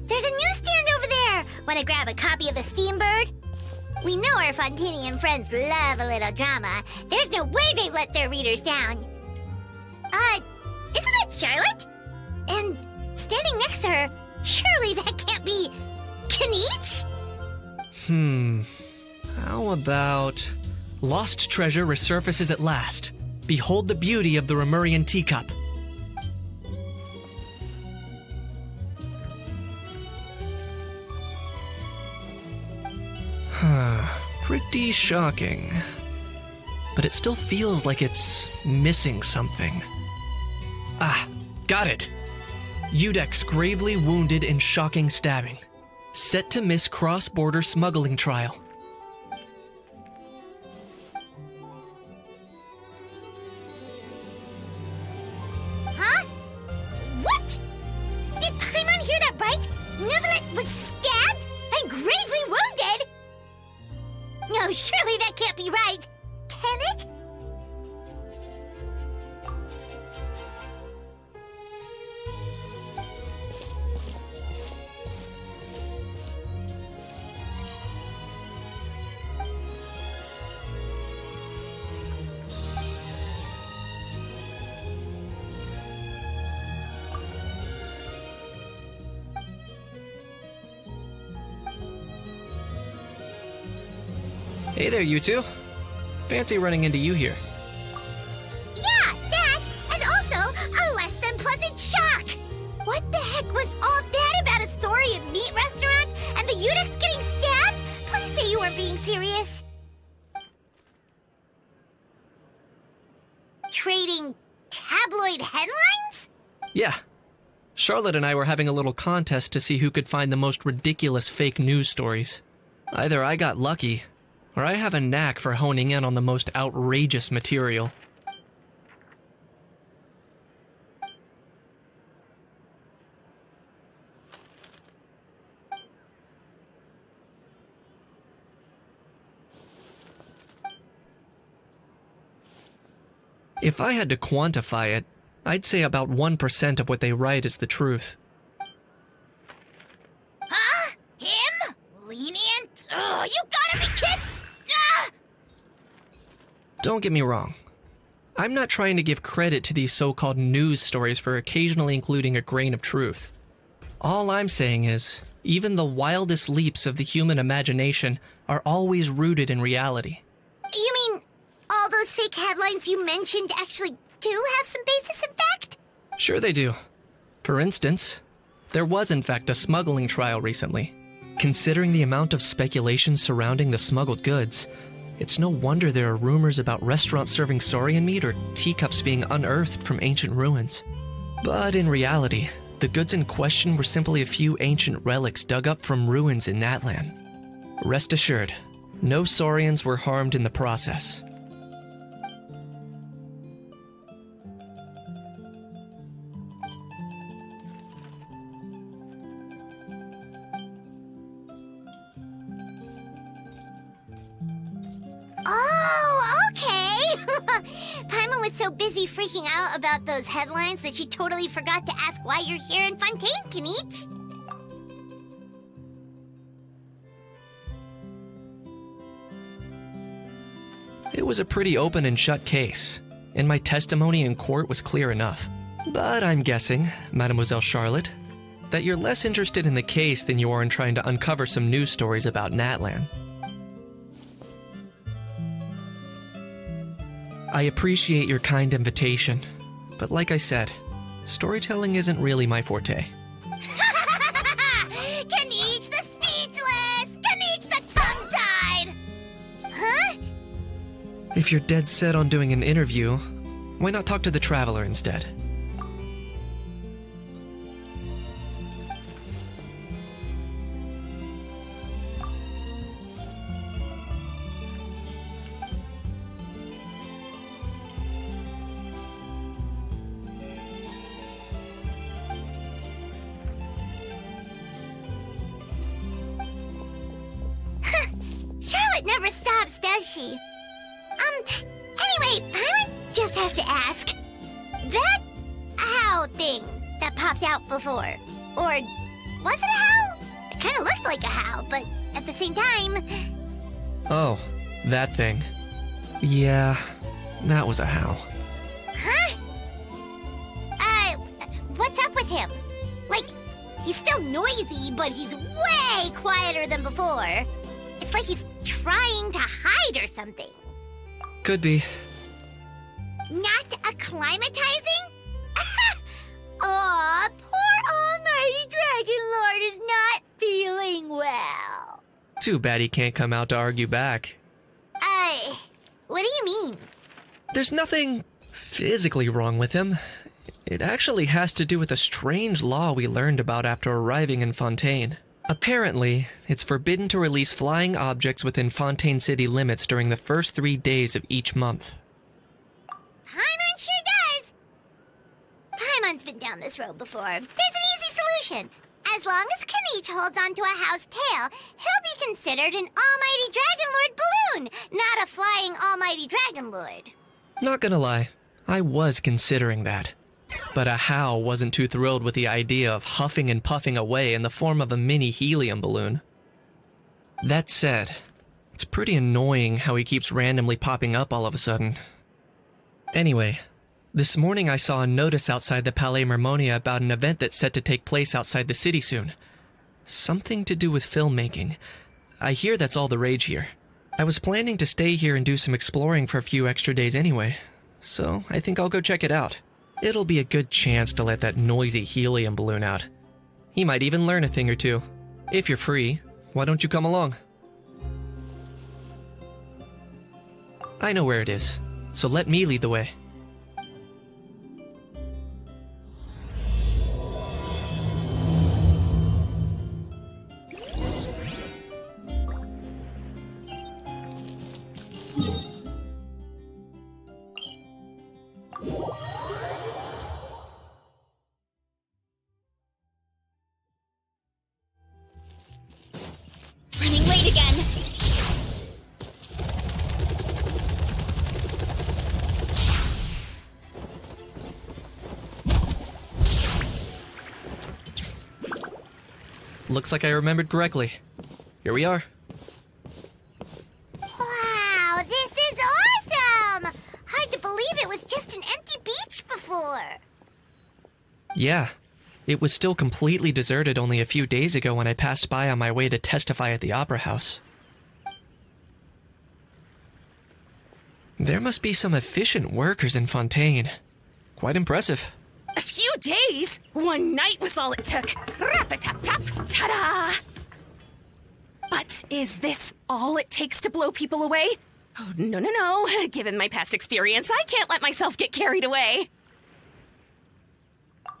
There's a newsstand over there! Want to grab a copy of the Steambird? We know our Fontanian friends love a little drama. There's no way they let their readers down. Isn't that Charlotte? And standing next to her, surely that can't be Kaniche? How about... Lost treasure resurfaces at last. Behold the beauty of the Remurian teacup. Pretty shocking. But it still feels like it's missing something. Ah, got it. Udex gravely wounded in shocking stabbing. Set to miss cross-border smuggling trial. Huh? What? Did Paimon hear that right? Neuvillette was stabbed and gravely wounded? No, surely that can't be right. Can it? Hey there, you two. Fancy running into you here. Yeah, that, and also a less than pleasant shock. What the heck was all that about a Saurian meat restaurant and the Udex getting stabbed? Please say you weren't being serious. Trading tabloid headlines? Yeah. Charlotte and I were having a little contest to see who could find the most ridiculous fake news stories. Either I got lucky, or I have a knack for honing in on the most outrageous material. If I had to quantify it, I'd say about 1% of what they write is the truth. Huh? Him? Lenient? Ugh, you gotta be kidding! Ah! Don't get me wrong. I'm not trying to give credit to these so-called news stories for occasionally including a grain of truth. All I'm saying is, even the wildest leaps of the human imagination are always rooted in reality. You mean all those fake headlines you mentioned actually do have some basis in fact? Sure they do. For instance, there was in fact a smuggling trial recently. Considering the amount of speculation surrounding the smuggled goods, it's no wonder there are rumors about restaurants serving saurian meat or teacups being unearthed from ancient ruins. But in reality, the goods in question were simply a few ancient relics dug up from ruins in Natlan. Rest assured, no saurians were harmed in the process. Oh, okay! Paimon was so busy freaking out about those headlines that she totally forgot to ask why you're here in Fontaine, Kaniche. It was a pretty open and shut case, and my testimony in court was clear enough. But I'm guessing, Mademoiselle Charlotte, that you're less interested in the case than you are in trying to uncover some news stories about Natlan. I appreciate your kind invitation, but like I said, storytelling isn't really my forte. Kaniche the speechless! Kaniche the tongue-tied! Huh? If you're dead set on doing an interview, why not talk to the Traveler instead? Charlotte never stops, does she? Anyway, Paimon just has to ask. That owl thing that popped out before, or was it a owl? kind of looked like a How, but at the same time... Oh, that thing. Yeah, that was a How. Huh? What's up with him? Like, he's still noisy, but he's way quieter than before. It's like he's trying to hide or something. Could be. Not acclimatizing? Aw, poor Almighty Dragon Lord is not feeling well. Too bad he can't come out to argue back. What do you mean? There's nothing physically wrong with him. It actually has to do with a strange law we learned about after arriving in Fontaine. Apparently, it's forbidden to release flying objects within Fontaine city limits during the first 3 days of each month. Paimon sure does. Paimon's been down this road before. There's an easy solution. As long as Kanich holds onto a How's tail, he'll be considered an Almighty Dragon Lord balloon, not a flying Almighty Dragon Lord. Not gonna lie, I was considering that. But a How wasn't too thrilled with the idea of huffing and puffing away in the form of a mini helium balloon. That said, it's pretty annoying how he keeps randomly popping up all of a sudden. Anyway, this morning I saw a notice outside the Palais Mermonia about an event that's set to take place outside the city soon. Something to do with filmmaking. I hear that's all the rage here. I was planning to stay here and do some exploring for a few extra days anyway, so I think I'll go check it out. It'll be a good chance to let that noisy helium balloon out. He might even learn a thing or two. If you're free, why don't you come along? I know where it is, so let me lead the way. Running late again. Looks like I remembered correctly. Here we are. Wow, this is awesome! Hard to believe it was just an empty beach before. Yeah, it was still completely deserted only a few days ago when I passed by on my way to testify at the Opera House. There must be some efficient workers in Fontaine. Quite impressive. A few days? One night was all it took. Rap-a-tap-tap, ta-da! But is this all it takes to blow people away? Oh, no. Given my past experience, I can't let myself get carried away.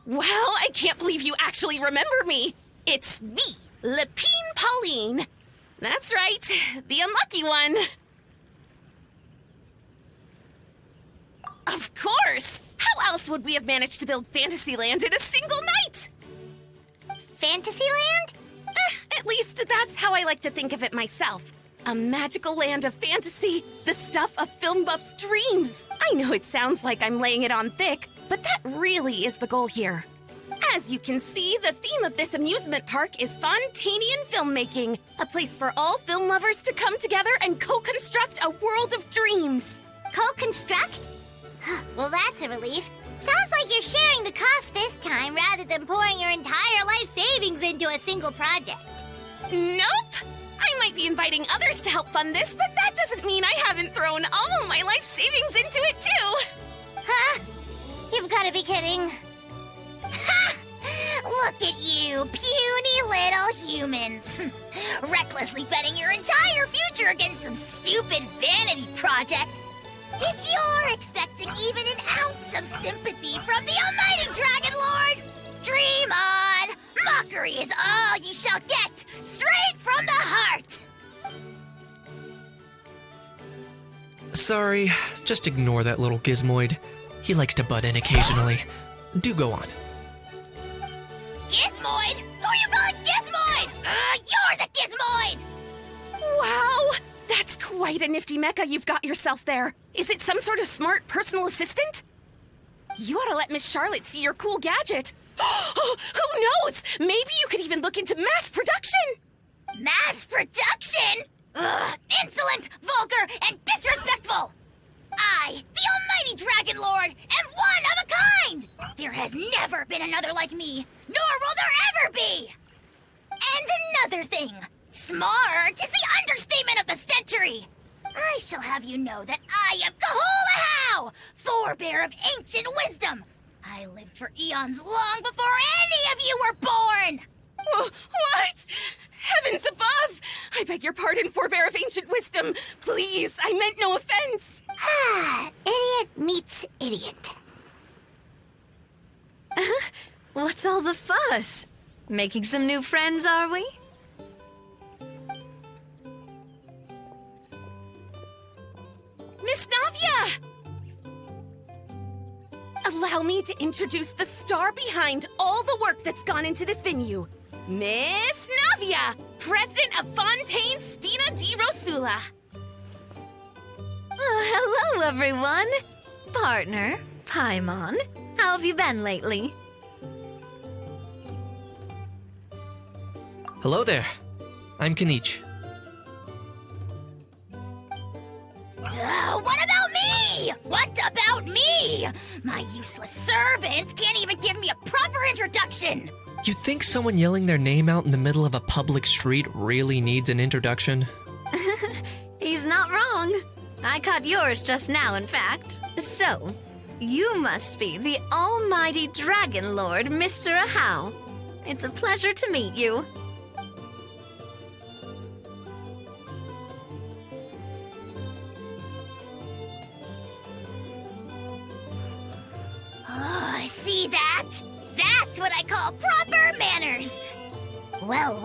Well, I can't believe you actually remember me. It's me, Lepine Pauline. That's right, the unlucky one. Of course! How else would we have managed to build Fantasyland in a single night? Fantasyland? At least that's how I like to think of it myself. A magical land of fantasy, the stuff of film buffs' dreams. I know it sounds like I'm laying it on thick, but that really is the goal here. As you can see, the theme of this amusement park is Fontainian filmmaking, a place for all film lovers to come together and co-construct a world of dreams. Co-construct? Well, that's a relief. Sounds like you're sharing the cost this time rather than pouring your entire life savings into a single project. Nope! I might be inviting others to help fund this, but that doesn't mean I haven't thrown all my life savings into it, too! Huh? You've got to be kidding. Ha! Look at you, puny little humans. Recklessly betting your entire future against some stupid vanity project. If you're expecting even an ounce of sympathy from the Almighty Dragon Lord, dream on! Mockery is all you shall get, straight from the heart! Sorry, just ignore that little gizmoid. He likes to butt in occasionally. Do go on. Gizmoid? Who you calling Gizmoid? You're the Gizmoid! Wow! That's quite a nifty mecha you've got yourself there. Is it some sort of smart personal assistant? You ought to let Miss Charlotte see your cool gadget. Who knows? Maybe you could even look into mass production. Mass production? Ugh, insolent, vulgar, and disrespectful! I, the almighty Dragon Lord, am one of a kind! There has never been another like me, nor will there ever be! And another thing, smart is the understatement of the century! I shall have you know that I am Kahulahau, forebear of ancient wisdom! I lived for eons long before any of you were born! What? Heavens above! I beg your pardon, forebear of ancient wisdom. Please, I meant no offense. Idiot meets idiot. What's all the fuss? Making some new friends, are we? Miss Navia! Allow me to introduce the star behind all the work that's gone into this venue. Miss Navia, president of Fontaine Spina di Rosula. Hello, everyone. Partner, Paimon, how have you been lately? Hello there. I'm Kanich. What about me? What about me? My useless servant can't even give me a proper introduction. You think someone yelling their name out in the middle of a public street really needs an introduction? He's not wrong. I caught yours just now, in fact. So, you must be the almighty Dragon Lord, Mr. Ahau. It's a pleasure to meet you. Oh, see that? That's what I call proper manners. Well,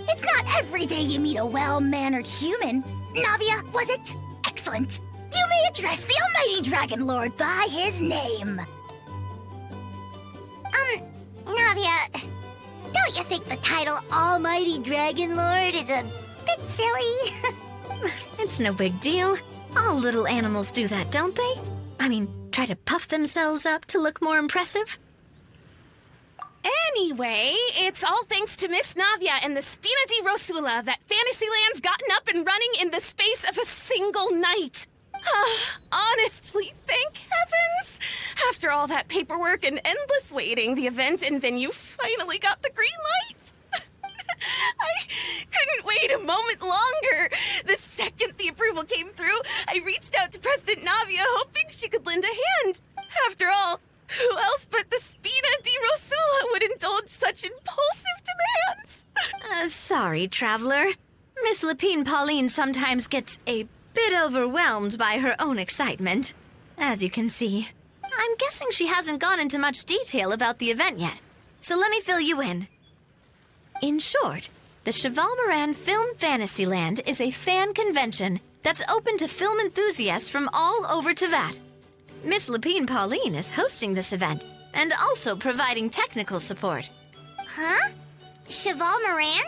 it's not every day you meet a well-mannered human. Navia, was it? Excellent. You may address the almighty Dragon Lord by his name. Navia, don't you think the title Almighty Dragon Lord is a bit silly? It's no big deal. All little animals do that, don't they? I mean, try to puff themselves up to look more impressive. Anyway, it's all thanks to Miss Navia and the Spina di Rosula that Fantasyland's gotten up and running in the space of a single night. Honestly, thank heavens! After all that paperwork and endless waiting, the event and venue finally got the green light. I couldn't wait a moment longer. The second the approval came through, I reached out to President Navia hoping she could lend a hand. After all, who else but the Spina di Rosula would indulge such impulsive demands? Sorry, traveler. Miss Lapine Pauline sometimes gets a bit overwhelmed by her own excitement. As you can see, I'm guessing she hasn't gone into much detail about the event yet. So let me fill you in. In short, the Cheval Moran Film Fantasyland is a fan convention that's open to film enthusiasts from all over Teyvat. Miss Lapine Pauline is hosting this event and also providing technical support. Huh? Cheval Moran?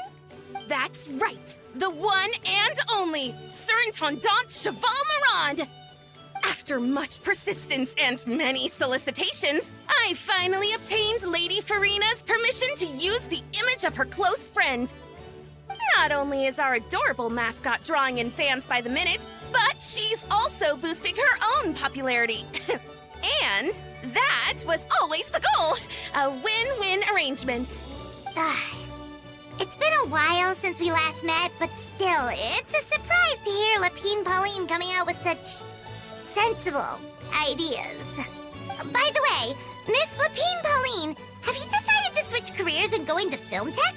That's right. The one and only Surintendant Cheval Moran. After much persistence and many solicitations, I finally obtained Lady Farina's permission to use the image of her close friend. Not only is our adorable mascot drawing in fans by the minute, but she's also boosting her own popularity. And that was always the goal, a win-win arrangement. It's been a while since we last met, but still, it's a surprise to hear Lapine Pauline coming out with such sensible ideas. By the way, Miss Lapine Pauline, have you decided to switch careers and go into film tech?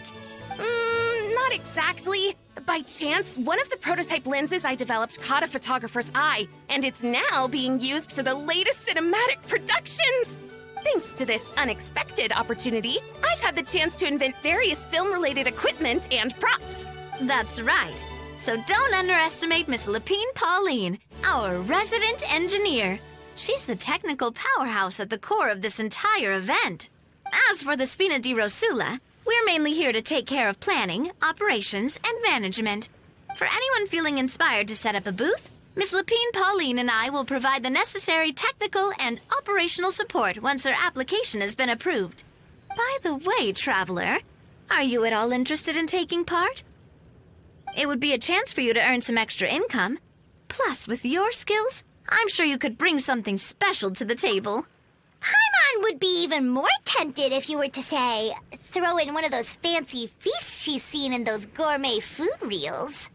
Not exactly. By chance, one of the prototype lenses I developed caught a photographer's eye, and it's now being used for the latest cinematic productions. Thanks to this unexpected opportunity, I've had the chance to invent various film-related equipment and props. That's right. So don't underestimate Miss Lapine Pauline, our resident engineer. She's the technical powerhouse at the core of this entire event. As for the Spina di Rosula, we're mainly here to take care of planning, operations, and management. For anyone feeling inspired to set up a booth, Miss Lapine Pauline and I will provide the necessary technical and operational support once their application has been approved. By the way, traveler, are you at all interested in taking part? It would be a chance for you to earn some extra income. Plus, with your skills, I'm sure you could bring something special to the table. Paimon would be even more tempted if you were to, say, throw in one of those fancy feasts she's seen in those gourmet food reels.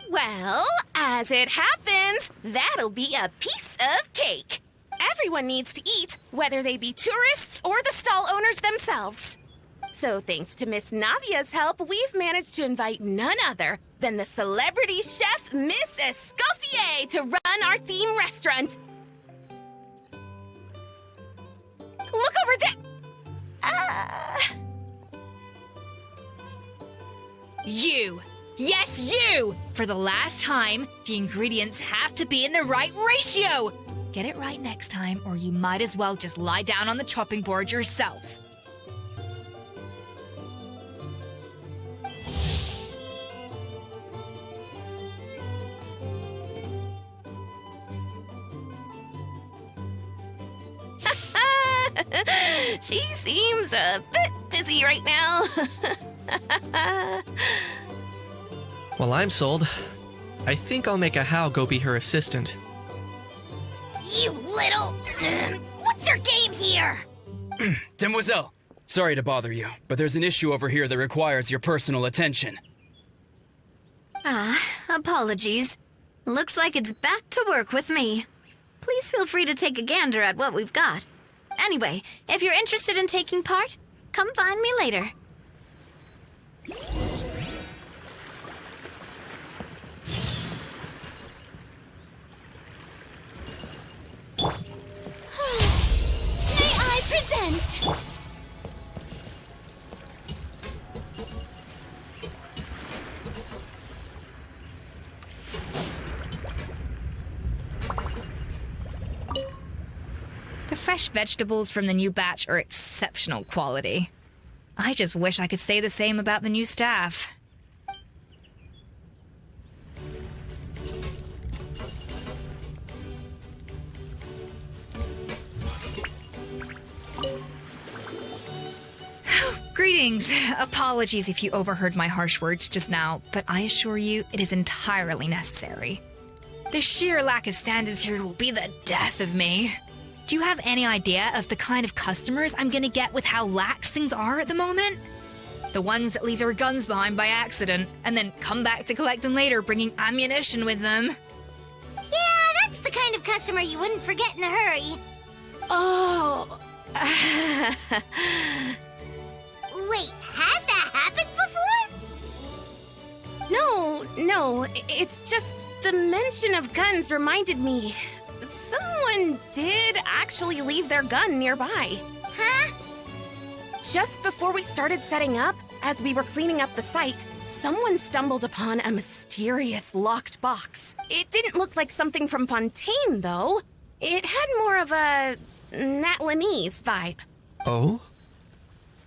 Well, as it happens, that'll be a piece of cake. Everyone needs to eat, whether they be tourists or the stall owners themselves. So thanks to Miss Navia's help, we've managed to invite none other than the celebrity chef, Miss Escoffier, to run our theme restaurant. Look over there! You! Yes, you! For the last time, the ingredients have to be in the right ratio! Get it right next time, or you might as well just lie down on the chopping board yourself. She seems a bit busy right now. Well, I'm sold. I think I'll make a How go be her assistant. You little... What's your game here? Demoiselle, sorry to bother you, but there's an issue over here that requires your personal attention. Apologies. Looks like it's back to work with me. Please feel free to take a gander at what we've got. Anyway, if you're interested in taking part, come find me later. May I present? The fresh vegetables from the new batch are exceptional quality. I just wish I could say the same about the new staff. Greetings. Apologies if you overheard my harsh words just now, but I assure you it is entirely necessary. The sheer lack of standards here will be the death of me. Do you have any idea of the kind of customers I'm gonna get with how lax things are at the moment? The ones that leave their guns behind by accident and then come back to collect them later bringing ammunition with them. Yeah, that's the kind of customer you wouldn't forget in a hurry. Oh. Wait, has that happened before? No, it's just the mention of guns reminded me. Someone did actually leave their gun nearby. Huh? Just before we started setting up, as we were cleaning up the site, someone stumbled upon a mysterious locked box. It didn't look like something from Fontaine, though. It had more of a Natlanese vibe. Oh?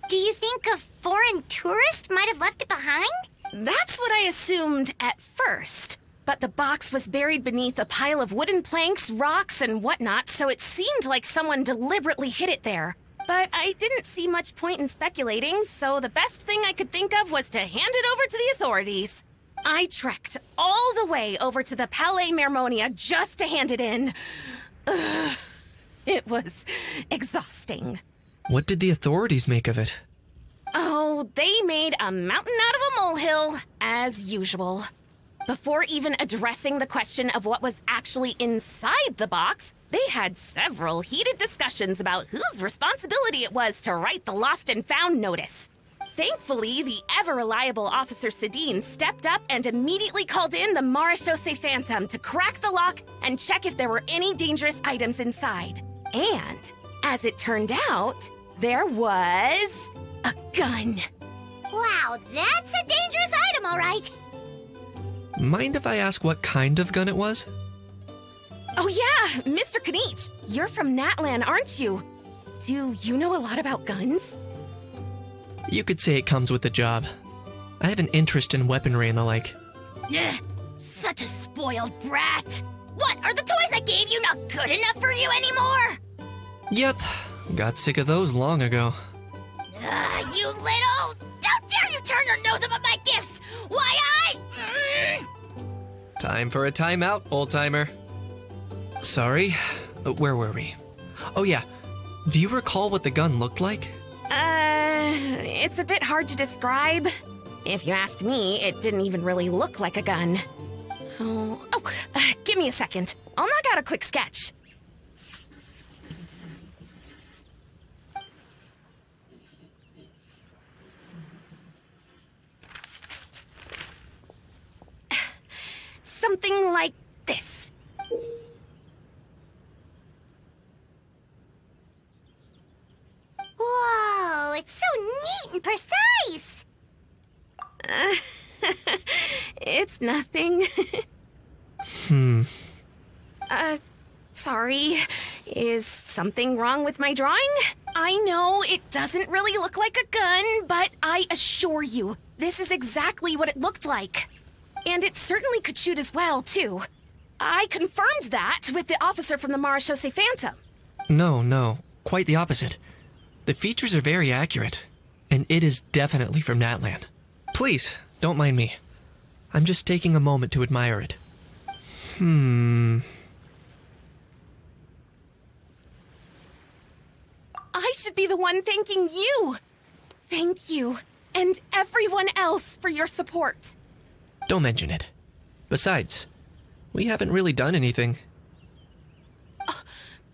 Do you think a foreign tourist might have left it behind? That's what I assumed at first. But the box was buried beneath a pile of wooden planks, rocks, and whatnot, so it seemed like someone deliberately hid it there. But I didn't see much point in speculating, so the best thing I could think of was to hand it over to the authorities. I trekked all the way over to the Palais Mermonia just to hand it in. Ugh, it was exhausting. What did the authorities make of it? Oh, they made a mountain out of a molehill, as usual. Before even addressing the question of what was actually inside the box, they had several heated discussions about whose responsibility it was to write the lost and found notice. Thankfully, the ever-reliable Officer Sedine stepped up and immediately called in the Marechaussee Phantom to crack the lock and check if there were any dangerous items inside. And, as it turned out, there was a gun. Wow, that's a dangerous item, all right. Mind if I ask what kind of gun it was? Oh yeah, Mr. Kanich, you're from Natlan, aren't you? Do you know a lot about guns? You could say it comes with the job. I have an interest in weaponry and the like. Ugh, such a spoiled brat. What, are the toys I gave you not good enough for you anymore? Yep, got sick of those long ago. You little... Don't dare you turn your nose up at my gifts! Why, Time for a timeout, old-timer. Sorry, where were we? Oh yeah, do you recall what the gun looked like? It's a bit hard to describe. If you ask me, it didn't even really look like a gun. Give me a second. I'll knock out a quick sketch. Something like this. Whoa, it's so neat and precise! It's nothing. Sorry. Is something wrong with my drawing? I know it doesn't really look like a gun, but I assure you, this is exactly what it looked like. And it certainly could shoot as well, too. I confirmed that with the officer from the Marechaussee Phantom. No, quite the opposite. The features are very accurate, and it is definitely from Natlan. Please, don't mind me. I'm just taking a moment to admire it. I should be the one thanking you. Thank you, and everyone else for your support. Don't mention it. Besides, we haven't really done anything.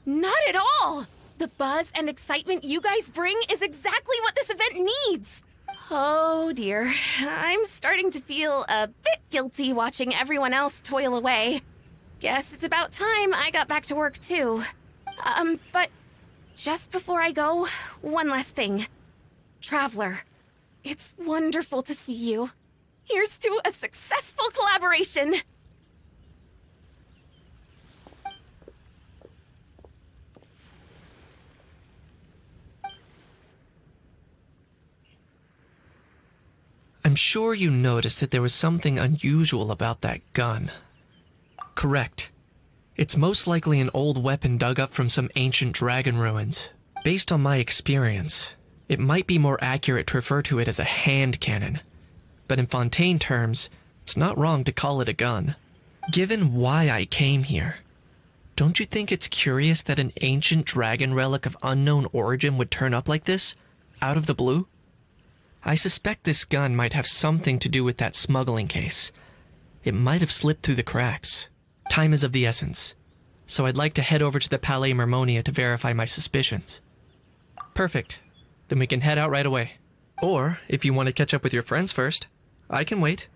Not at all! The buzz and excitement you guys bring is exactly what this event needs. Oh dear, I'm starting to feel a bit guilty watching everyone else toil away. Guess it's about time I got back to work too. But just before I go, one last thing. Traveler, it's wonderful to see you. Here's to a successful collaboration. I'm sure you noticed that there was something unusual about that gun. Correct. It's most likely an old weapon dug up from some ancient dragon ruins. Based on my experience, it might be more accurate to refer to it as a hand cannon. But in Fontaine terms, it's not wrong to call it a gun. Given why I came here, don't you think it's curious that an ancient dragon relic of unknown origin would turn up like this, out of the blue? I suspect this gun might have something to do with that smuggling case. It might have slipped through the cracks. Time is of the essence, so I'd like to head over to the Palais Mermonia to verify my suspicions. Perfect. Then we can head out right away. Or, if you want to catch up with your friends first, I can wait.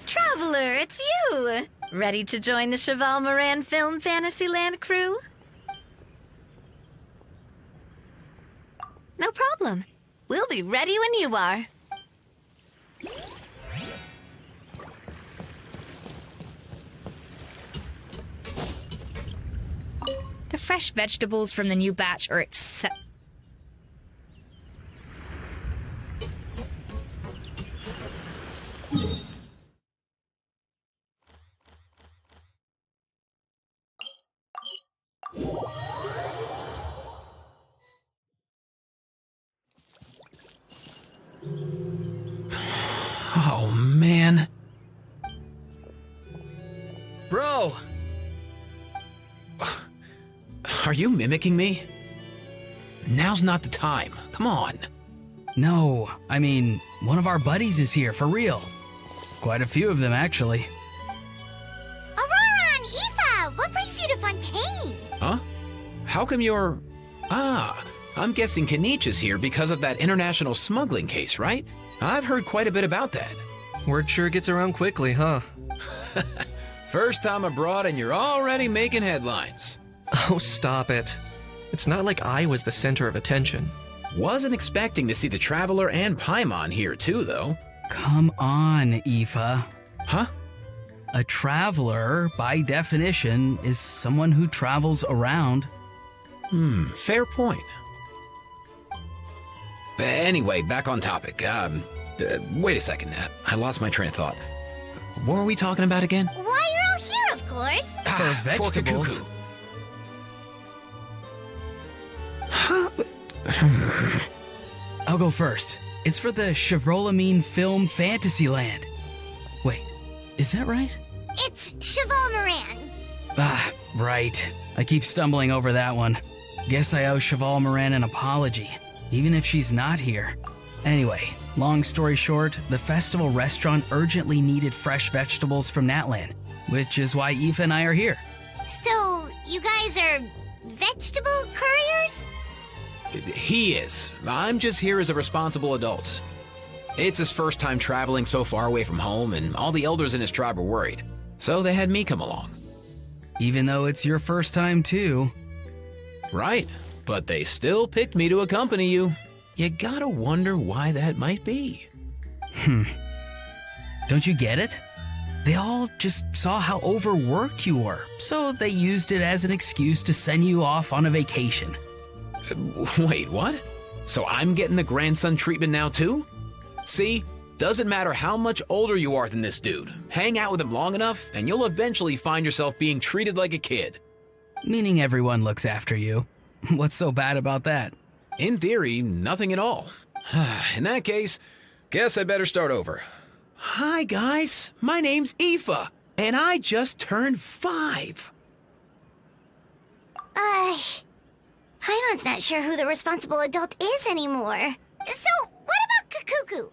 Traveler, it's you! Ready to join the Cheval Moran Film Fantasyland crew? No problem. We'll be ready when you are. The fresh vegetables from the new batch are Oh, man. Bro! Are you mimicking me? Now's not the time. Come on. No, I mean, one of our buddies is here, for real. Quite a few of them, actually. Aurora and Aoife, what brings you to Fontaine? Huh? How come you're... I'm guessing Kanich is here because of that international smuggling case, right? I've heard quite a bit about that. Word sure gets around quickly, huh? First time abroad and you're already making headlines. Oh, stop it. It's not like I was the center of attention. Wasn't expecting to see the Traveler and Paimon here too, though. Come on, Aoife. Huh? A traveler, by definition, is someone who travels around. Fair point. Anyway, back on topic. Wait a second. I lost my train of thought. What were we talking about again? Why you're all here, of course. For vegetables. For Huh? I'll go first. It's for the Chevrolamine Film Fantasyland. Wait, is that right? It's Cheval Moran. Ah, right. I keep stumbling over that one. Guess I owe Cheval Moran an apology, even if she's not here. Anyway, long story short, the festival restaurant urgently needed fresh vegetables from Natlan, which is why Aoife and I are here. So, you guys are vegetable couriers? He is. I'm just here as a responsible adult. It's his first time traveling so far away from home, and all the elders in his tribe were worried. So they had me come along. Even though it's your first time too. Right, but they still picked me to accompany you. You gotta wonder why that might be. Don't you get it? They all just saw how overworked you were, so they used it as an excuse to send you off on a vacation. Wait, what? So I'm getting the grandson treatment now too? See, doesn't matter how much older you are than this dude. Hang out with him long enough, and you'll eventually find yourself being treated like a kid. Meaning everyone looks after you. What's so bad about that? In theory, nothing at all. In that case, guess I better start over. Hi guys, my name's Aoife, and I just turned 5. Paimon's not sure who the responsible adult is anymore. So, what about Kakuku?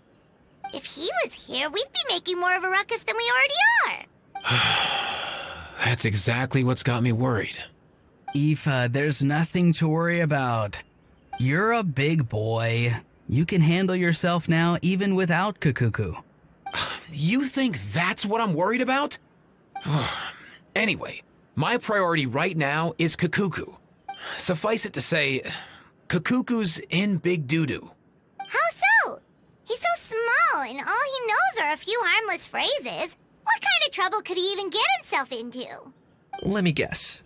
If he was here, we'd be making more of a ruckus than we already are. That's exactly what's got me worried. Aoife, there's nothing to worry about. You're a big boy. You can handle yourself now even without Kakuku. You think that's what I'm worried about? Anyway, my priority right now is Kakuku. Suffice it to say, Kakuku's in big doo-doo. How so? He's so small, and all he knows are a few harmless phrases. What kind of trouble could he even get himself into? Let me guess.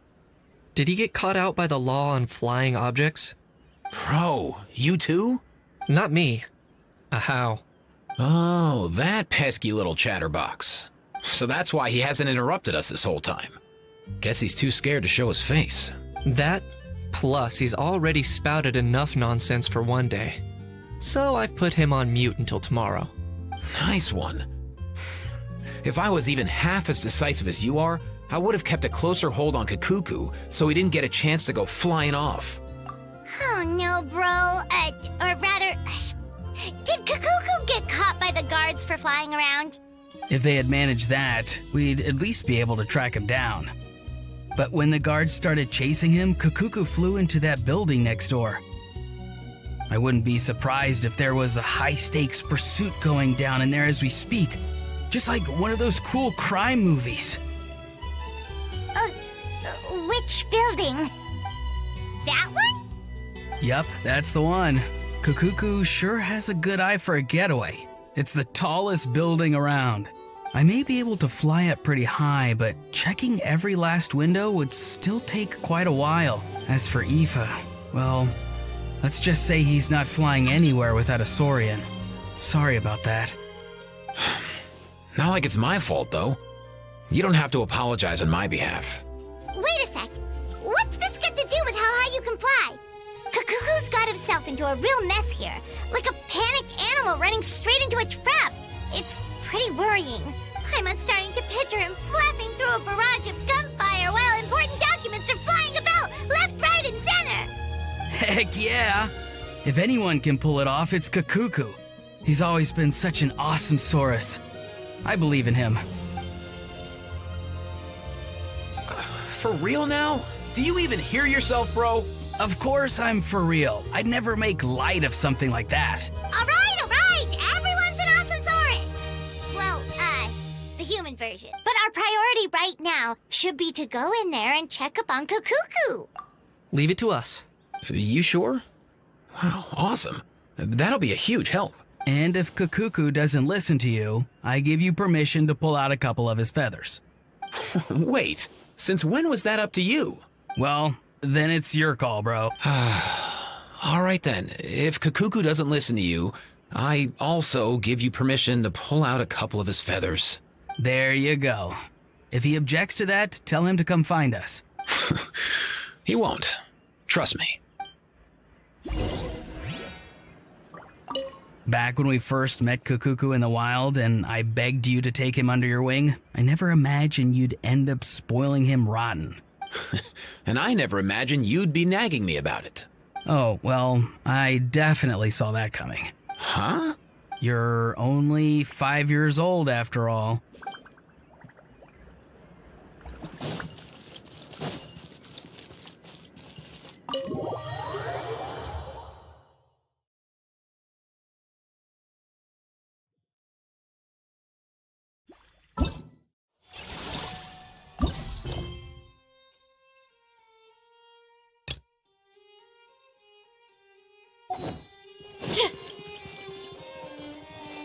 Did he get caught out by the law on flying objects? Bro, you too? Not me. How? Oh, that pesky little chatterbox. So that's why he hasn't interrupted us this whole time. Guess he's too scared to show his face. That, plus he's already spouted enough nonsense for one day. So I've put him on mute until tomorrow. Nice one. If I was even half as decisive as you are, I would have kept a closer hold on Kakuku so he didn't get a chance to go flying off. Oh no, bro. Or rather, did Kakuku get caught by the guards for flying around? If they had managed that, we'd at least be able to track him down. But when the guards started chasing him, Kakuku flew into that building next door. I wouldn't be surprised if there was a high-stakes pursuit going down in there as we speak. Just like one of those cool crime movies. Which building? That one? Yup, that's the one. Kakuku sure has a good eye for a getaway. It's the tallest building around. I may be able to fly up pretty high, but checking every last window would still take quite a while. As for Aoife, well, let's just say he's not flying anywhere without a Saurian. Sorry about that. Not like it's my fault, though. You don't have to apologize on my behalf. Wait a sec. What's this got to do with how high you can fly? Kakuku's got himself into a real mess here, like a panicked animal running straight into a trap. It's pretty worrying. I'm starting to picture him flapping through a barrage of gunfire while important documents are flying about left, right, and center. Heck yeah! If anyone can pull it off, it's Kakuku. He's always been such an awesome Saurus. I believe in him. For real now? Do you even hear yourself, bro? Of course I'm for real. I'd never make light of something like that. All right. Everyone's an awesome Saurus. Well, the human version. But our priority right now should be to go in there and check up on Kakuku. Leave it to us. You sure? Wow, awesome. That'll be a huge help. And if Kakuku doesn't listen to you, I give you permission to pull out a couple of his feathers. Wait, since when was that up to you? Well, Then it's your call, bro. All right then, if Kakuku doesn't listen to you, I also give you permission to pull out a couple of his feathers. There you go. If he objects to that, tell him to come find us. He won't. Trust me. Back when we first met Kakuku in the wild and I begged you to take him under your wing, I never imagined you'd end up spoiling him rotten. And I never imagined you'd be nagging me about it. Oh, well, I definitely saw that coming. Huh? You're only 5 years old after all.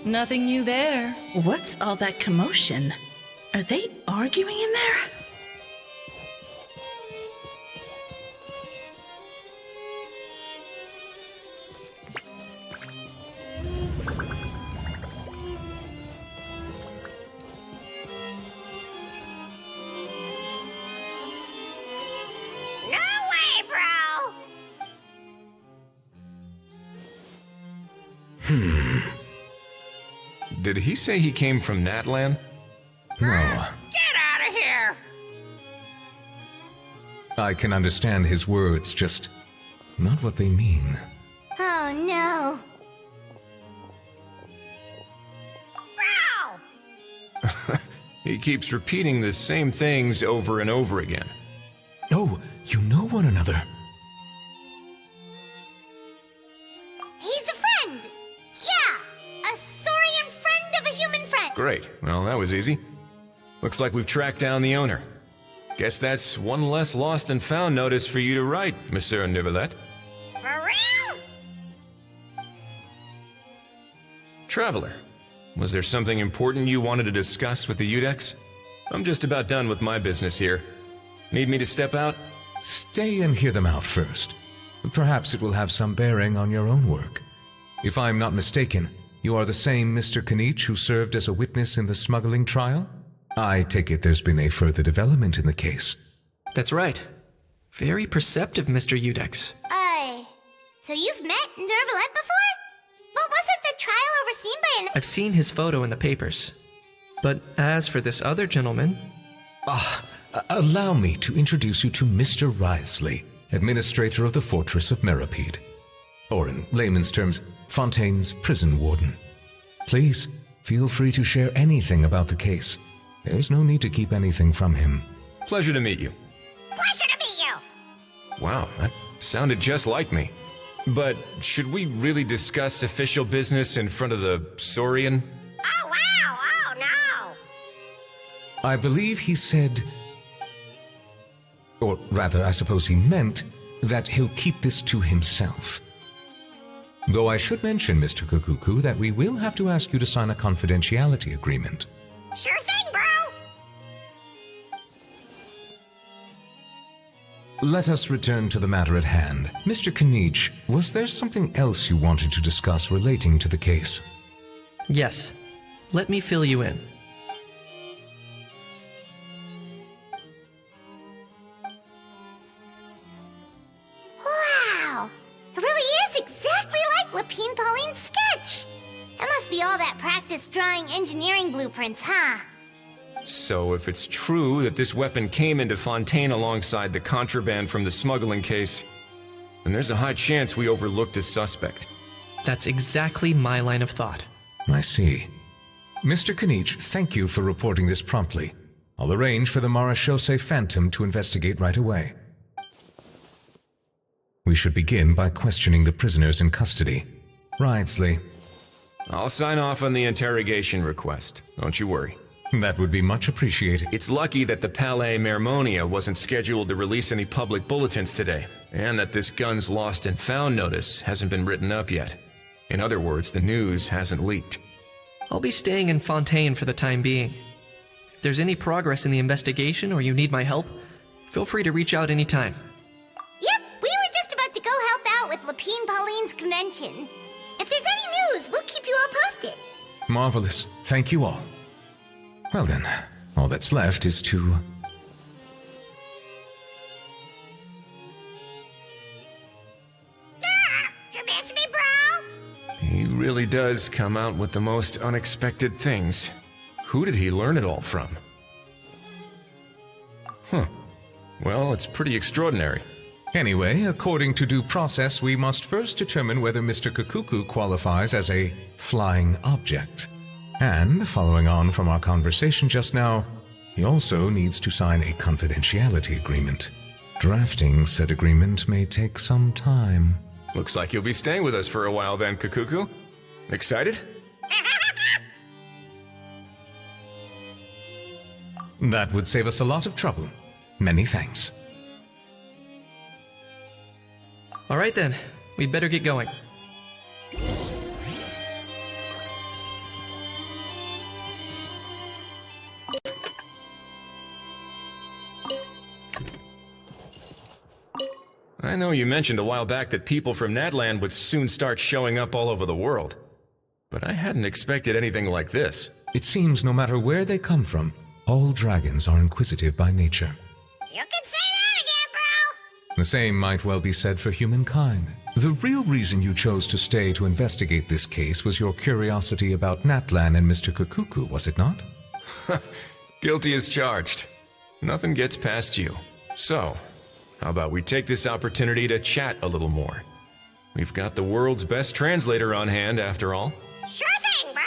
Nothing new there. What's all that commotion? Are they arguing in there? No way, bro! Did he say he came from Natlan? No. Get out of here! I can understand his words, just not what they mean. Oh no. Bro! He keeps repeating the same things over and over again. Oh, you know one another. He's a friend! Yeah! A saurian friend of a human friend! Great. Well, that was easy. Looks like we've tracked down the owner. Guess that's one less lost and found notice for you to write, Monsieur Neuvillette. For real? Traveler, was there something important you wanted to discuss with the Udex? I'm just about done with my business here. Need me to step out? Stay and hear them out first. Perhaps it will have some bearing on your own work. If I'm not mistaken, you are the same Mr. Kanich who served as a witness in the smuggling trial? I take it there's been a further development in the case. That's right. Very perceptive, Mr. Udex. So you've met Neuvillette before? But wasn't the trial overseen by an... I've seen his photo in the papers. But as for this other gentleman... Allow me to introduce you to Mr. Wriothesley, administrator of the Fortress of Meripede. Or in layman's terms, Fontaine's prison warden. Please, feel free to share anything about the case. There's no need to keep anything from him. Pleasure to meet you. Pleasure to meet you! Wow, that sounded just like me. But should we really discuss official business in front of the Saurian? Oh, wow! Oh, no! I believe he said, or rather, I suppose he meant, that he'll keep this to himself. Though I should mention, Mr. Kukuku, that we will have to ask you to sign a confidentiality agreement. Sure thing, bro! Let us return to the matter at hand. Mr. Kanich, was there something else you wanted to discuss relating to the case? Yes. Let me fill you in. Wow! It really is exactly like Lapine Pauline's sketch! That must be all that practice drawing engineering blueprints, huh? So if it's true that this weapon came into Fontaine alongside the contraband from the smuggling case, then there's a high chance we overlooked a suspect. That's exactly my line of thought. I see. Mr. Kanich, thank you for reporting this promptly. I'll arrange for the Marechaussee Phantom to investigate right away. We should begin by questioning the prisoners in custody. Wriothesley. I'll sign off on the interrogation request. Don't you worry. That would be much appreciated. It's lucky that the Palais Mermonia wasn't scheduled to release any public bulletins today, and that this gun's lost and found notice hasn't been written up yet. In other words, the news hasn't leaked. I'll be staying in Fontaine for the time being. If there's any progress in the investigation or you need my help, feel free to reach out anytime. mention. If there's any news, we'll keep you all posted. Marvelous. Thank you all. Well then, all that's left is to... You miss me, bro? He really does come out with the most unexpected things. Who did he learn it all from? Huh. Well, it's pretty extraordinary. Anyway, according to due process, we must first determine whether Mr. Kakuku qualifies as a flying object. And, following on from our conversation just now, he also needs to sign a confidentiality agreement. Drafting said agreement may take some time. Looks like you'll be staying with us for a while then, Kakuku. Excited? That would save us a lot of trouble. Many thanks. All right then, we'd better get going. I know you mentioned a while back that people from Natland would soon start showing up all over the world. But I hadn't expected anything like this. It seems no matter where they come from, all dragons are inquisitive by nature. You can say that again, bro! The same might well be said for humankind. The real reason you chose to stay to investigate this case was your curiosity about Natlan and Mr. Kakuku, was it not? Guilty as charged. Nothing gets past you. So, how about we take this opportunity to chat a little more? We've got the world's best translator on hand, after all. Sure thing, bro!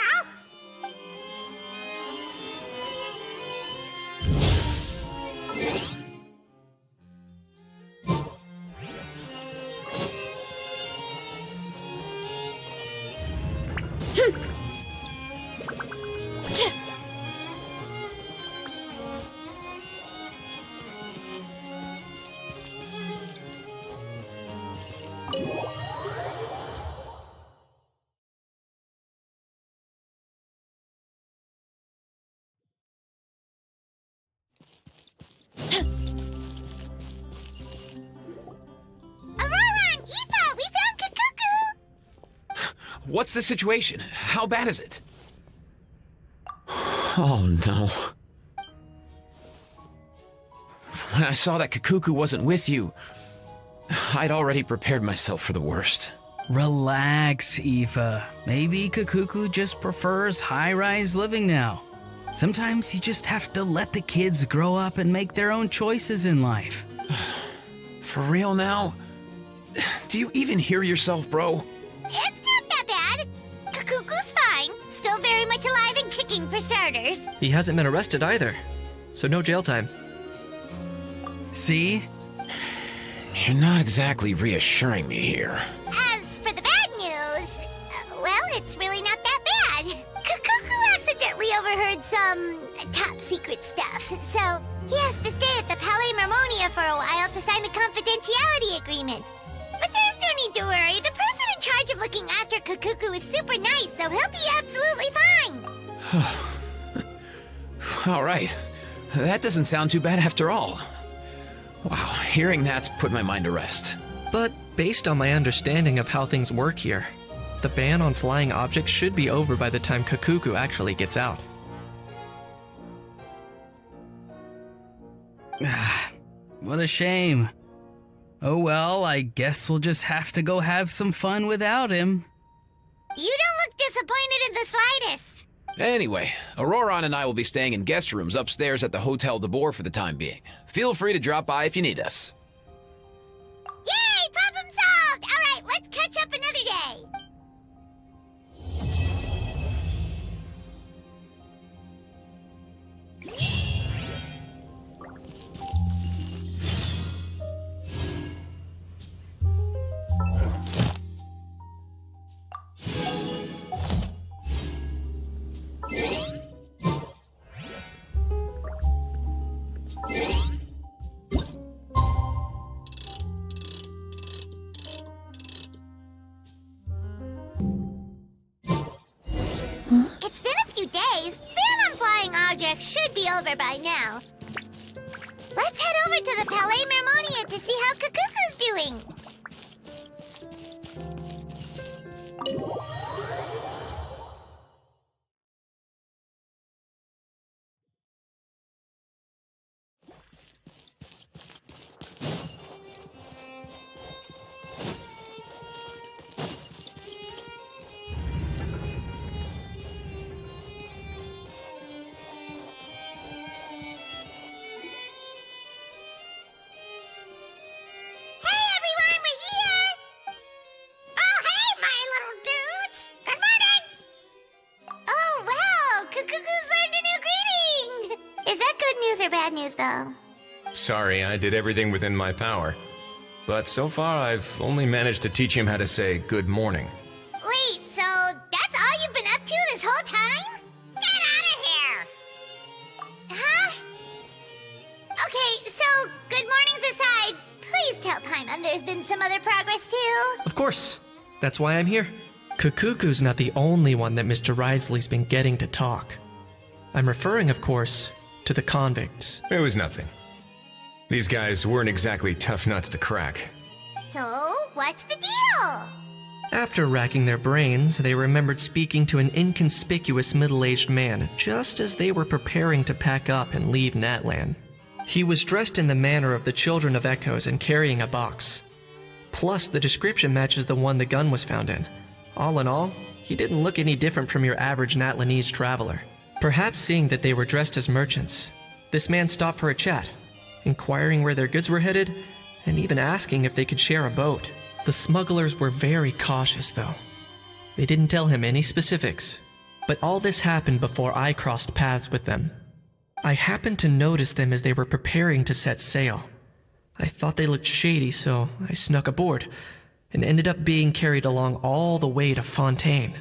What's the situation? How bad is it? Oh no. When I saw that Kakuku wasn't with you, I'd already prepared myself for the worst. Relax, Aoife. Maybe Kakuku just prefers high-rise living now. Sometimes you just have to let the kids grow up and make their own choices in life. For real now? Do you even hear yourself, bro? It's not that bad. Kakuku's fine. Still very much alive and kicking for starters. He hasn't been arrested either, so no jail time. See? You're not exactly reassuring me here. As for the bad news, well, it's really not that bad. Kakuku accidentally overheard some top-secret stuff, so he has to stay at the Palais Marmonia for a while to sign a confidentiality agreement. But there's no need to worry. The person in charge of looking after Kakuku is super nice, so he'll be absolutely fine. All right. That doesn't sound too bad after all. Wow, hearing that's put my mind to rest. But based on my understanding of how things work here, the ban on flying objects should be over by the time Kakuku actually gets out. What a shame. Oh well, I guess we'll just have to go have some fun without him. You don't look disappointed in the slightest. Anyway, Auroron and I will be staying in guest rooms upstairs at the Hotel de Boer for the time being. Feel free to drop by if you need us. Yay! Problem solved! All right, let's catch up another day. It's been a few days. Ban on flying objects should be over by now. Let's head over to the Palais Marmonia to see how Kakuku's doing. news or bad news, though? Sorry, I did everything within my power. But so far, I've only managed to teach him how to say good morning. Wait, so that's all you've been up to this whole time? Get out of here! Huh? Okay, so good mornings aside, please tell Paimon there's been some other progress too. Of course. That's why I'm here. Kukuku's not the only one that Mr. Risley's been getting to talk. I'm referring, of course, to the convicts. It was nothing. These guys weren't exactly tough nuts to crack. So, what's the deal? After racking their brains, they remembered speaking to an inconspicuous middle-aged man just as they were preparing to pack up and leave Natlan. He was dressed in the manner of the Children of Echoes and carrying a box. Plus, the description matches the one the gun was found in. All in all, he didn't look any different from your average Natlanese traveler. Perhaps seeing that they were dressed as merchants, this man stopped for a chat, inquiring where their goods were headed, and even asking if they could share a boat. The smugglers were very cautious, though. They didn't tell him any specifics, but all this happened before I crossed paths with them. I happened to notice them as they were preparing to set sail. I thought they looked shady, so I snuck aboard, and ended up being carried along all the way to Fontaine.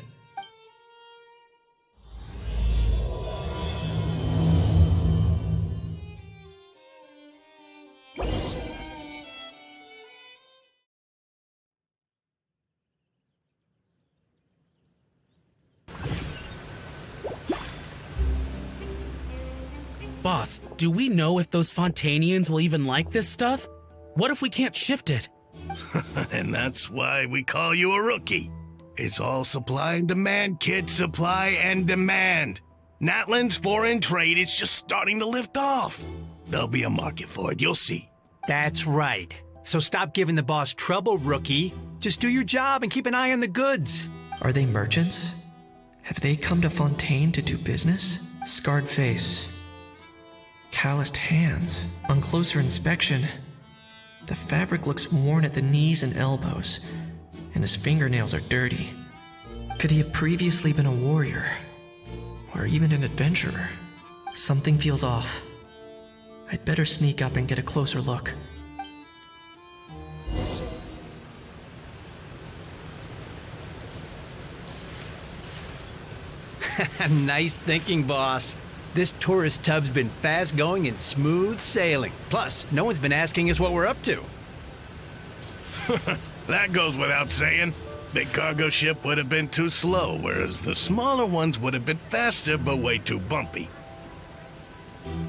Boss, do we know if those Fontainians will even like this stuff? What if we can't shift it? And that's why we call you a rookie. It's all supply and demand, kid. Supply and demand. Natlan's foreign trade is just starting to lift off. There'll be a market for it, you'll see. That's right. So stop giving the boss trouble, rookie. Just do your job and keep an eye on the goods. Are they merchants? Have they come to Fontaine to do business? Scarred face. Calloused hands. On closer inspection, the fabric looks worn at the knees and elbows, and his fingernails are dirty. Could he have previously been a warrior? Or even an adventurer? Something feels off. I'd better sneak up and get a closer look. Nice thinking, boss. This tourist tub's been fast-going and smooth sailing. Plus, no one's been asking us what we're up to. That goes without saying. Big cargo ship would have been too slow, whereas the smaller ones would have been faster but way too bumpy.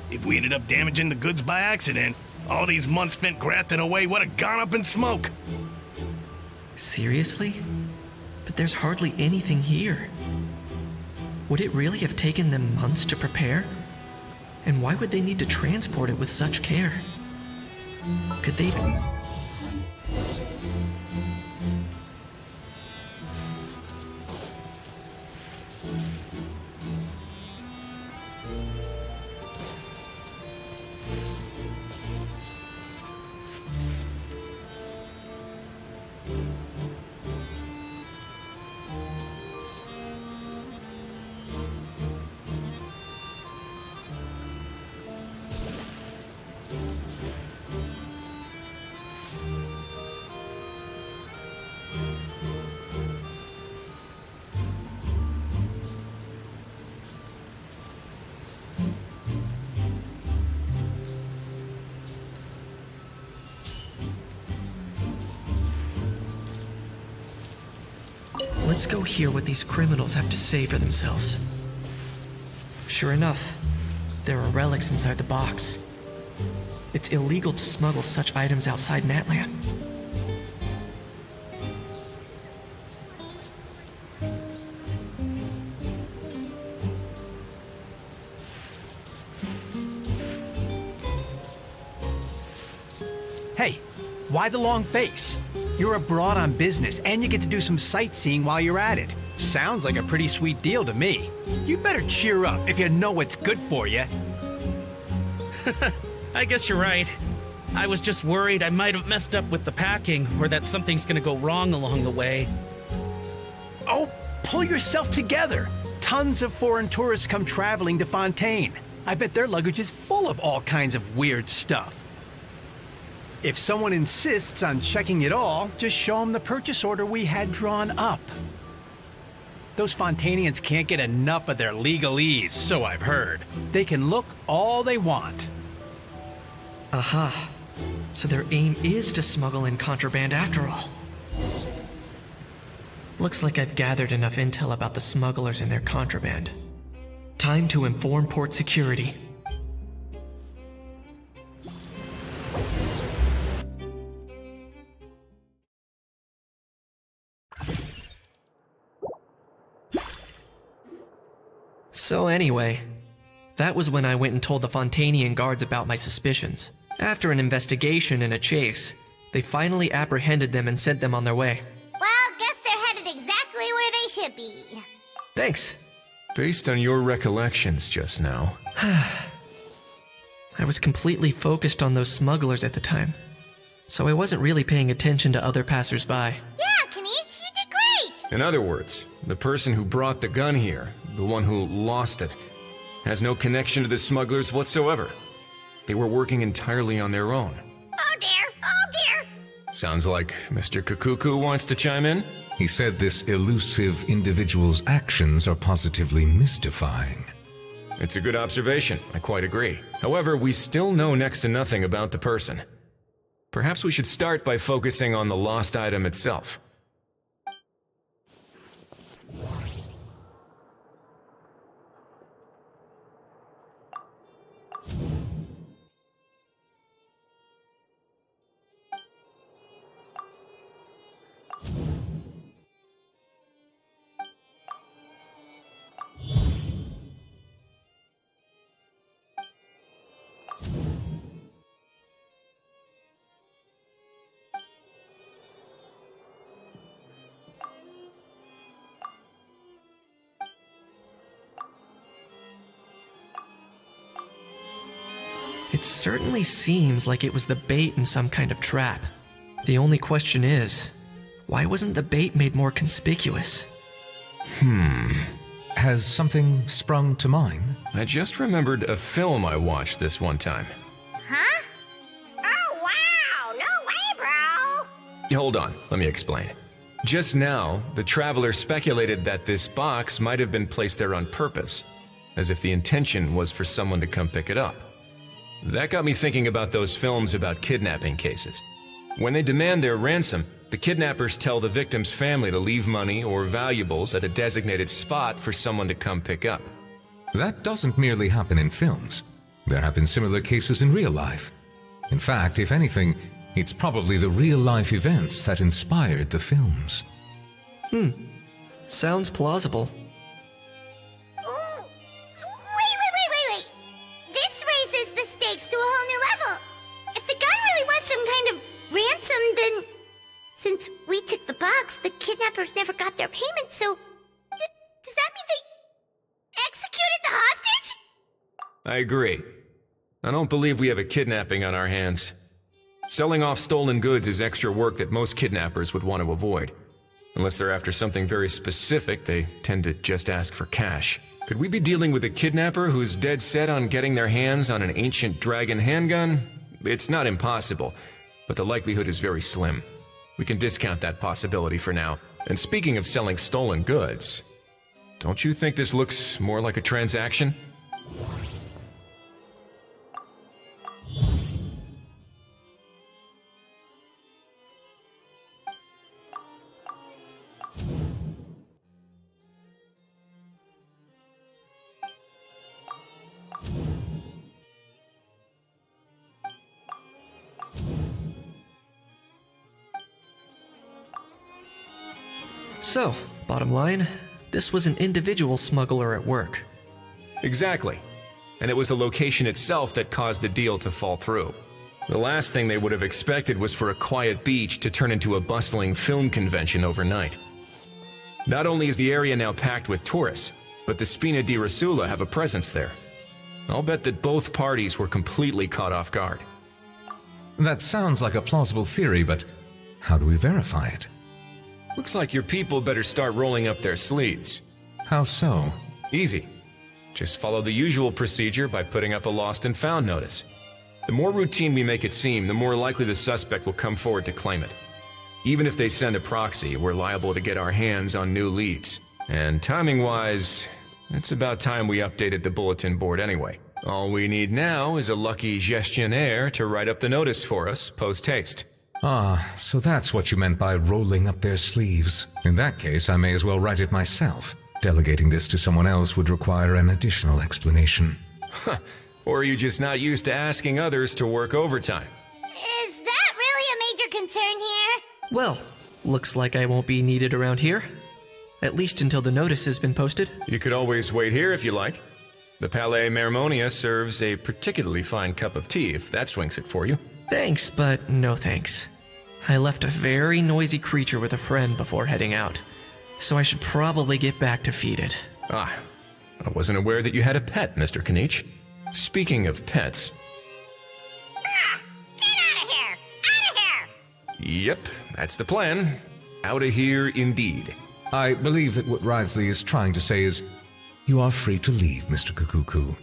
If we ended up damaging the goods by accident, all these months spent grafting away would have gone up in smoke. Seriously? But there's hardly anything here. Would it really have taken them months to prepare? And why would they need to transport it with such care? Could they... Let's go hear what these criminals have to say for themselves. Sure enough, there are relics inside the box. It's illegal to smuggle such items outside Natlan. Hey, why the long face? You're abroad on business, and you get to do some sightseeing while you're at it. Sounds like a pretty sweet deal to me. You better cheer up if you know what's good for you. I guess you're right. I was just worried I might have messed up with the packing, or that something's gonna go wrong along the way. Oh, pull yourself together. Tons of foreign tourists come traveling to Fontaine. I bet their luggage is full of all kinds of weird stuff. If someone insists on checking it all, just show them the purchase order we had drawn up. Those Fontanians can't get enough of their legalese, so I've heard. They can look all they want. Aha. So their aim is to smuggle in contraband after all. Looks like I've gathered enough intel about the smugglers and their contraband. Time to inform port security. So anyway, that was when I went and told the Fontanian guards about my suspicions. After an investigation and a chase, they finally apprehended them and sent them on their way. Well, guess they're headed exactly where they should be. Thanks. Based on your recollections just now, I was completely focused on those smugglers at the time, so I wasn't really paying attention to other passersby. Yeah, Kanish, you did great! in other words, the person who brought the gun here, the one who lost it, has no connection to the smugglers whatsoever. They were working entirely on their own. Oh dear, oh dear! Sounds like Mr. Kukuku wants to chime in? He said this elusive individual's actions are positively mystifying. It's a good observation, I quite agree. However, we still know next to nothing about the person. Perhaps we should start by focusing on the lost item itself. It certainly seems like it was the bait in some kind of trap. The only question is, why wasn't the bait made more conspicuous? Has something sprung to mind? I just remembered a film I watched this one time. Huh? Oh, wow! No way, bro! Hold on, let me explain. Just now, the traveler speculated that this box might have been placed there on purpose, as if the intention was for someone to come pick it up. That got me thinking about those films about kidnapping cases. When they demand their ransom, the kidnappers tell the victim's family to leave money or valuables at a designated spot for someone to come pick up. That doesn't merely happen in films. There have been similar cases in real life. In fact, if anything, it's probably the real-life events that inspired the films. Sounds plausible. Wait. This raises the stakes to a whole new level. If the gun really was some kind of ransom, then since we took the box, the kidnappers never got their payment, so does that mean they executed the hostage? I agree. I don't believe we have a kidnapping on our hands. Selling off stolen goods is extra work that most kidnappers would want to avoid. Unless they're after something very specific, they tend to just ask for cash. Could we be dealing with a kidnapper who's dead set on getting their hands on an ancient dragon handgun? It's not impossible, but the likelihood is very slim. We can discount that possibility for now. And speaking of selling stolen goods, don't you think this looks more like a transaction? So, bottom line, this was an individual smuggler at work. Exactly. And it was the location itself that caused the deal to fall through. The last thing they would have expected was for a quiet beach to turn into a bustling film convention overnight. Not only is the area now packed with tourists, but the Spina di Rosula have a presence there. I'll bet that both parties were completely caught off guard. That sounds like a plausible theory, but how do we verify it? Looks like your people better start rolling up their sleeves. How so? Easy. Just follow the usual procedure by putting up a lost and found notice. The more routine we make it seem, the more likely the suspect will come forward to claim it. Even if they send a proxy, we're liable to get our hands on new leads. And timing-wise, it's about time we updated the bulletin board anyway. All we need now is a lucky gestionnaire to write up the notice for us post-haste. Ah, so that's what you meant by rolling up their sleeves. In that case, I may as well write it myself. Delegating this to someone else would require an additional explanation. Or are you just not used to asking others to work overtime? Is that really a major concern here? Well, looks like I won't be needed around here. At least until the notice has been posted. You could always wait here if you like. The Palais Mermonia serves a particularly fine cup of tea if that swings it for you. Thanks, but no thanks. I left a very noisy creature with a friend before heading out, so I should probably get back to feed it. Ah, I wasn't aware that you had a pet, Mr. Kanich. Speaking of pets... Get out of here! Out of here! Yep, that's the plan. Out of here indeed. I believe that what Wriothesley is trying to say is, you are free to leave, Mr. Kukuku.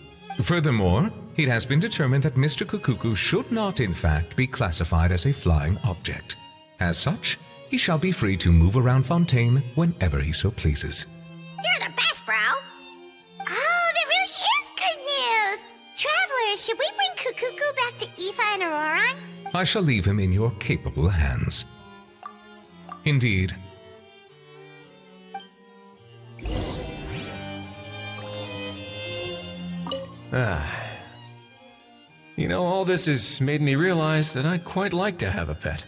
Furthermore, it has been determined that Mr. Kukuku should not, in fact, be classified as a flying object. As such, he shall be free to move around Fontaine whenever he so pleases. You're the best, bro! Oh, that really is good news! Travelers, should we bring Kukuku back to Aoife and Auroran? I shall leave him in your capable hands. Indeed. You know, all this has made me realize that I'd quite like to have a pet.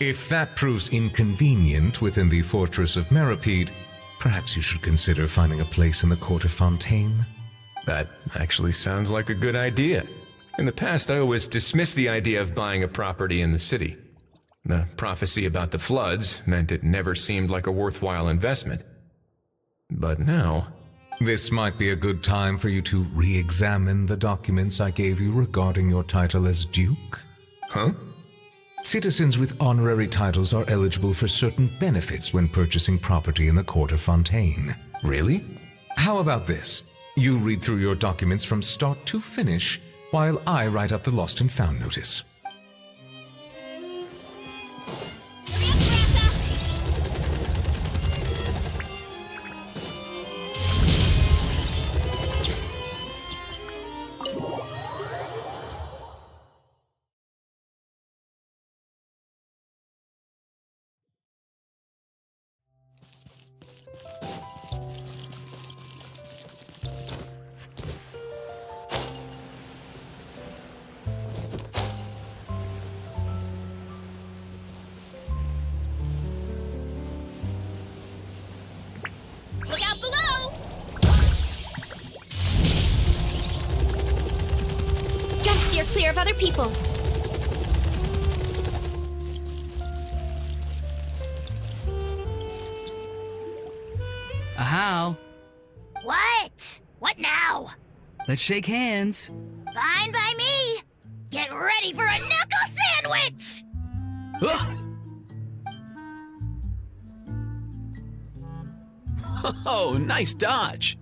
If that proves inconvenient within the fortress of Meripede, perhaps you should consider finding a place in the court of Fontaine. That actually sounds like a good idea. In the past, I always dismissed the idea of buying a property in the city. The prophecy about the floods meant it never seemed like a worthwhile investment. But now... This might be a good time for you to re-examine the documents I gave you regarding your title as Duke. Huh? Citizens with honorary titles are eligible for certain benefits when purchasing property in the court of Fontaine. Really? How about this? You read through your documents from start to finish, while I write up the lost and found notice. Look out below! Just steer clear of other people. Ahau, What? What now? let's shake hands. Fine by me! Get ready for a knuckle sandwich! Ugh. Oh, nice dodge.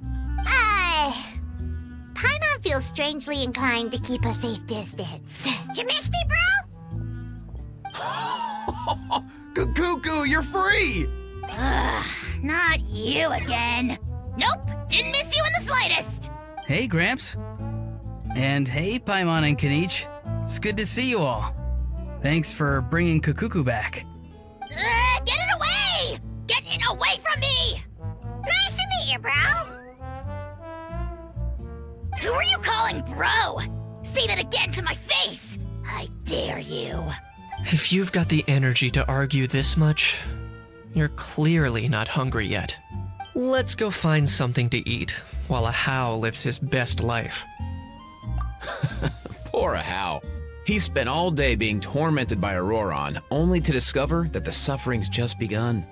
Paimon feels strangely inclined to keep a safe distance. Did you miss me, bro? Cuckoo, you're free! Ugh, not you again. Nope, didn't miss you in the slightest. Hey, Gramps. And hey, Paimon and Kanich. It's good to see you all. Thanks for bringing Kukuku back. Get it away! Get it away from me! Nice to meet you, bro. Who are you calling bro? Say that again to my face! I dare you. If you've got the energy to argue this much, you're clearly not hungry yet. Let's go find something to eat while Ahau lives his best life. Poor Ahau. He spent all day being tormented by Auroran, only to discover that the suffering's just begun.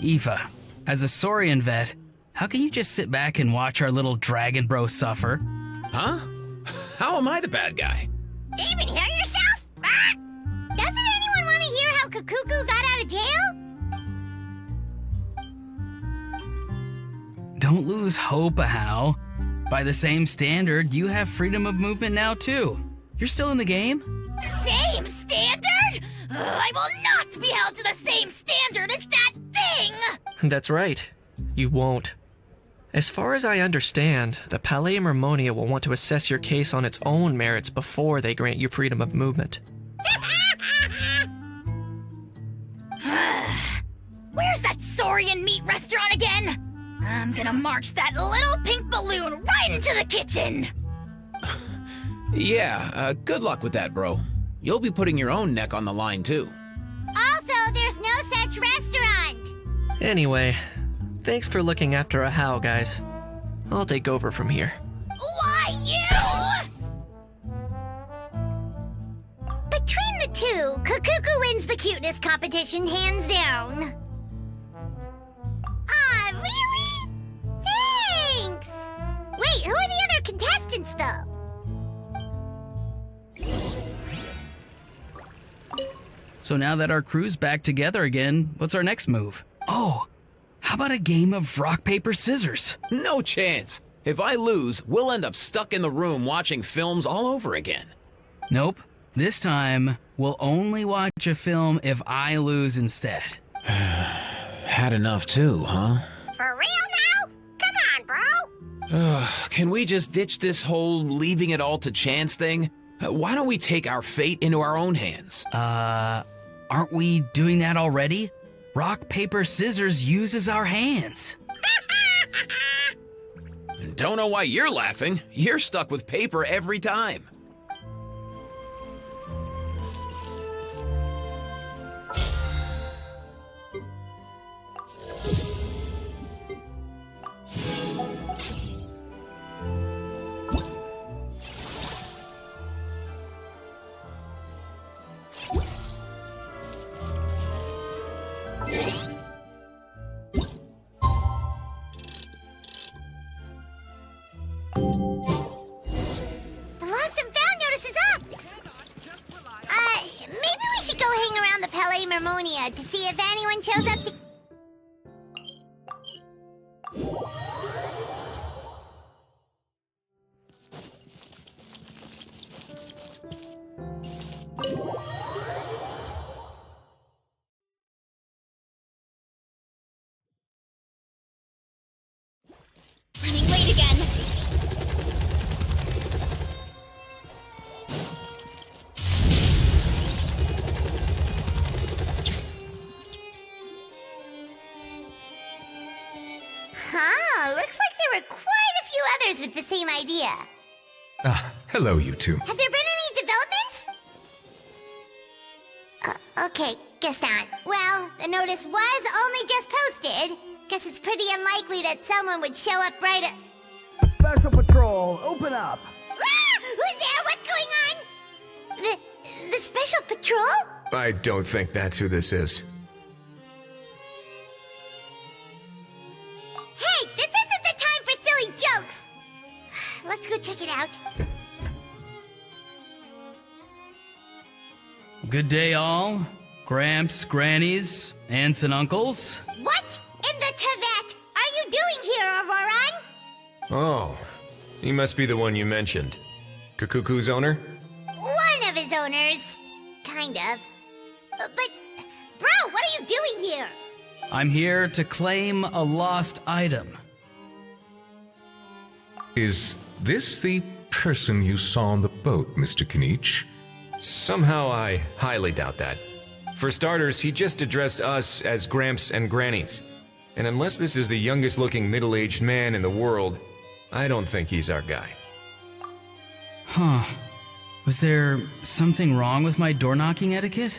Aoife, as a Saurian vet, how can you just sit back and watch our little dragon bro suffer? Huh? How am I the bad guy? Did you even hear yourself? Ah! Doesn't anyone want to hear how Kukuku got out of jail? Don't lose hope, Ahau. By the same standard, you have freedom of movement now too. You're still in the game? Same standard? I will not be held to the same standard as that thing! That's right. You won't. As far as I understand, the Palais Mermonia will want to assess your case on its own merits before they grant you freedom of movement. Where's that Saurian meat restaurant again? I'm gonna march that little pink balloon right into the kitchen! Yeah, good luck with that, bro. You'll be putting your own neck on the line, too. Also, there's no such restaurant! Anyway, thanks for looking after a How, guys. I'll take over from here. Why, you? Between the two, Kukuku wins the cuteness competition hands down. Ah, really? Thanks! Wait, who are the other contestants, though? So now that our crew's back together again, what's our next move? Oh, how about a game of rock, paper, scissors? No chance. If I lose, we'll end up stuck in the room watching films all over again. Nope. This time, we'll only watch a film if I lose instead. Had enough too, huh? For real now? Come on, bro! Can we just ditch this whole leaving it all to chance thing? Why don't we take our fate into our own hands? Aren't we doing that already? Rock, paper, scissors uses our hands. Don't know why you're laughing. You're stuck with paper every time. The lost and found notice is up! Maybe we should go hang around the Palais Mermonia to see if anyone shows up to... Running late again. Huh, looks like there were quite a few others with the same idea. Hello, you two. Have there been any developments? Okay, guess not. Well, the notice was only just posted. Guess it's pretty unlikely that someone would show up right at... Special Patrol, open up! Ah! Who's there? What's going on? The Special Patrol? I don't think that's who this is. Hey, this isn't the time for silly jokes! Let's go check it out. Good day, all. Gramps, grannies, aunts, and uncles. What in the Tibet are you doing here, Auroran? Oh, he must be the one you mentioned. Kukuku's owner? One of his owners. Kind of. But, bro, what are you doing here? I'm here to claim a lost item. Is this the person you saw on the boat, Mr. Kinich? Somehow I highly doubt that. For starters, he just addressed us as Gramps and Grannies. And unless this is the youngest looking middle-aged man in the world, I don't think he's our guy. Huh. Was there something wrong with my door-knocking etiquette?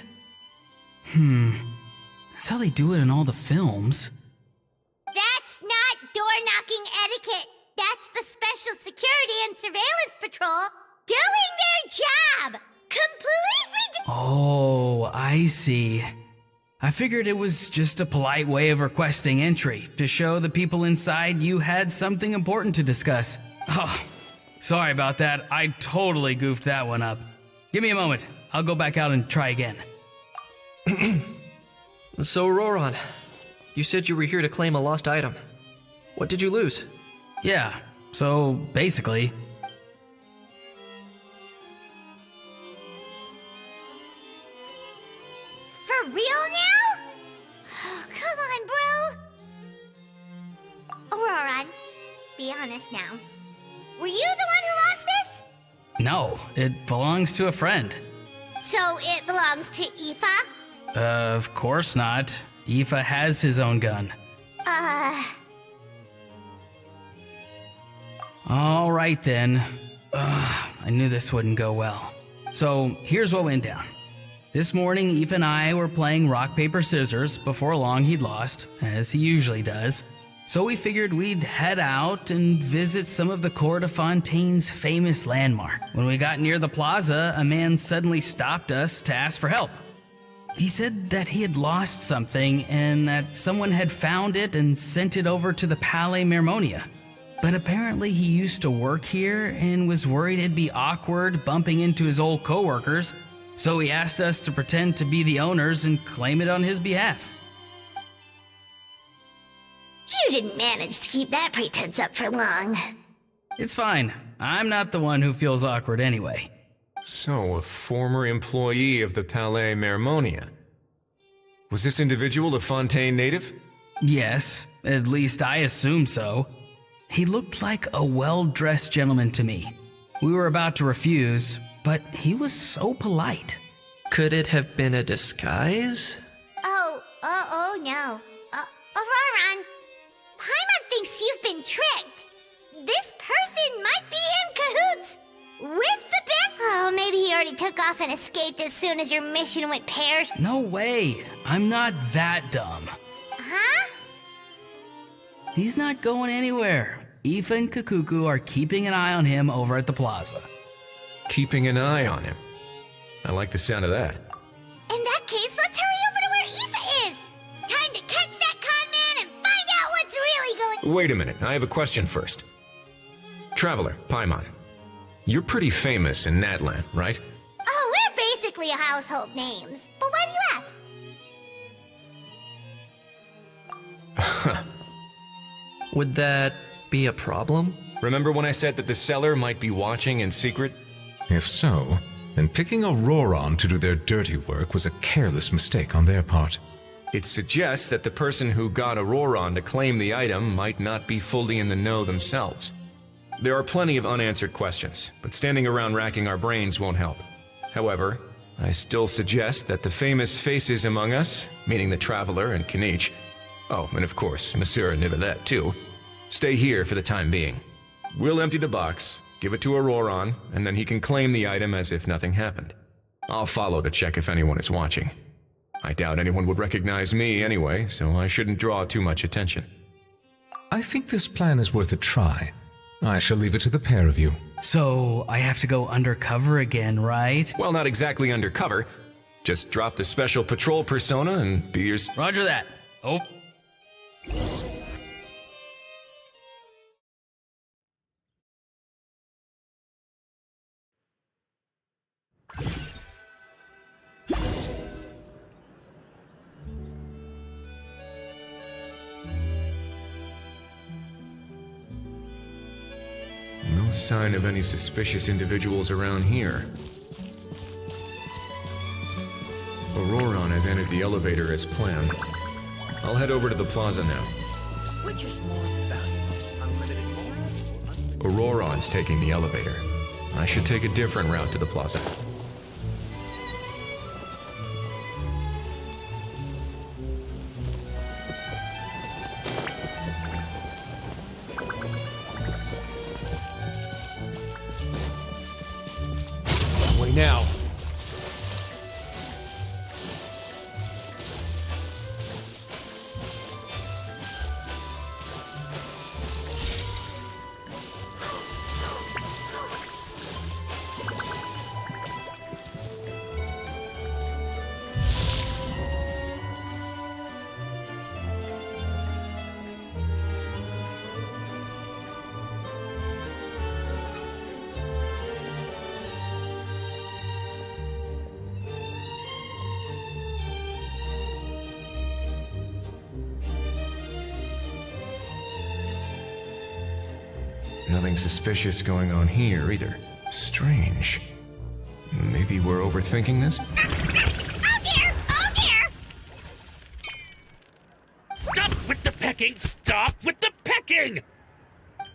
That's how they do it in all the films. That's not door-knocking etiquette. That's the Special Security and Surveillance Patrol doing their job. Completely Oh, I see. I figured it was just a polite way of requesting entry, to show the people inside you had something important to discuss. Oh, sorry about that. I totally goofed that one up. Give me a moment. I'll go back out and try again. So, Roran, you said you were here to claim a lost item. What did you lose? Yeah, So basically, For real now? Oh, come on, bro. Auroron, be honest now. Were you the one who lost this? no, it belongs to a friend. So it belongs to Aoife? Of course not. Aoife has his own gun. All right then. I knew this wouldn't go well. So here's what went down. This morning, Aoife and I were playing rock, paper, scissors. Before long, he'd lost, as he usually does. So we figured we'd head out and visit some of the Cour de Fontaine's famous landmark. When we got near the plaza, a man suddenly stopped us to ask for help. He said that he had lost something and that someone had found it and sent it over to the Palais Mermonia. But apparently he used to work here and was worried it'd be awkward bumping into his old coworkers, so he asked us to pretend to be the owners and claim it on his behalf. You didn't manage to keep that pretense up for long. It's fine. I'm not the one who feels awkward anyway. So, a former employee of the Palais Mermonia. Was this individual a Fontaine native? Yes, at least I assume so. He looked like a well-dressed gentleman to me. We were about to refuse, but he was so polite. Could it have been a disguise? Oh no. Auroron, Paimon thinks you've been tricked. This person might be in cahoots with the band. Oh, maybe he already took off and escaped as soon as your mission went pear. No way. I'm not that dumb. Huh? He's not going anywhere. Aoife and Kakuku are keeping an eye on him over at the plaza. Keeping an eye on him. I like the sound of that. In that case, let's hurry over to where Aoife is. Time to catch that con man and find out what's really going. Wait a minute, I have a question first. Traveler, Paimon. You're pretty famous in Natlan, right? Oh, we're basically a household names. But why do you ask? Would that be a problem? Remember when I said that the seller might be watching in secret? If so, then picking Auroron to do their dirty work was a careless mistake on their part. It suggests that the person who got Auroron to claim the item might not be fully in the know themselves. There are plenty of unanswered questions, but standing around racking our brains won't help. However, I still suggest that the famous faces among us, meaning the Traveler and Kinich, oh, and of course, Monsieur Nivelette too, stay here for the time being. We'll empty the box, give it to Auroron, and then he can claim the item as if nothing happened. I'll follow to check if anyone is watching. I doubt anyone would recognize me anyway, so I shouldn't draw too much attention. I think this plan is worth a try. I shall leave it to the pair of you. So, I have to go undercover again, right? Well, not exactly undercover. Just drop the special patrol persona and be your... Roger that. Oh. No sign of any suspicious individuals around here. Auroron has entered the elevator as planned. I'll head over to the plaza now. Which is more valuable, unlimited more? Auroron's taking the elevator. I should take a different route to the plaza. Now. Nothing suspicious going on here either. Strange. Maybe we're overthinking this? Oh dear! Oh dear! Stop with the pecking! Stop with the pecking!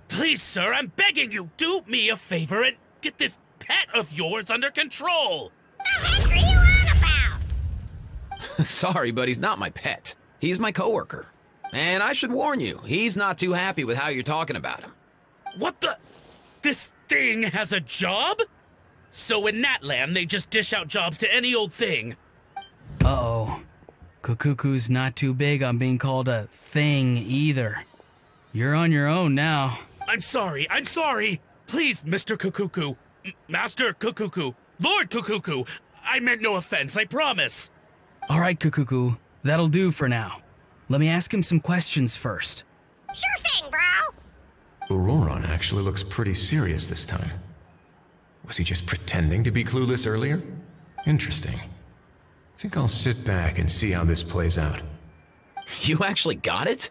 Please, sir, I'm begging you, do me a favor and get this pet of yours under control! The heck are you on about? Sorry, but he's not my pet. He's my coworker. And I should warn you, he's not too happy with how you're talking about him. What the? This thing has a job? So in Natland, they just dish out jobs to any old thing. Uh-oh. Kukuku's not too big on being called a thing either. You're on your own now. I'm sorry. Please, Mr. Kukuku. Master Kukuku. Lord Kukuku. I meant no offense, I promise. All right, Kukuku. That'll do for now. Let me ask him some questions first. Sure thing, bro. Auroron actually looks pretty serious this time. Was he just pretending to be clueless earlier? Interesting. Think I'll sit back and see how this plays out. You actually got it?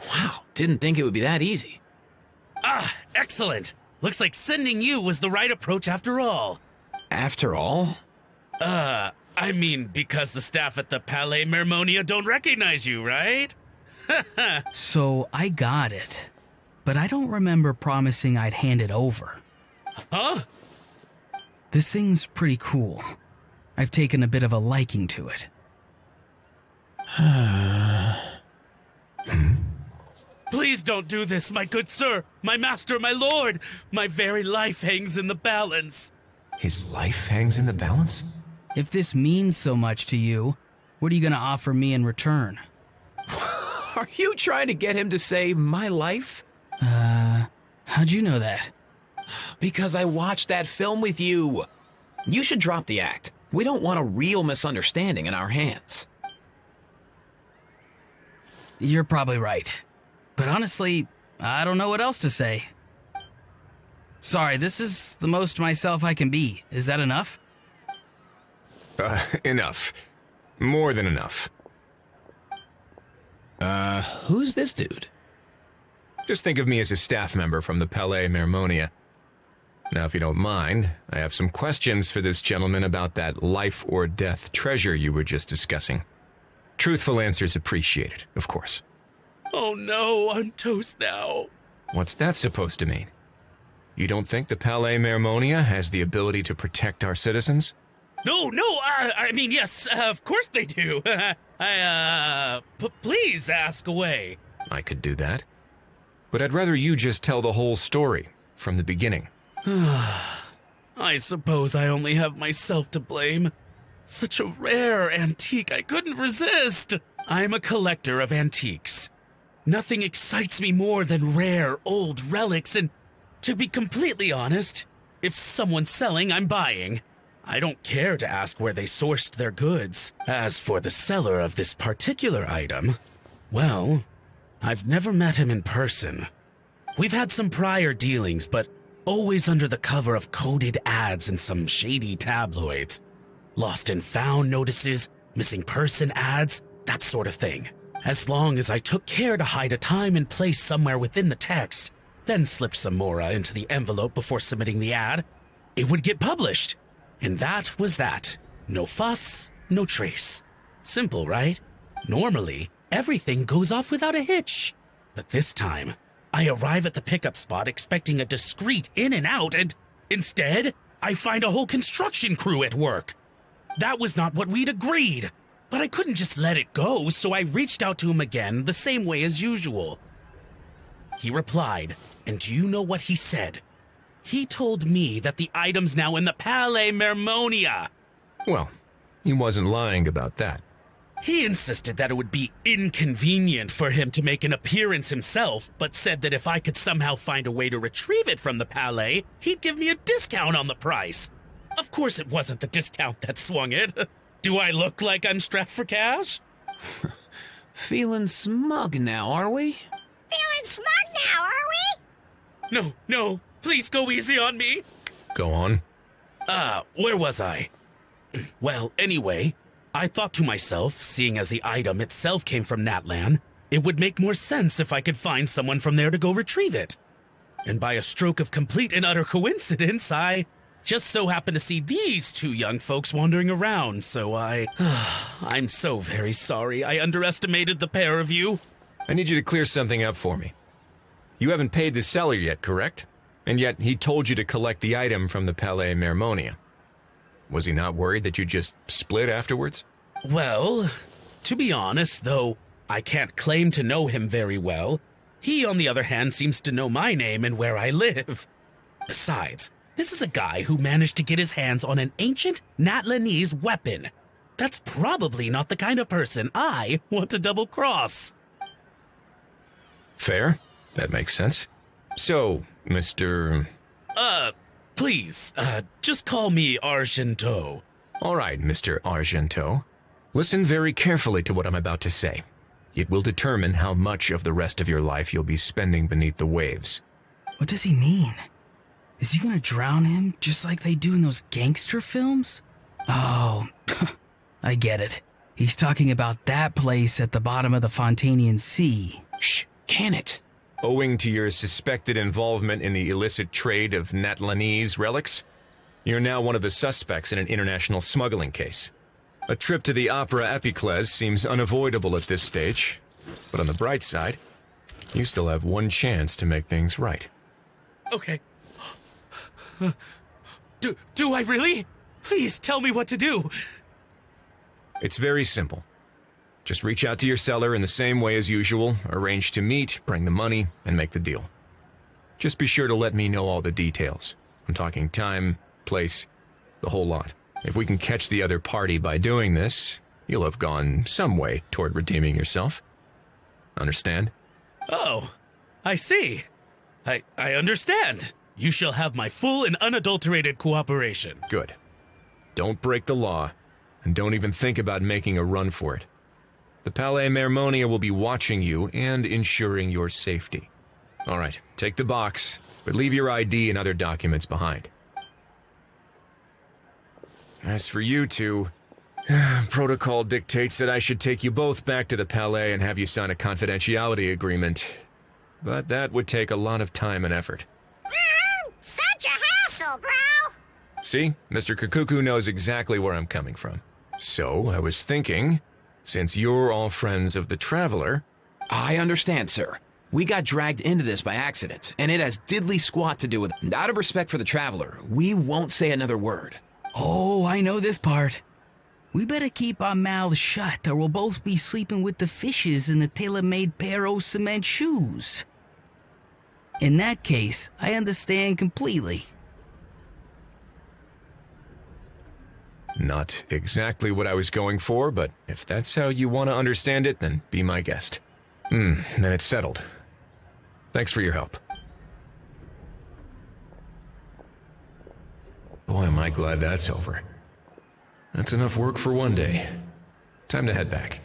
Wow, didn't think it would be that easy. Ah, excellent. Looks like sending you was the right approach after all. After all? I mean, because the staff at the Palais Mermonia don't recognize you, right? So I got it, but I don't remember promising I'd hand it over. Huh? This thing's pretty cool. I've taken a bit of a liking to it. Please don't do this, my good sir, my master, my lord. My very life hangs in the balance. His life hangs in the balance? If this means so much to you, what are you gonna offer me in return? Are you trying to get him to say my life? How'd you know that? Because I watched that film with you. You should drop the act. We don't want a real misunderstanding in our hands. You're probably right. But honestly, I don't know what else to say. Sorry, this is the most myself I can be. Is that enough? Enough. More than enough. Who's this dude? Just think of me as a staff member from the Palais Mermonia. Now, if you don't mind, I have some questions for this gentleman about that life or death treasure you were just discussing. Truthful answers appreciated, of course. Oh no, I'm toast now. What's that supposed to mean? You don't think the Palais Mermonia has the ability to protect our citizens? No, I mean, yes, of course they do. Please ask away. I could do that. But I'd rather you just tell the whole story, from the beginning. I suppose I only have myself to blame. Such a rare antique, I couldn't resist. I'm a collector of antiques. Nothing excites me more than rare, old relics, and to be completely honest, if someone's selling, I'm buying. I don't care to ask where they sourced their goods. As for the seller of this particular item, well, I've never met him in person. We've had some prior dealings, but always under the cover of coded ads in some shady tabloids. Lost and found notices, missing person ads, that sort of thing. As long as I took care to hide a time and place somewhere within the text, then slip some mora into the envelope before submitting the ad, it would get published. And that was that. No fuss, no trace. Simple, right? Normally, everything goes off without a hitch. But this time, I arrive at the pickup spot expecting a discreet in and out, and instead, I find a whole construction crew at work. That was not what we'd agreed, but I couldn't just let it go, so I reached out to him again the same way as usual. He replied, and do you know what he said? He told me that the item's now in the Palais Mermonia. Well, he wasn't lying about that. He insisted that it would be inconvenient for him to make an appearance himself, but said that if I could somehow find a way to retrieve it from the Palais, he'd give me a discount on the price. Of course it wasn't the discount that swung it. Do I look like I'm strapped for cash? Feeling smug now, are we? Feeling smug now, are we? No, please go easy on me. Go on. Where was I? Well, anyway, I thought to myself, seeing as the item itself came from Natlan, it would make more sense if I could find someone from there to go retrieve it. And by a stroke of complete and utter coincidence, I just so happened to see these two young folks wandering around, so I'm so very sorry I underestimated the pair of you. I need you to clear something up for me. You haven't paid the seller yet, correct? And yet he told you to collect the item from the Palais Mermonia. Was he not worried that you just split afterwards? Well, to be honest, though I can't claim to know him very well, he, on the other hand, seems to know my name and where I live. Besides, this is a guy who managed to get his hands on an ancient Natlanese weapon. That's probably not the kind of person I want to double-cross. Fair. That makes sense. So, Mr. Please, just call me Argento. All right, Mr. Argento. Listen very carefully to what I'm about to say. It will determine how much of the rest of your life you'll be spending beneath the waves. What does he mean? Is he gonna drown him just like they do in those gangster films? Oh, I get it. He's talking about that place at the bottom of the Fontanian Sea. Shh, can it? Owing to your suspected involvement in the illicit trade of Natlanese relics, you're now one of the suspects in an international smuggling case. A trip to the Opera Epiclese seems unavoidable at this stage, but on the bright side, you still have one chance to make things right. Okay. Do I really? Please tell me what to do. It's very simple. Just reach out to your seller in the same way as usual, arrange to meet, bring the money, and make the deal. Just be sure to let me know all the details. I'm talking time, place, the whole lot. If we can catch the other party by doing this, you'll have gone some way toward redeeming yourself. Understand? Oh, I see. I understand. You shall have my full and unadulterated cooperation. Good. Don't break the law, and don't even think about making a run for it. The Palais Mermonia will be watching you and ensuring your safety. All right, take the box, but leave your ID and other documents behind. As for you two, protocol dictates that I should take you both back to the Palais and have you sign a confidentiality agreement. But that would take a lot of time and effort. Such a hassle, bro! See, Mr. Kukuku knows exactly where I'm coming from. So, I was thinking, since you're all friends of the Traveler... I understand, sir. We got dragged into this by accident, and it has diddly squat to do with it. Out of respect for the Traveler, we won't say another word. Oh, I know this part. We better keep our mouths shut, or we'll both be sleeping with the fishes in the tailor-made pair of cement shoes. In that case, I understand completely. Not exactly what I was going for, but if that's how you want to understand it, then be my guest. Then it's settled. Thanks for your help. Boy, am I glad that's over. That's enough work for one day. Time to head back.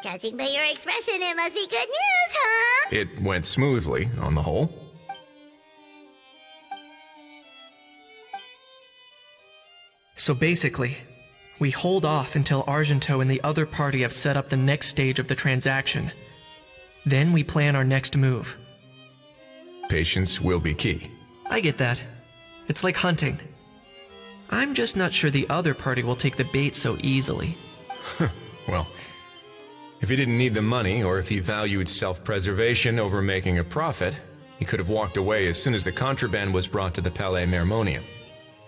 Judging by your expression, it must be good news, huh? It went smoothly, on the whole. So basically, we hold off until Argento and the other party have set up the next stage of the transaction. Then we plan our next move. Patience will be key. I get that. It's like hunting. I'm just not sure the other party will take the bait so easily. Well, if he didn't need the money, or if he valued self-preservation over making a profit, he could have walked away as soon as the contraband was brought to the Palais Mermonia.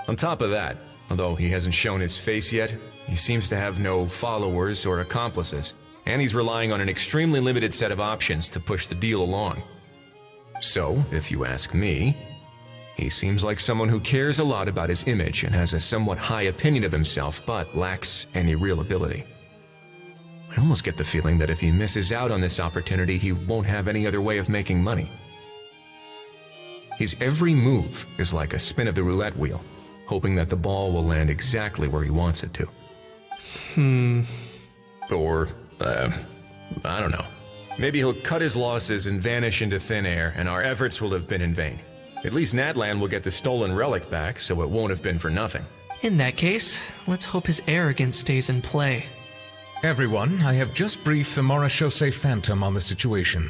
On top of that, although he hasn't shown his face yet, he seems to have no followers or accomplices, and he's relying on an extremely limited set of options to push the deal along. So, if you ask me, he seems like someone who cares a lot about his image and has a somewhat high opinion of himself, but lacks any real ability. I almost get the feeling that if he misses out on this opportunity, he won't have any other way of making money. His every move is like a spin of the roulette wheel, hoping that the ball will land exactly where he wants it to. Or, I don't know. Maybe he'll cut his losses and vanish into thin air, and our efforts will have been in vain. At least Natlan will get the stolen relic back, so it won't have been for nothing. In that case, let's hope his arrogance stays in play. Everyone, I have just briefed the Marechaussee Phantom on the situation.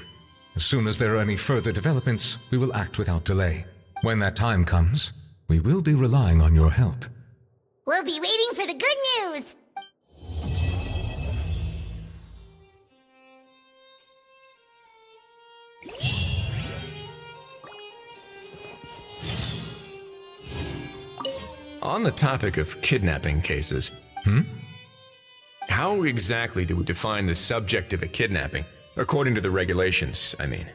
As soon as there are any further developments, we will act without delay. When that time comes, we will be relying on your help. We'll be waiting for the good news. On the topic of kidnapping cases, how exactly do we define the subject of a kidnapping? According to the regulations, I mean.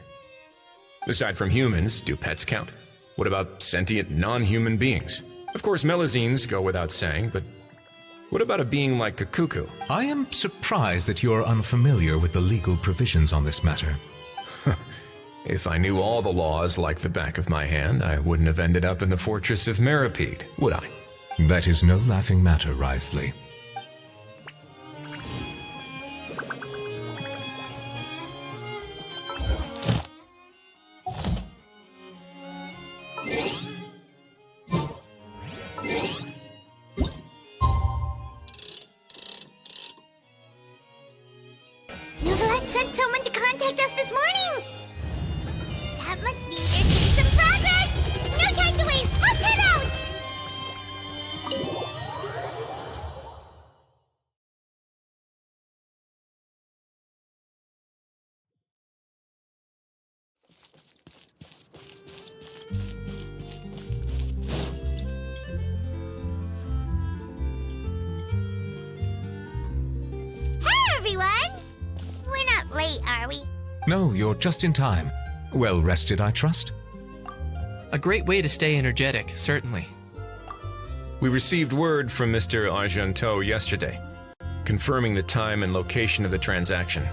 Aside from humans, do pets count? What about sentient non-human beings? Of course, Melazines go without saying, but what about a being like a cuckoo? I am surprised that you are unfamiliar with the legal provisions on this matter. If I knew all the laws like the back of my hand, I wouldn't have ended up in the fortress of Meripede, would I? That is no laughing matter, Wriothesley. Neuvillette sent someone to contact us this morning. That must mean there should be some progress. No time to waste. Let's head out. Hey, everyone. We're not late, are we? No, you're just in time. Well rested, I trust? A great way to stay energetic, certainly. We received word from Mr. Argenteau yesterday, confirming the time and location of the transaction.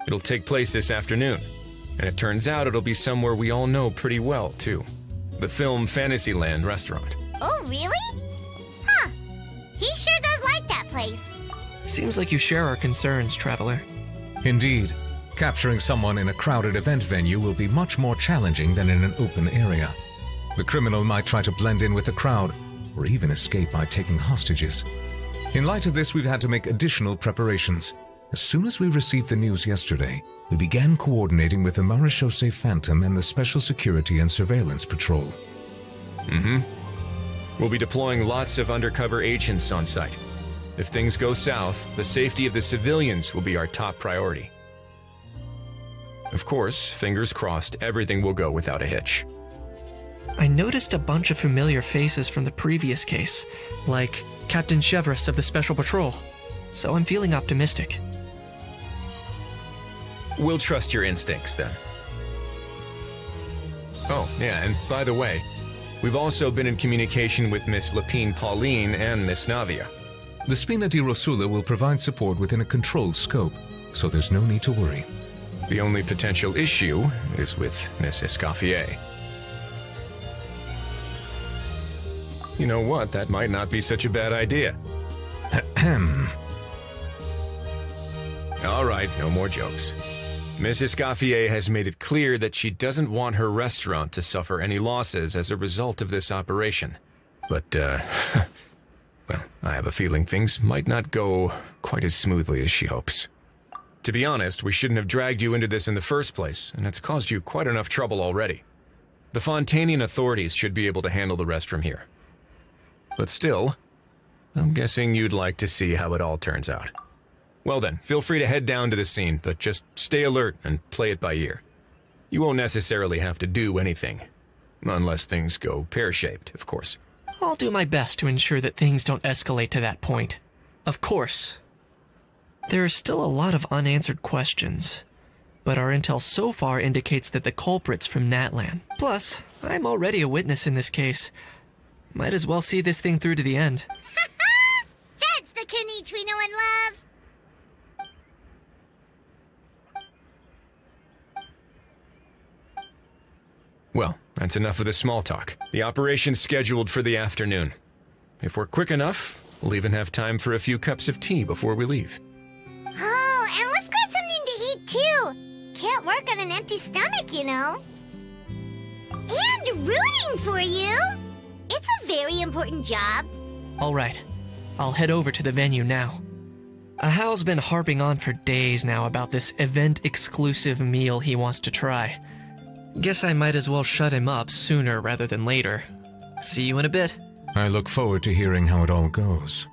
It'll take place this afternoon, and it turns out it'll be somewhere we all know pretty well, too. The Film Fantasyland restaurant. Oh, really? Huh. He sure does like that place. Seems like you share our concerns, Traveler. Indeed. Capturing someone in a crowded event venue will be much more challenging than in an open area. The criminal might try to blend in with the crowd, or even escape by taking hostages. In light of this, we've had to make additional preparations. As soon as we received the news yesterday, we began coordinating with the Marechaussee Phantom and the Special Security and Surveillance Patrol. We'll be deploying lots of undercover agents on site. If things go south, the safety of the civilians will be our top priority. Of course, fingers crossed, everything will go without a hitch. I noticed a bunch of familiar faces from the previous case, like Captain Chevres of the Special Patrol, so I'm feeling optimistic. We'll trust your instincts, then. Oh, yeah, and by the way, we've also been in communication with Miss Lapine Pauline and Miss Navia. The Spina di Rosula will provide support within a controlled scope, so there's no need to worry. The only potential issue is with Miss Escoffier. You know what? That might not be such a bad idea. All right, no more jokes. Miss Escoffier has made it clear that she doesn't want her restaurant to suffer any losses as a result of this operation. But, well, I have a feeling things might not go quite as smoothly as she hopes. To be honest, we shouldn't have dragged you into this in the first place, and it's caused you quite enough trouble already. The Fontanian authorities should be able to handle the rest from here. But still, I'm guessing you'd like to see how it all turns out. Well then, feel free to head down to the scene, but just stay alert and play it by ear. You won't necessarily have to do anything, unless things go pear-shaped, of course. I'll do my best to ensure that things don't escalate to that point. Of course. There are still a lot of unanswered questions, but our intel so far indicates that the culprit's from Natlan. Plus, I'm already a witness in this case. Might as well see this thing through to the end. That's the Knight we know and love. Well, that's enough of the small talk. The operation's scheduled for the afternoon. If we're quick enough, we'll even have time for a few cups of tea before we leave. Oh, and let's grab something to eat can't work on an empty stomach, you know. And rooting for you. It's a very important job. All right, I'll head over to the venue now. Ahal's been harping on for days now about this event-exclusive meal he wants to try. Guess I might as well shut him up sooner rather than later. See you in a bit. I look forward to hearing how it all goes.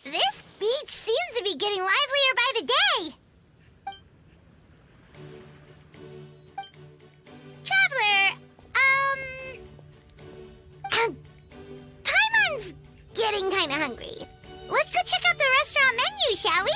This beach seems to be getting livelier by the day. Traveler, Paimon's getting kinda hungry. Let's go check out the restaurant menu, shall we?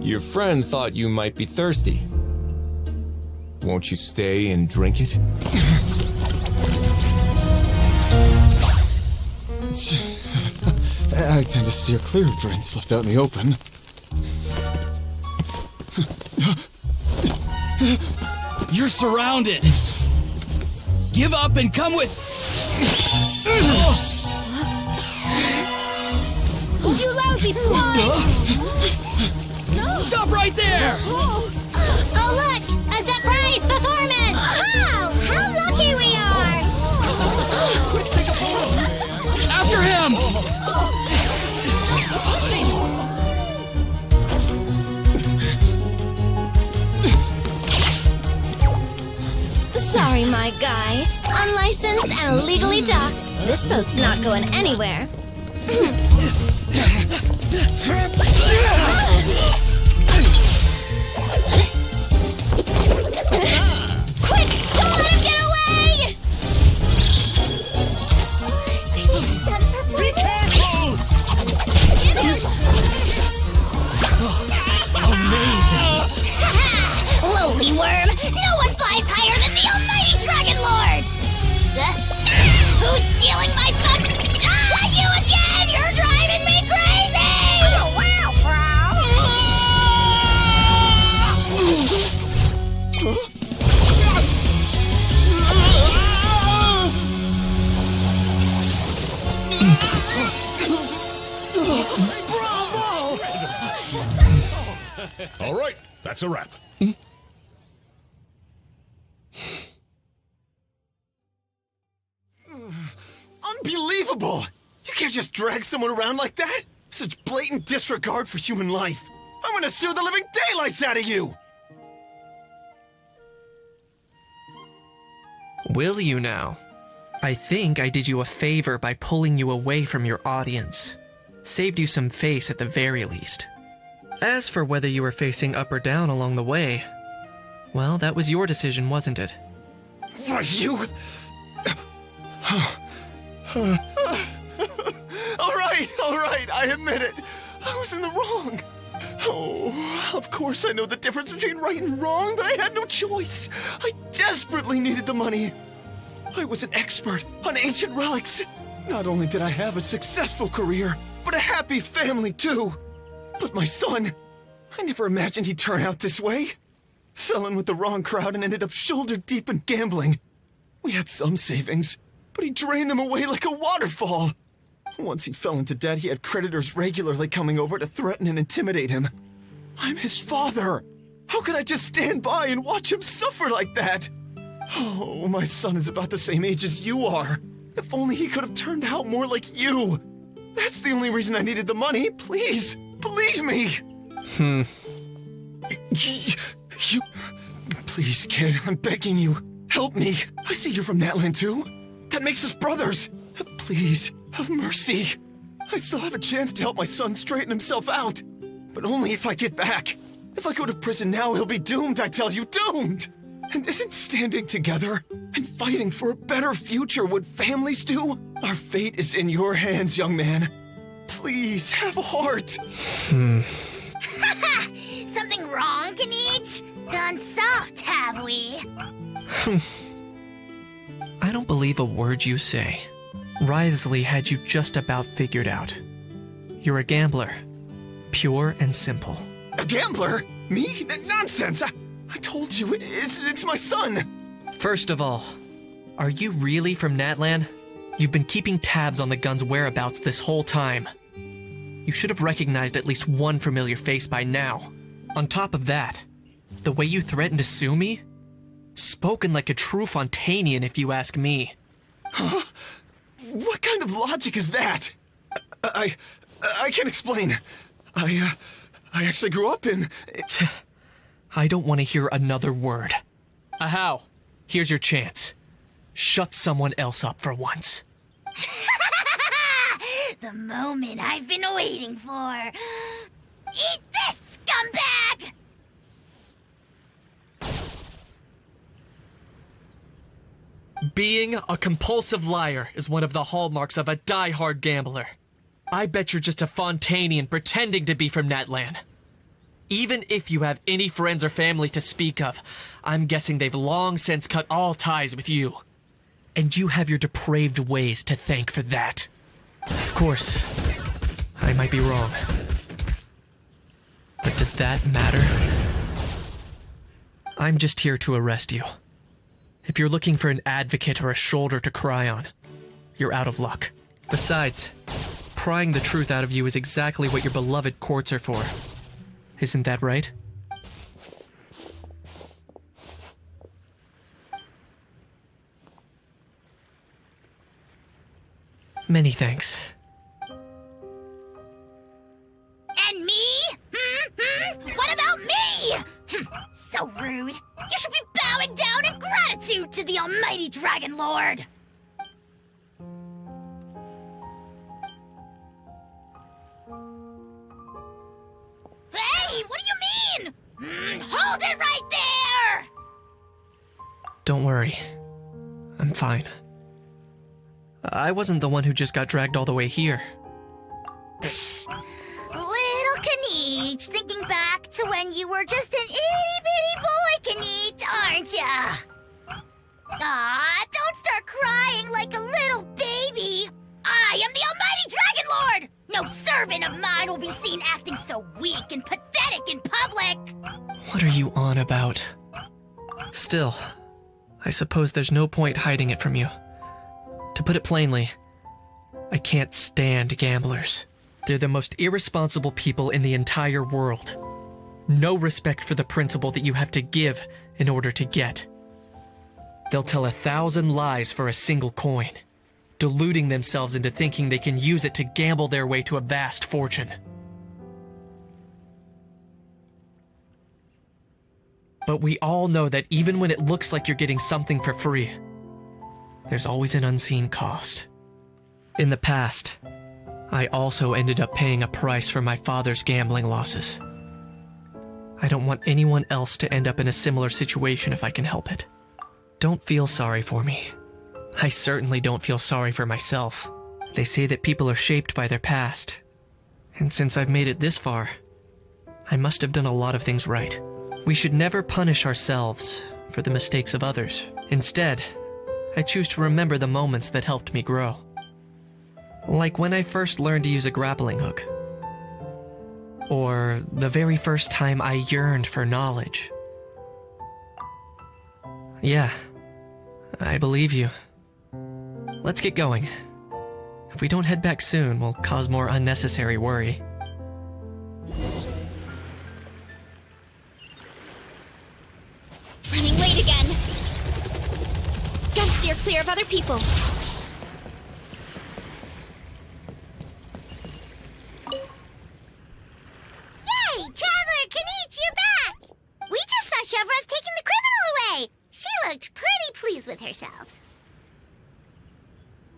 Your friend thought you might be thirsty. Won't you stay and drink it? I tend to steer clear of drinks left out in the open. You're surrounded. Give up and come with. You lousy swine! Stop right there! Oh, look! A surprise performance! Wow! How lucky we are! After him! Sorry, my guy. Unlicensed and illegally docked. This boat's not going anywhere. Quick! Don't let him get away! Be careful! Amazing! Lowly worm! No one flies higher than the almighty Dragon Lord! Who's stealing my fun? You again! You're driving me crazy! Oh, wow, All right, that's a wrap. Unbelievable! You can't just drag someone around like that! Such blatant disregard for human life! I'm gonna sue the living daylights out of you! Will you now? I think I did you a favor by pulling you away from your audience. Saved you some face at the very least. As for whether you were facing up or down along the way, well, that was your decision, wasn't it? For you... All right, I admit it. I was in the wrong. Oh, of course I know the difference between right and wrong, but I had no choice. I desperately needed the money. I was an expert on ancient relics. Not only did I have a successful career, but a happy family too. But my son, I never imagined he'd turn out this way. Fell in with the wrong crowd and ended up shoulder deep in gambling. We had some savings, but he drained them away like a waterfall. Once he fell into debt, he had creditors regularly coming over to threaten and intimidate him. I'm his father. How could I just stand by and watch him suffer like that? Oh, my son is about the same age as you are. If only he could have turned out more like you. That's the only reason I needed the money. Please, believe me. You... Please, kid, I'm begging you. Help me. I see you're from Natland too. That makes us brothers. Please, have mercy. I still have a chance to help my son straighten himself out. But only if I get back. If I go to prison now, he'll be doomed, I tell you, doomed! And isn't standing together and fighting for a better future what families do? Our fate is in your hands, young man. Please, have a heart. Something wrong, Kanich? Gone soft, have we? I don't believe a word you say. Wriothesley had you just about figured out. You're a gambler. Pure and simple. A gambler? Me? Nonsense! I told you, it's my son! First of all, are you really from Natland? You've been keeping tabs on the gun's whereabouts this whole time. You should have recognized at least one familiar face by now. On top of that, the way you threatened to sue me? Spoken like a true Fontanian, if you ask me. Huh? What kind of logic is that? I can't explain. I actually grew up in... I don't want to hear another word. Ahau, here's your chance. Shut someone else up for once. The moment I've been waiting for. Eat this, scumbag! Being a compulsive liar is one of the hallmarks of a die-hard gambler. I bet you're just a Fontanian pretending to be from Natland. Even if you have any friends or family to speak of, I'm guessing they've long since cut all ties with you. And you have your depraved ways to thank for that. Of course, I might be wrong. But does that matter? I'm just here to arrest you. If you're looking for an advocate or a shoulder to cry on, you're out of luck. Besides, prying the truth out of you is exactly what your beloved courts are for. Isn't that right? Many thanks. And me? What about me? So rude. You should be bowing down in gratitude to the almighty Dragon Lord. Hey, what do you mean? Hold it right there! Don't worry. I'm fine. I wasn't the one who just got dragged all the way here. Little Kanich, thinking back to when you were just an itty-bitty boy, Kanich, aren't ya? Aw, don't start crying like a little baby. I am the almighty Dragon Lord! No servant of mine will be seen acting so weak and pathetic in public! What are you on about? Still, I suppose there's no point hiding it from you. To put it plainly, I can't stand gamblers. They're the most irresponsible people in the entire world. No respect for the principle that you have to give in order to get. They'll tell 1,000 lies for a single coin, deluding themselves into thinking they can use it to gamble their way to a vast fortune. But we all know that even when it looks like you're getting something for free, there's always an unseen cost. In the past, I also ended up paying a price for my father's gambling losses. I don't want anyone else to end up in a similar situation if I can help it. Don't feel sorry for me. I certainly don't feel sorry for myself. They say that people are shaped by their past. And since I've made it this far, I must have done a lot of things right. We should never punish ourselves for the mistakes of others. Instead, I choose to remember the moments that helped me grow. Like when I first learned to use a grappling hook. Or the very first time I yearned for knowledge. Yeah, I believe you. Let's get going. If we don't head back soon, we'll cause more unnecessary worry. Running late again. Gotta steer clear of other people. herself.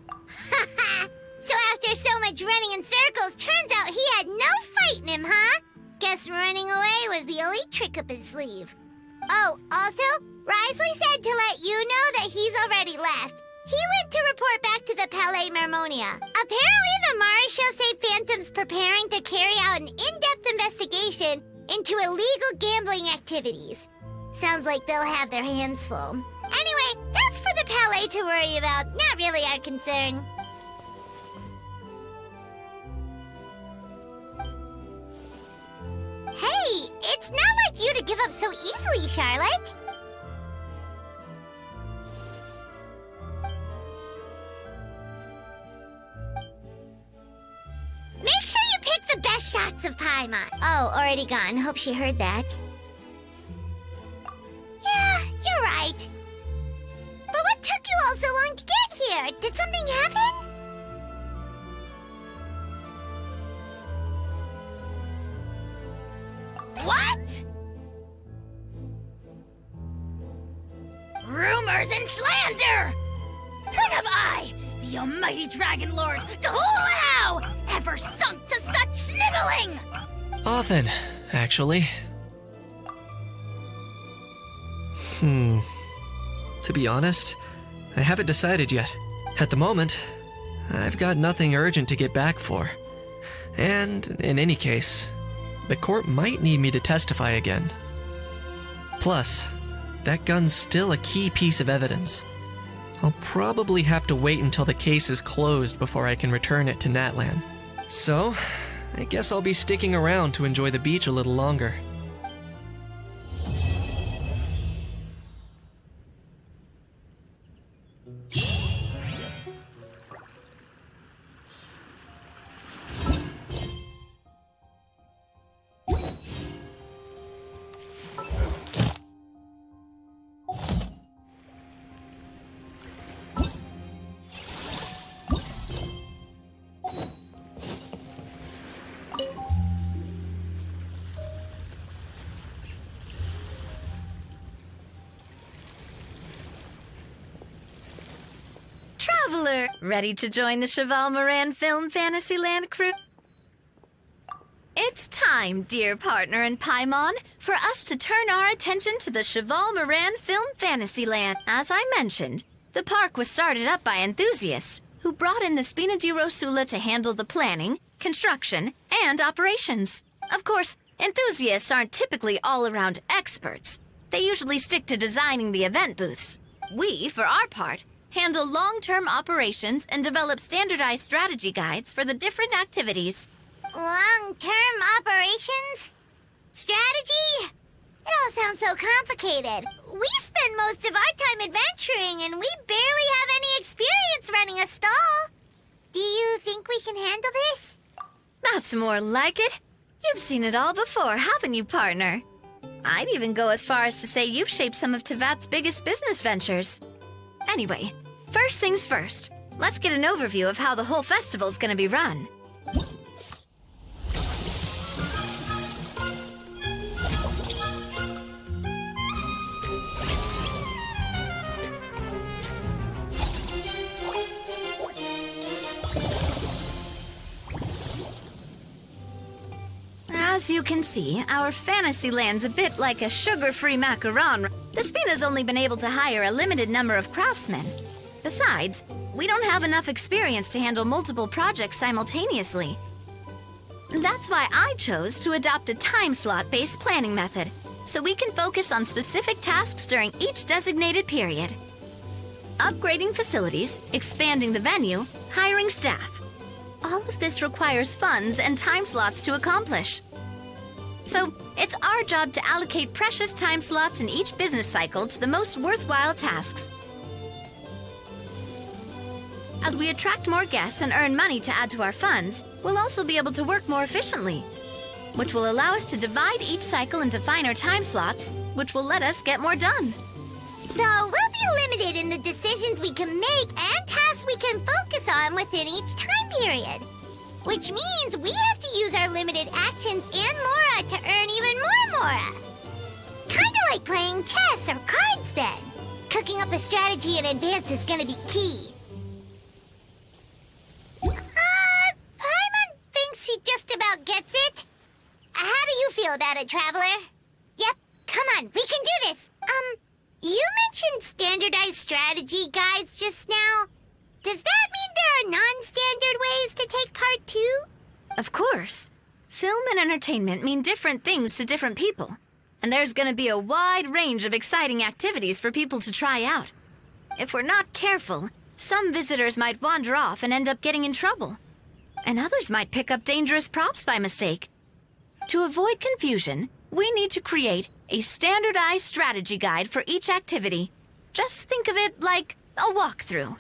Haha! So after so much running in circles, turns out he had no fight in him, huh? Guess running away was the only trick up his sleeve. Oh, also, Risley said to let you know that he's already left. He went to report back to the Palais Mermonia. Apparently, the Maréchaux say Phantom's preparing to carry out an in-depth investigation into illegal gambling activities. Sounds like they'll have their hands full. Anyway, that's for the Palais to worry about, not really our concern. Hey, it's not like you to give up so easily, Charlotte. Make sure you pick the best shots of Paimon. Oh, already gone. Hope she heard that. Yeah, you're right. But what took you all so long to get here? Did something happen? What? Rumors and slander! When have I, the almighty Dragon Lord, the whole how, ever sunk to such sniveling? Often, actually. To be honest, I haven't decided yet. At the moment, I've got nothing urgent to get back for. And in any case, the court might need me to testify again. Plus, that gun's still a key piece of evidence. I'll probably have to wait until the case is closed before I can return it to Natlan. So, I guess I'll be sticking around to enjoy the beach a little longer. Traveler, ready to join the Cheval Moran Film Fantasyland crew? It's time, dear partner in Paimon, for us to turn our attention to the Cheval Moran Film Fantasyland. As I mentioned, the park was started up by enthusiasts who brought in the Spina di Rosula to handle the planning, construction, and operations. Of course, enthusiasts aren't typically all-around experts. They usually stick to designing the event booths. We, for our part, handle long-term operations and develop standardized strategy guides for the different activities. Long-term operations? Strategy? It all sounds so complicated. We spend most of our time adventuring and we barely have any experience running a stall. Do you think we can handle this? That's more like it. You've seen it all before, haven't you, partner? I'd even go as far as to say you've shaped some of Tevat's biggest business ventures. Anyway, first things first. Let's get an overview of how the whole festival's gonna be run. As you can see, our Fantasyland's a bit like a sugar-free macaron. The Spina's only been able to hire a limited number of craftsmen. Besides, we don't have enough experience to handle multiple projects simultaneously. That's why I chose to adopt a time slot-based planning method, so we can focus on specific tasks during each designated period. Upgrading facilities, expanding the venue, hiring staff. All of this requires funds and time slots to accomplish. So, it's our job to allocate precious time slots in each business cycle to the most worthwhile tasks. As we attract more guests and earn money to add to our funds, we'll also be able to work more efficiently, which will allow us to divide each cycle into finer time slots, which will let us get more done. So we'll be limited in the decisions we can make and tasks we can focus on within each time period. Which means we have to use our limited actions and Mora to earn even more Mora. Kinda like playing chess or cards then. Cooking up up a strategy in advance is gonna be key. Paimon thinks she just about gets it. How do you feel about it, Traveler? Yep, come on, we can do this. You mentioned standardized strategy guides just now. Does that mean there are non-standard ways to take part too? Of course. Film and entertainment mean different things to different people. And there's gonna be a wide range of exciting activities for people to try out. If we're not careful, some visitors might wander off and end up getting in trouble. And others might pick up dangerous props by mistake. To avoid confusion, we need to create a standardized strategy guide for each activity. Just think of it like a walkthrough.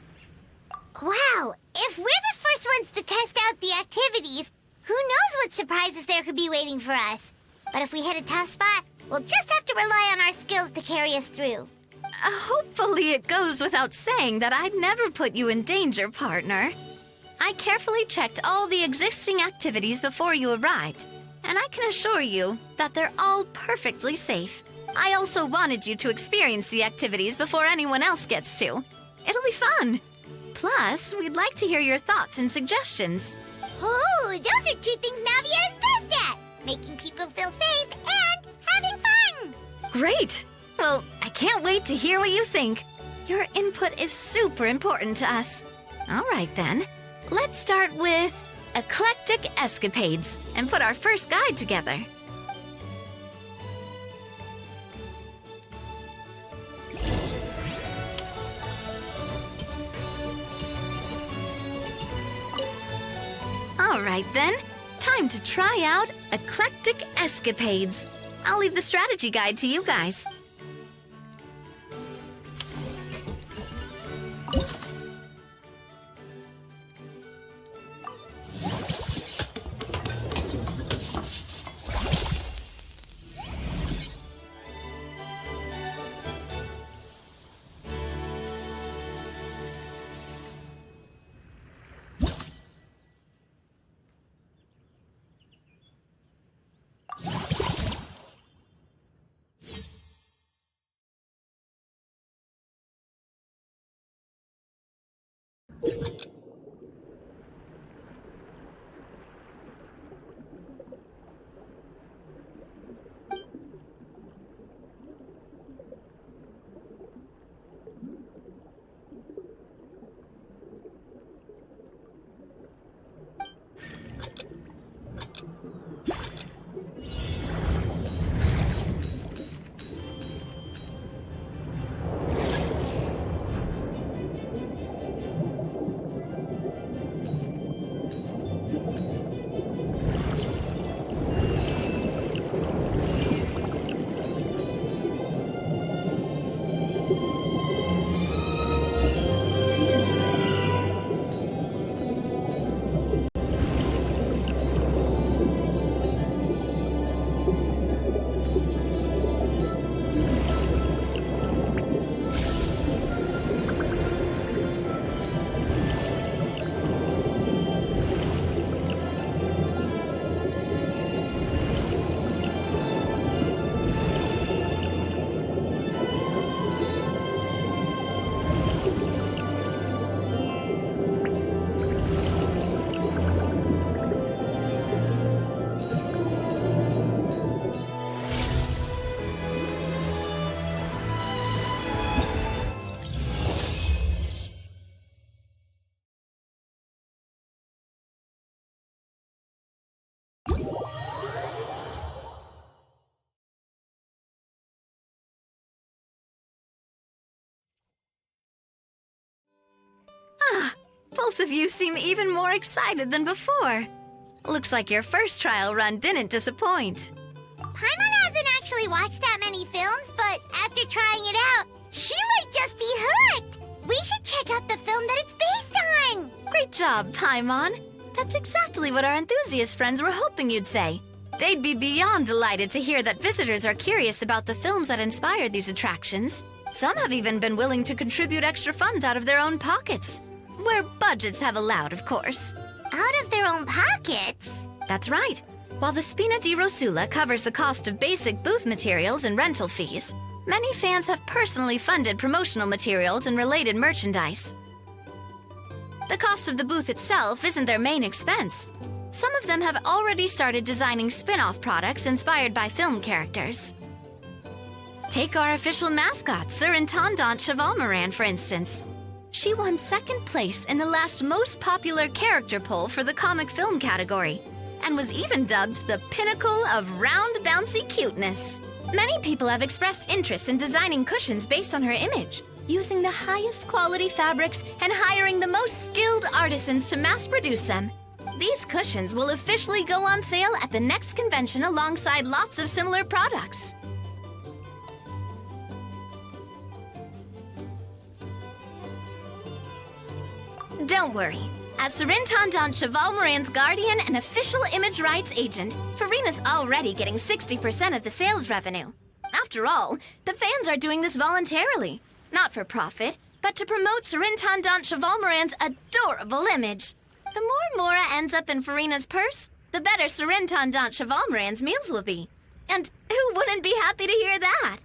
Wow, if we're the first ones to test out the activities, who knows what surprises there could be waiting for us. But if we hit a tough spot, we'll just have to rely on our skills to carry us through. Hopefully it goes without saying that I'd never put you in danger, partner. I carefully checked all the existing activities before you arrived, and I can assure you that they're all perfectly safe. I also wanted you to experience the activities before anyone else gets to. It'll be fun. Plus, we'd like to hear your thoughts and suggestions. Oh, those are two things Navia is best at. Making people feel safe and having fun. Great! Well, I can't wait to hear what you think. Your input is super important to us. All right, then. Let's start with Eclectic Escapades and put our first guide together. All right, then. Time to try out Eclectic Escapades. I'll leave the strategy guide to you guys. Both of you seem even more excited than before. Looks like your first trial run didn't disappoint. Paimon hasn't actually watched that many films, but after trying it out, she might just be hooked. We should check out the film that it's based on. Great job, Paimon. That's exactly what our enthusiast friends were hoping you'd say. They'd be beyond delighted to hear that visitors are curious about the films that inspired these attractions. Some have even been willing to contribute extra funds out of their own pockets. Where budgets have allowed, of course. Out of their own pockets? That's right. While the Spina di Rosula covers the cost of basic booth materials and rental fees, Many fans have personally funded promotional materials and related merchandise. The cost of the booth itself isn't their main expense. Some of them have already started designing spin-off products inspired by film characters. Take our official mascot, Sir Intendant Chevalmoran, for instance. She won second place in the last most popular character poll for the comic film category, and was even dubbed the pinnacle of round, bouncy cuteness. Many people have expressed interest in designing cushions based on her image, using the highest quality fabrics and hiring the most skilled artisans to mass produce them. These cushions will officially go on sale at the next convention alongside lots of similar products. Don't worry. As Sir Intendant Chevalmoran's guardian and official image rights agent, Farina's already getting 60% of the sales revenue. After all, the fans are doing this voluntarily, not for profit, but to promote Sir Intendant Chevalmoran's adorable image. The more Mora ends up in Farina's purse, the better Sir Intendant Chevalmoran's meals will be. And who wouldn't be happy to hear that?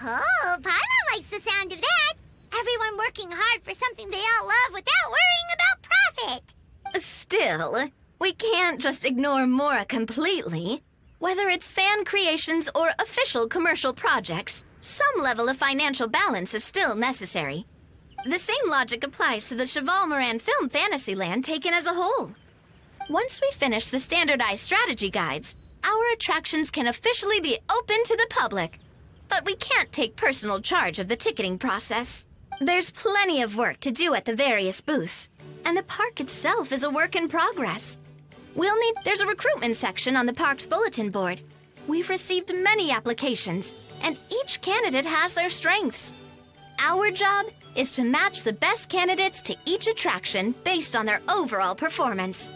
Oh, Paimon likes the sound of that. Everyone working hard for something they all love without worrying about profit. Still, we can't just ignore Mora completely. Whether it's fan creations or official commercial projects, some level of financial balance is still necessary. The same logic applies to the Chevalmoran Film Fantasyland taken as a whole. Once we finish the standardized strategy guides, our attractions can officially be open to the public. But we can't take personal charge of the ticketing process. There's plenty of work to do at the various booths, and the park itself is a work in progress. There's a recruitment section on the park's bulletin board. We've received many applications, and each candidate has their strengths. Our job is to match the best candidates to each attraction based on their overall performance.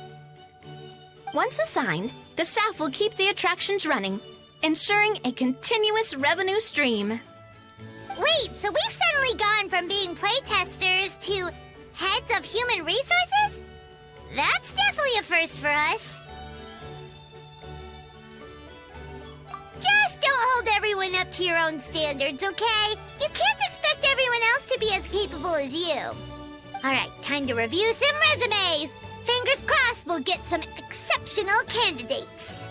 Once assigned, the staff will keep the attractions running, ensuring a continuous revenue stream. Wait, so we've suddenly gone from being playtesters to heads of human resources? That's definitely a first for us. Just don't hold everyone up to your own standards, okay? You can't expect everyone else to be as capable as you. Alright, time to review some resumes. Fingers crossed we'll get some exceptional candidates.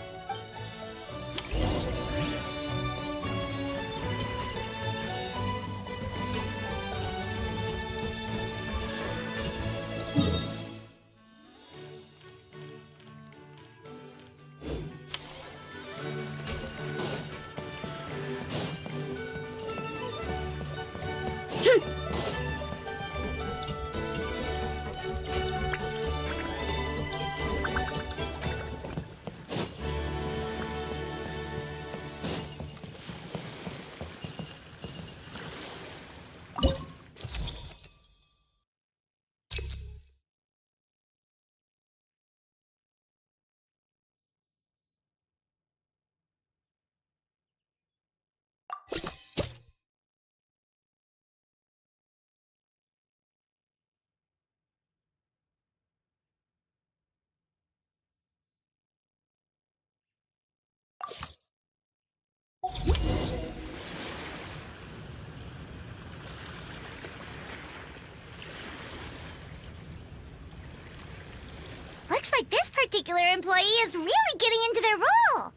Looks like this particular employee is really getting into their role.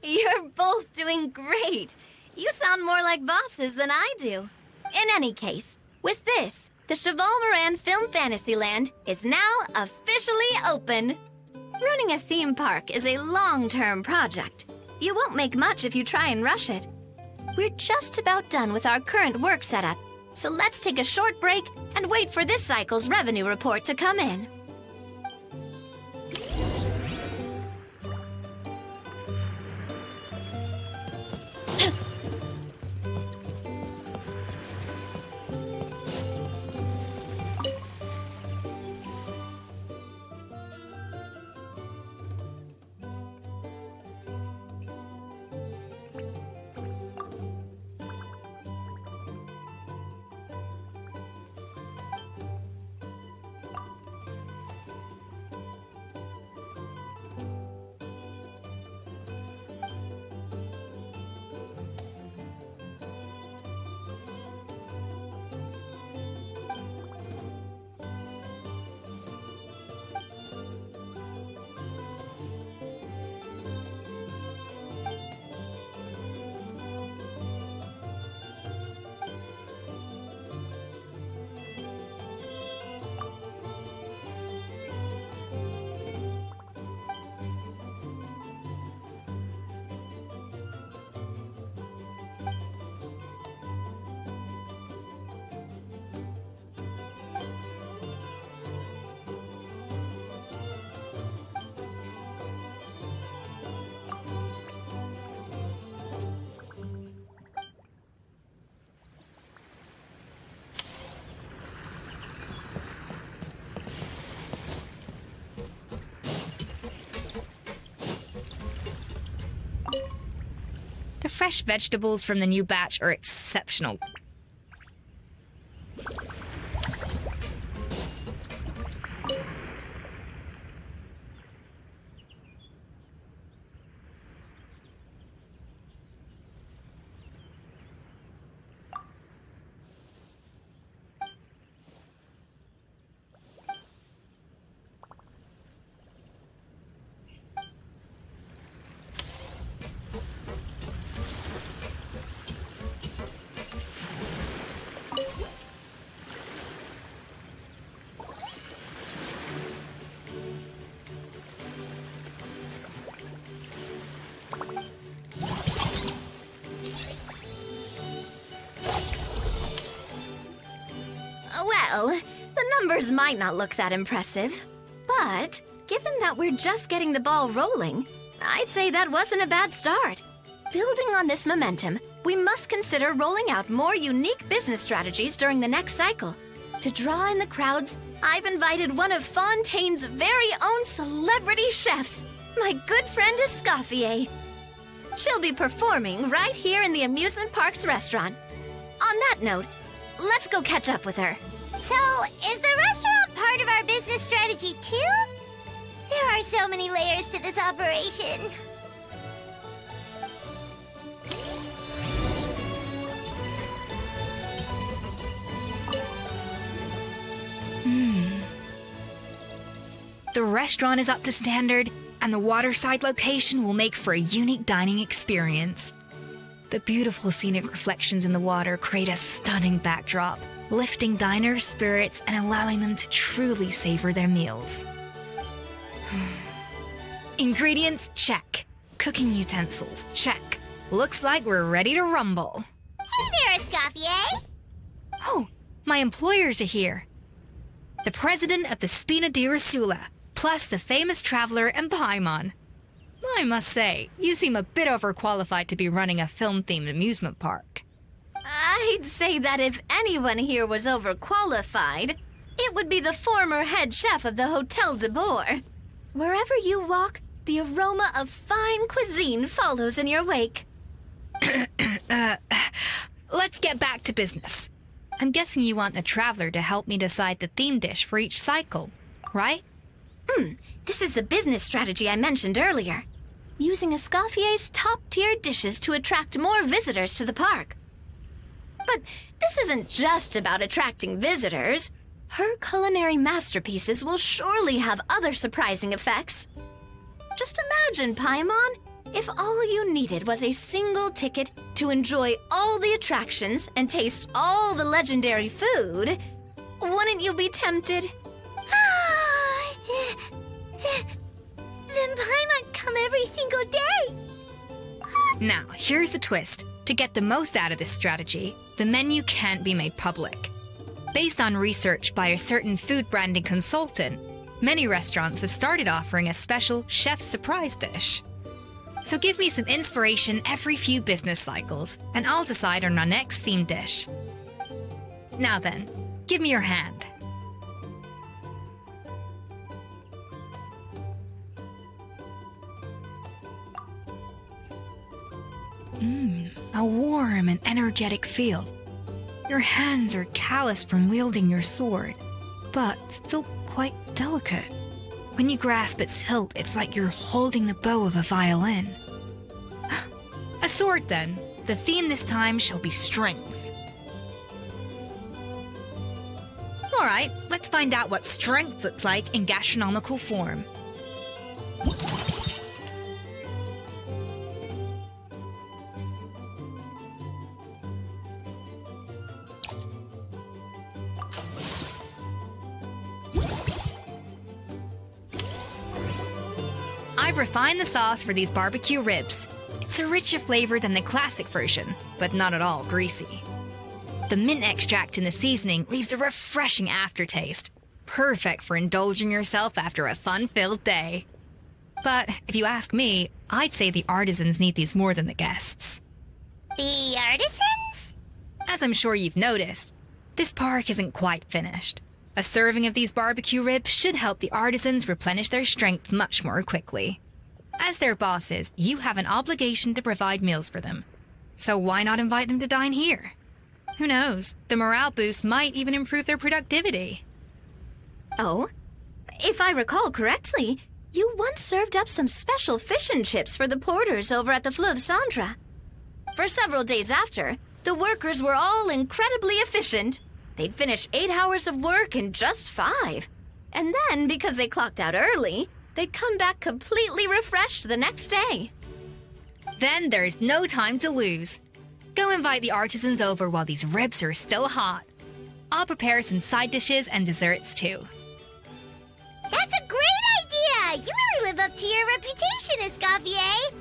You're both doing great. You sound more like bosses than I do. In any case, with this, the Chevalmoran Film Fantasyland is now officially open. Running a theme park is a long-term project. You won't make much if you try and rush it. We're just about done with our current work setup, so let's take a short break and wait for this cycle's revenue report to come in. fresh vegetables from the new batch are exceptional. Well, the numbers might not look that impressive, but given that we're just getting the ball rolling, I'd say that wasn't a bad start. Building on this momentum, we must consider rolling out more unique business strategies during the next cycle. To draw in the crowds, I've invited one of Fontaine's very own celebrity chefs, my good friend Escoffier. She'll be performing right here in the amusement park's restaurant. On that note, let's go catch up with her. So, is the restaurant part of our business strategy too? There are so many layers to this operation. The restaurant is up to standard, and the waterside location will make for a unique dining experience. The beautiful scenic reflections in the water create a stunning backdrop, lifting diners' spirits and allowing them to truly savor their meals. Ingredients, check. Cooking utensils, check. Looks like we're ready to rumble. Hey there, Escoffier! Oh, my employers are here. The president of the Spina di Rasula, plus the famous traveler and Paimon. I must say, you seem a bit overqualified to be running a film-themed amusement park. I'd say that if anyone here was overqualified, it would be the former head chef of the Hotel de Boer. Wherever you walk, the aroma of fine cuisine follows in your wake. Let's get back to business. I'm guessing you want the traveler to help me decide the theme dish for each cycle, right? This is the business strategy I mentioned earlier. Using Escoffier's top-tier dishes to attract more visitors to the park. But this isn't just about attracting visitors. Her culinary masterpieces will surely have other surprising effects. Just imagine, Paimon, if all you needed was a single ticket to enjoy all the attractions and taste all the legendary food. Wouldn't you be tempted? Then Paimon come every single day. Now, here's the twist. To get the most out of this strategy, the menu can't be made public. Based on research by a certain food branding consultant, many restaurants have started offering a special chef surprise dish. So give me some inspiration every few business cycles, and I'll decide on our next theme dish. Now then, give me your hand. A warm and energetic feel. Your hands are calloused from wielding your sword, but still quite delicate. When you grasp its hilt, it's like you're holding the bow of a violin. A sword, then. The theme this time shall be strength. All right, let's find out what strength looks like in gastronomical form. I've refined the sauce for these barbecue ribs. It's a richer flavor than the classic version, but not at all greasy. The mint extract in the seasoning leaves a refreshing aftertaste, perfect for indulging yourself after a fun-filled day. But if you ask me, I'd say the artisans need these more than the guests. The artisans? As I'm sure you've noticed, this park isn't quite finished. A serving of these barbecue ribs should help the artisans replenish their strength much more quickly. As their bosses, you have an obligation to provide meals for them. So why not invite them to dine here? Who knows? The morale boost might even improve their productivity. Oh? If I recall correctly, you once served up some special fish and chips for the porters over at the Fleuve Centre. For several days after, the workers were all incredibly efficient. They'd finish 8 hours of work in just 5. And then, because they clocked out early, they'd come back completely refreshed the next day. Then there's no time to lose. Go invite the artisans over while these ribs are still hot. I'll prepare some side dishes and desserts too. That's a great idea! You really live up to your reputation, Escoffier.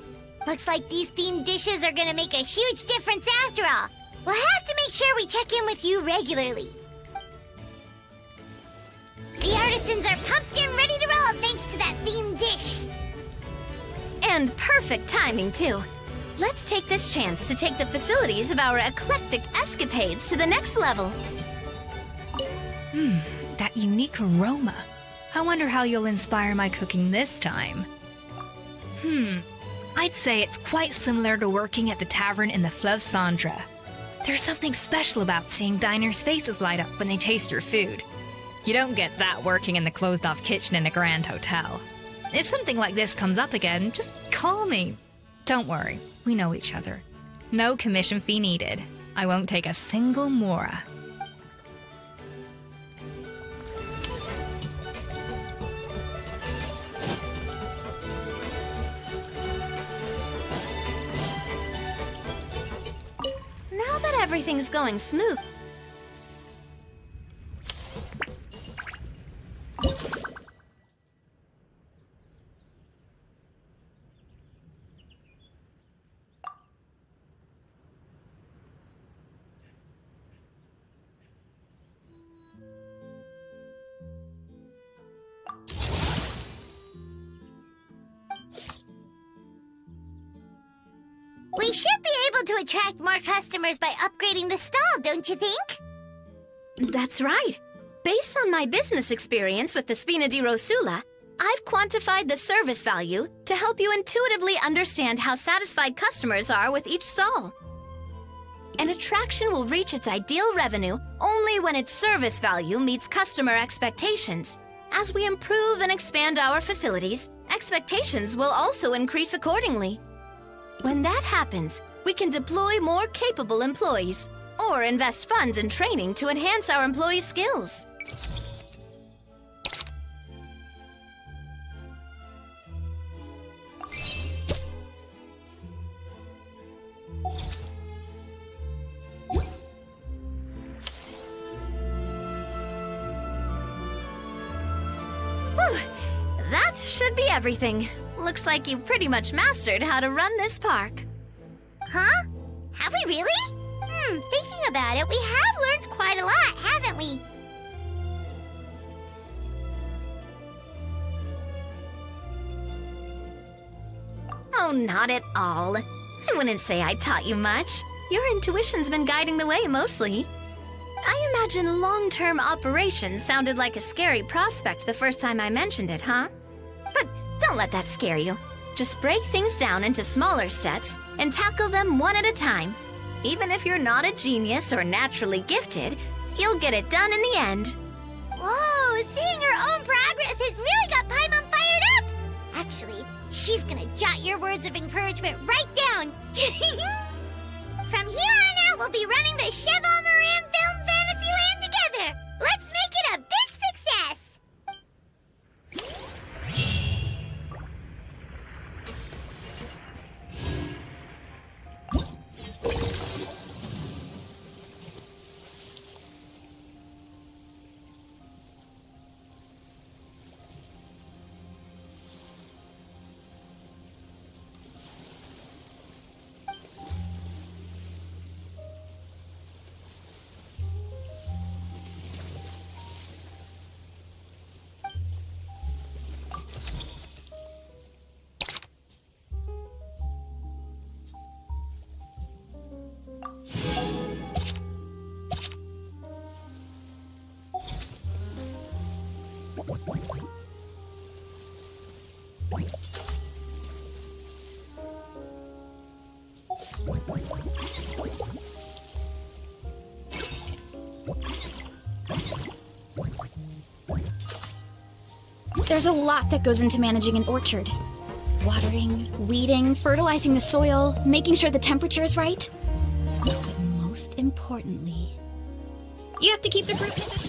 Looks like these themed dishes are gonna make a huge difference after all. We'll have to make sure we check in with you regularly. The artisans are pumped and ready to roll thanks to that themed dish. And perfect timing, too. Let's take this chance to take the facilities of our eclectic escapades to the next level. That unique aroma. I wonder how you'll inspire my cooking this time. I'd say it's quite similar to working at the tavern in the Fleuve Centre. There's something special about seeing diners' faces light up when they taste your food. You don't get that working in the closed-off kitchen in a grand hotel. If something like this comes up again, just call me. Don't worry, we know each other. No commission fee needed. I won't take a single mora. Now that everything's going smooth, we should be able to attract more customers by upgrading the stall, don't you think? That's right. Based on my business experience with the Spina di Rosula, I've quantified the service value to help you intuitively understand how satisfied customers are with each stall. An attraction will reach its ideal revenue only when its service value meets customer expectations. As we improve and expand our facilities, expectations will also increase accordingly. When that happens, we can deploy more capable employees or invest funds in training to enhance our employees' skills. Whew, that should be everything. Looks like you've pretty much mastered how to run this park. Huh? Have we really? Thinking about it, we have learned quite a lot, haven't we? Oh, not at all. I wouldn't say I taught you much. Your intuition's been guiding the way mostly. I imagine long-term operations sounded like a scary prospect the first time I mentioned it, huh? But don't let that scare you. Just break things down into smaller steps and tackle them one at a time. Even if you're not a genius or naturally gifted, you'll get it done in the end. Whoa, seeing her own progress has really got Paimon fired up! Actually, she's gonna jot your words of encouragement right down. From here on out, we'll be running the Cheval Moran Film Fantasyland together. Let's make it a big success! There's a lot that goes into managing an orchard. Watering, weeding, fertilizing the soil, making sure the temperature is right. But most importantly, you have to keep the fruit.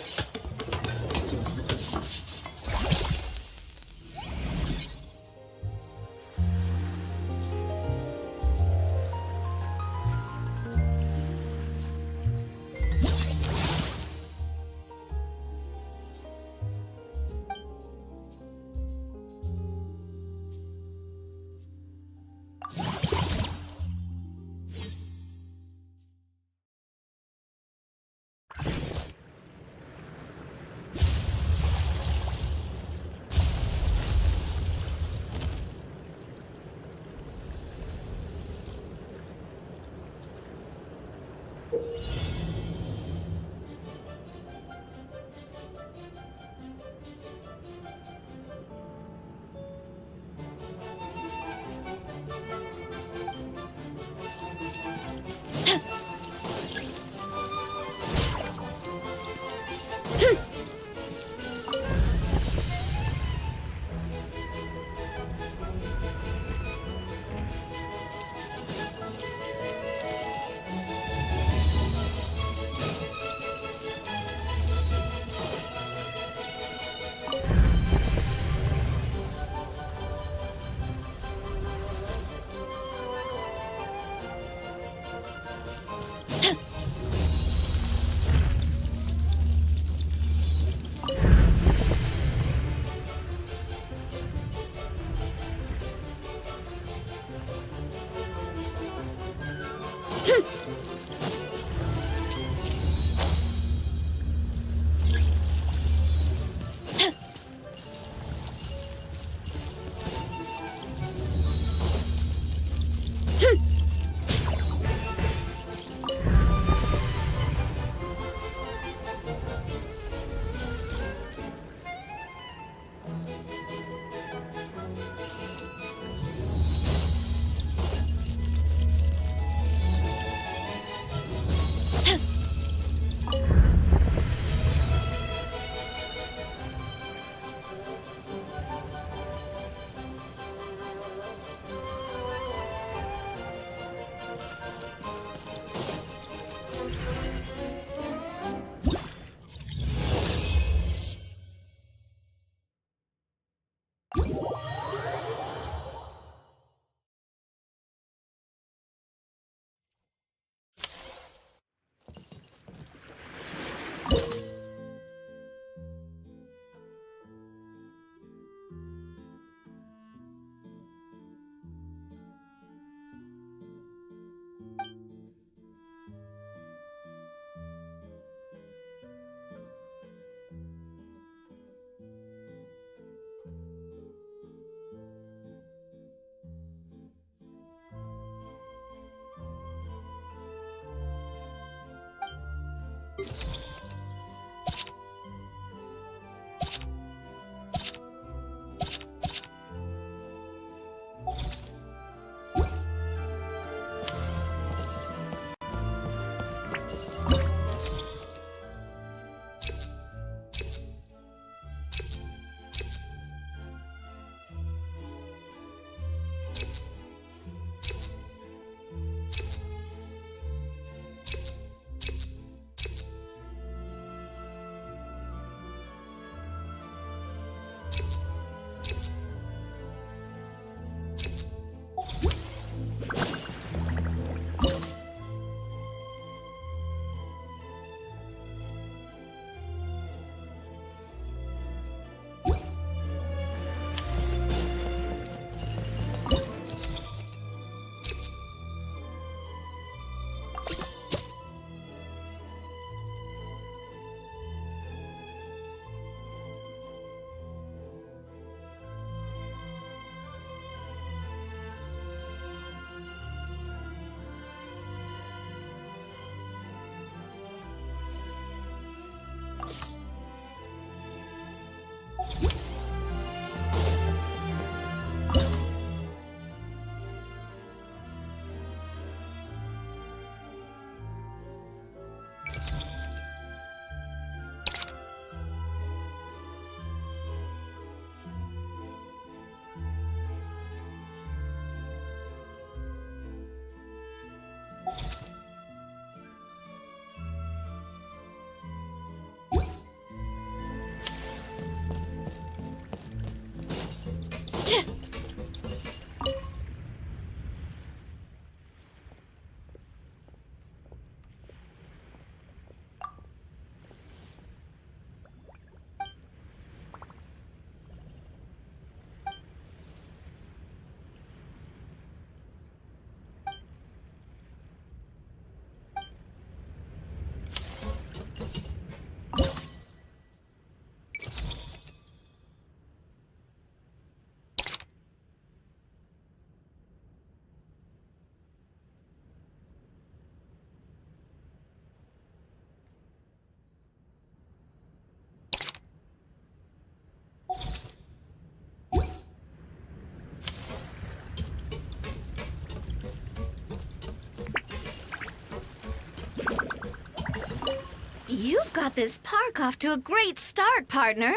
got this park off to a great start, partner.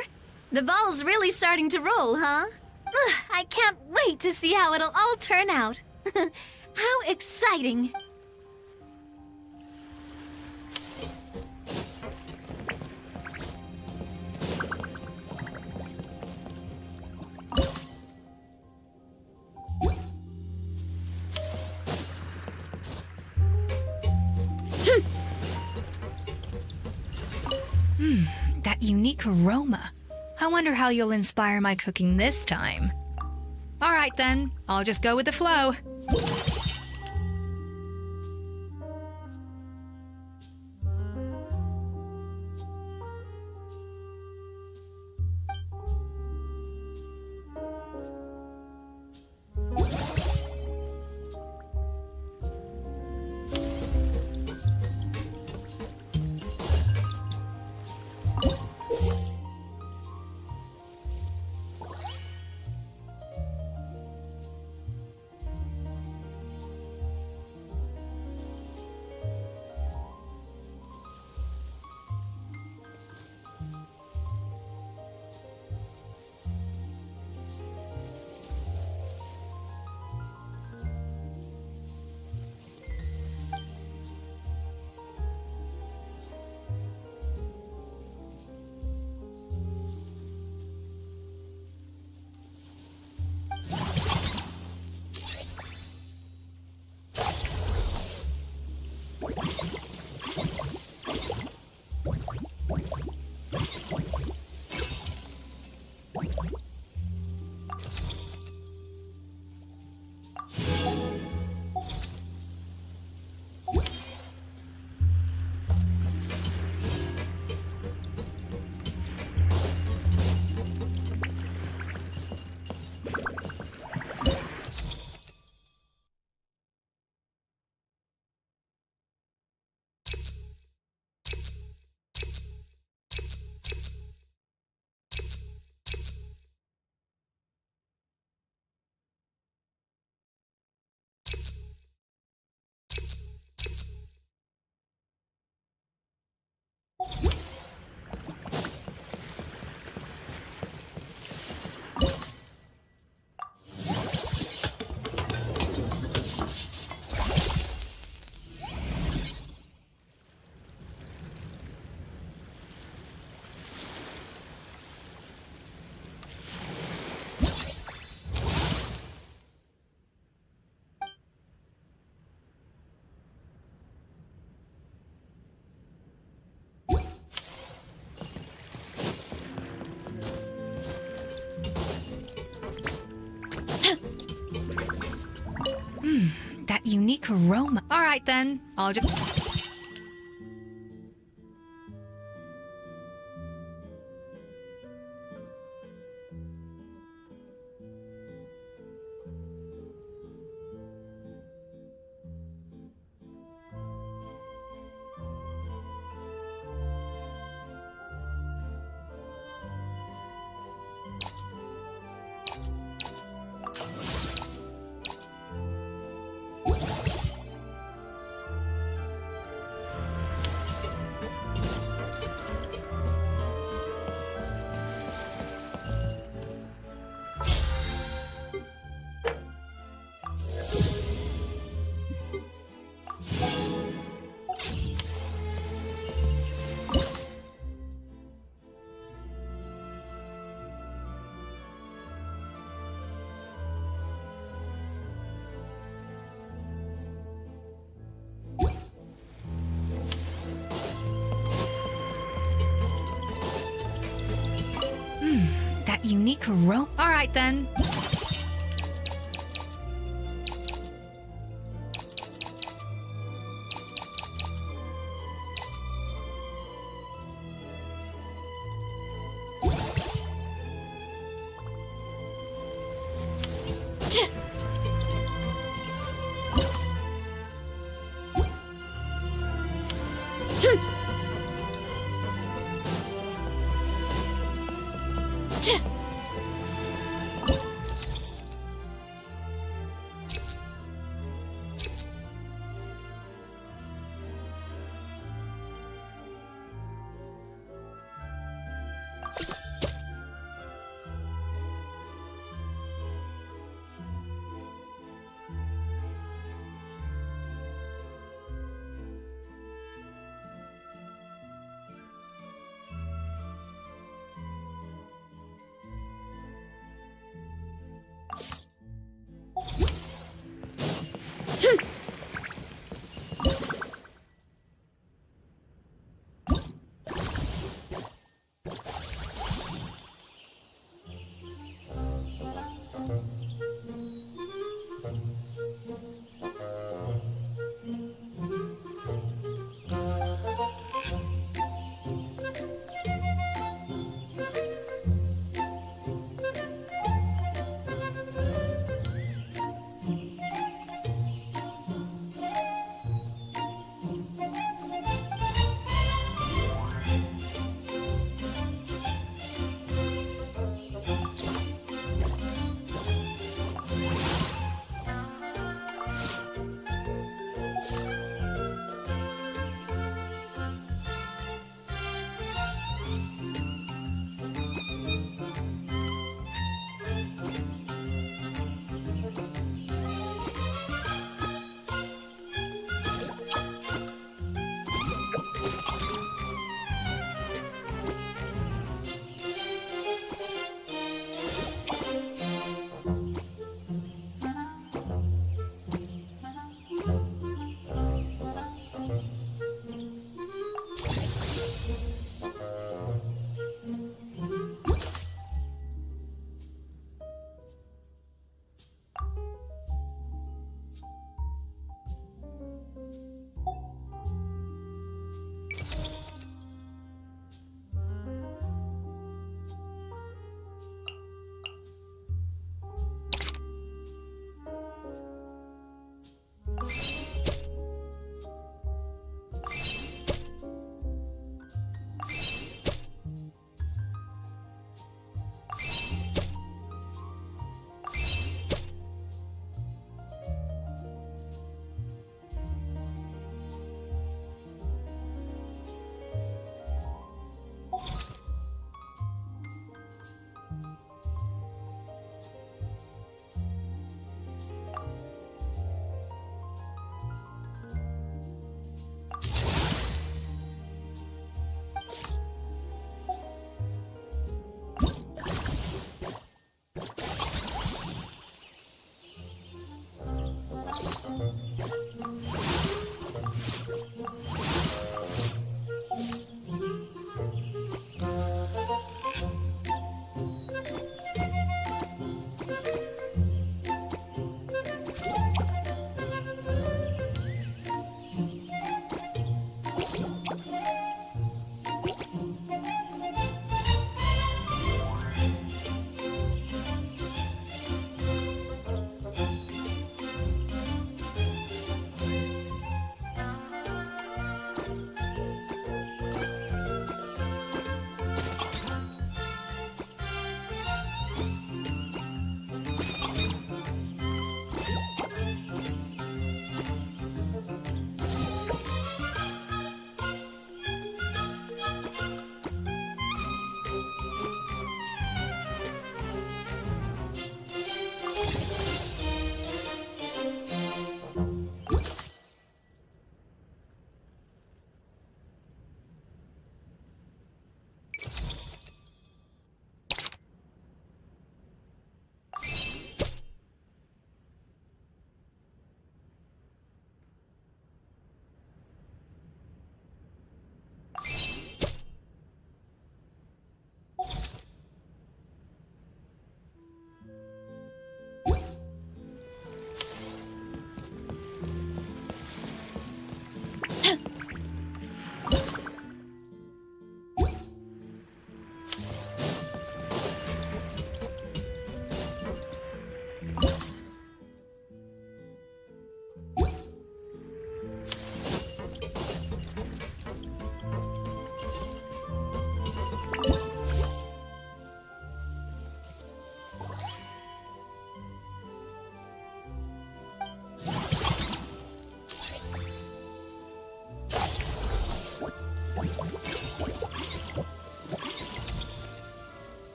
The ball's really starting to roll, huh? Ugh, I can't wait to see how it'll all turn out. How exciting! That unique aroma. I wonder how you'll inspire my cooking this time. All right then, I'll just go with the flow. That unique aroma. All right then, I'll just... That unique aroma. All right then.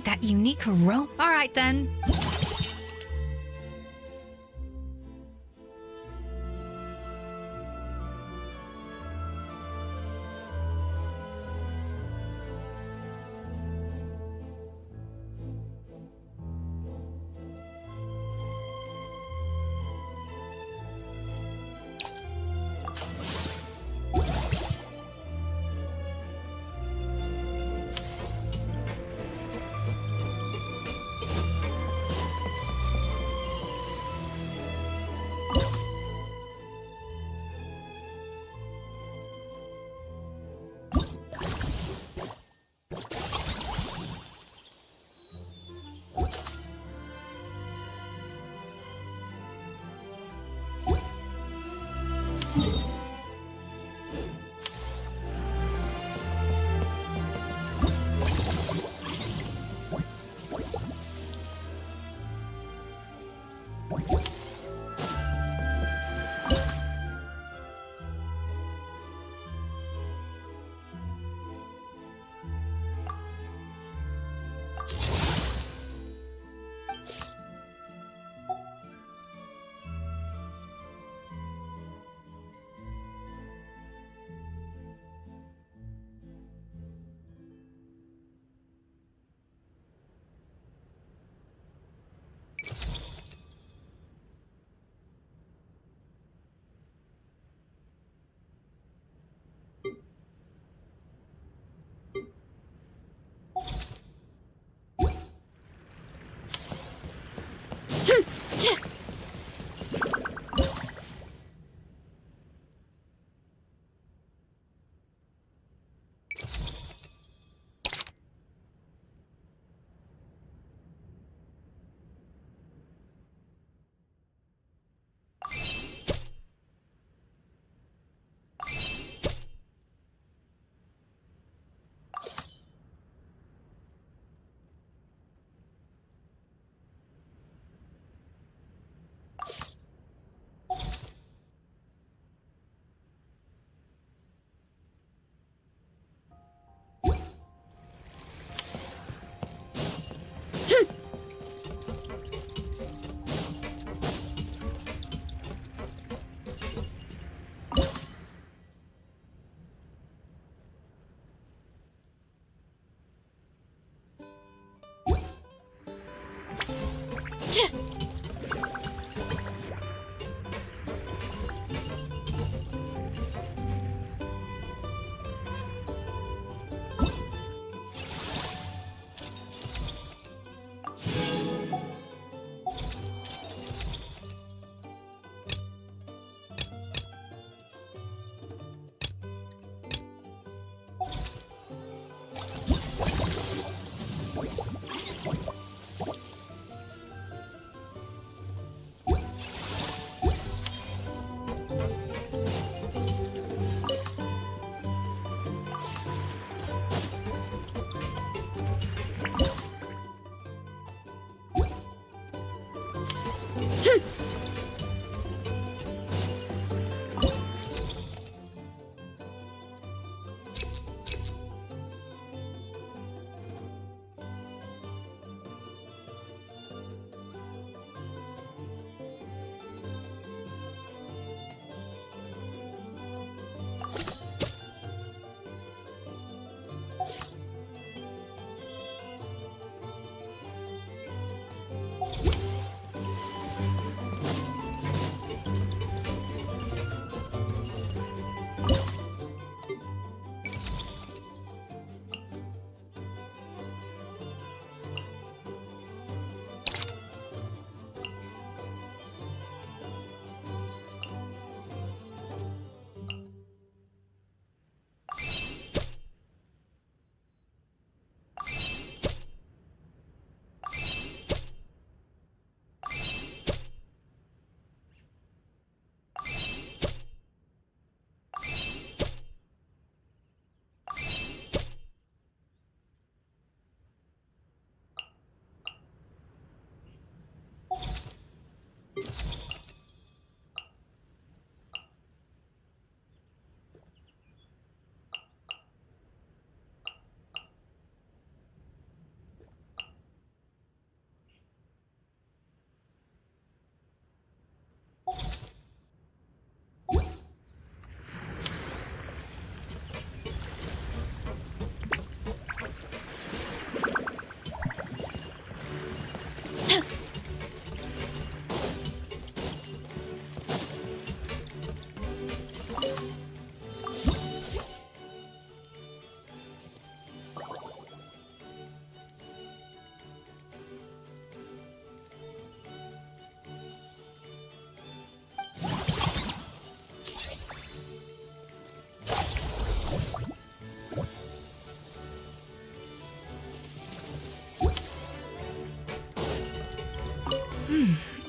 That unique rope. All right, then.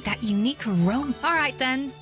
That unique aroma. All right, then.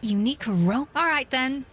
that unique rope. All right, then.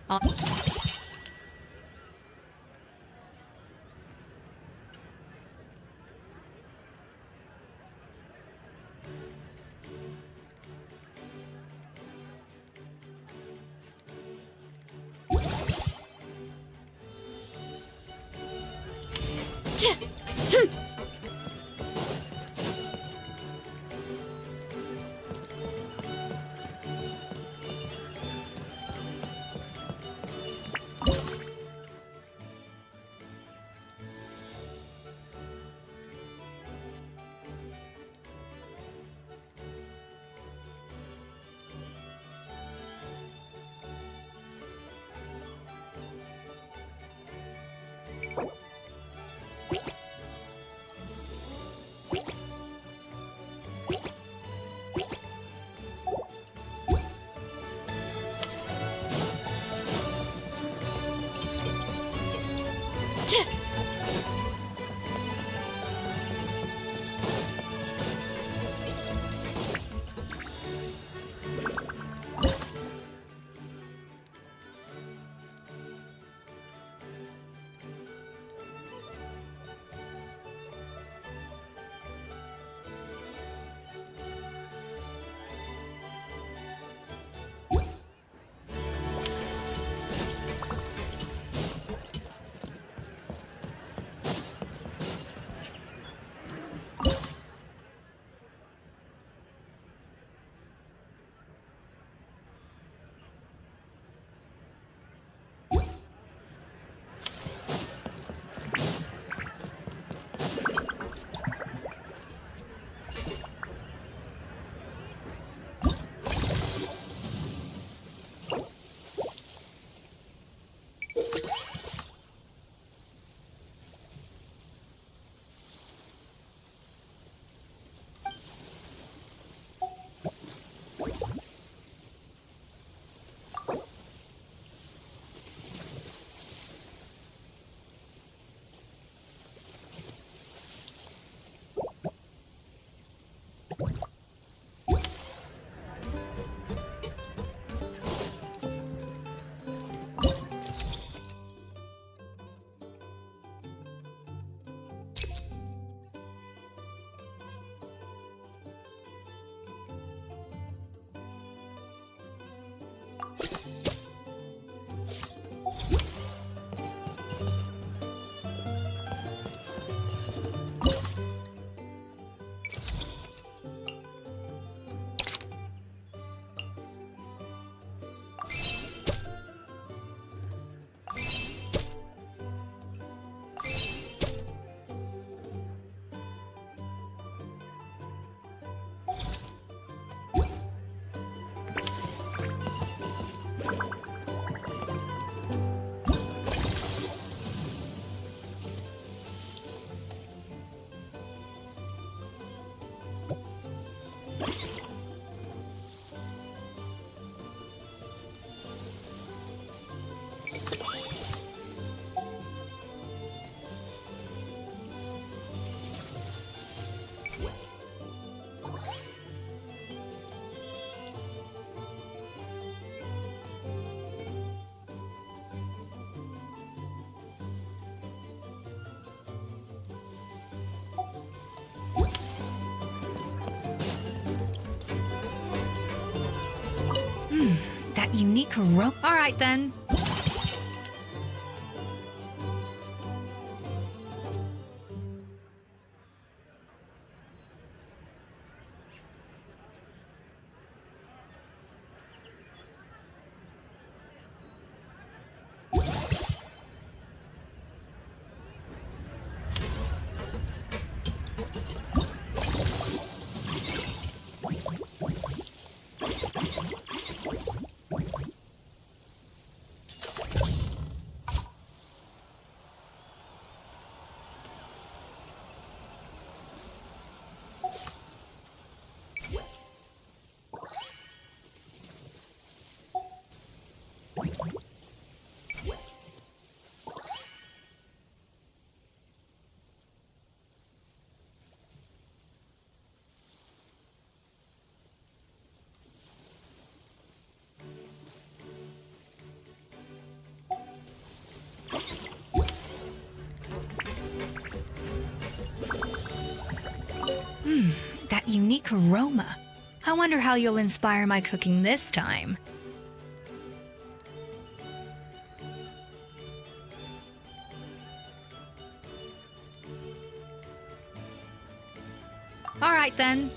That unique rope. All right, then. unique aroma. I wonder how you'll inspire my cooking this time. All right then.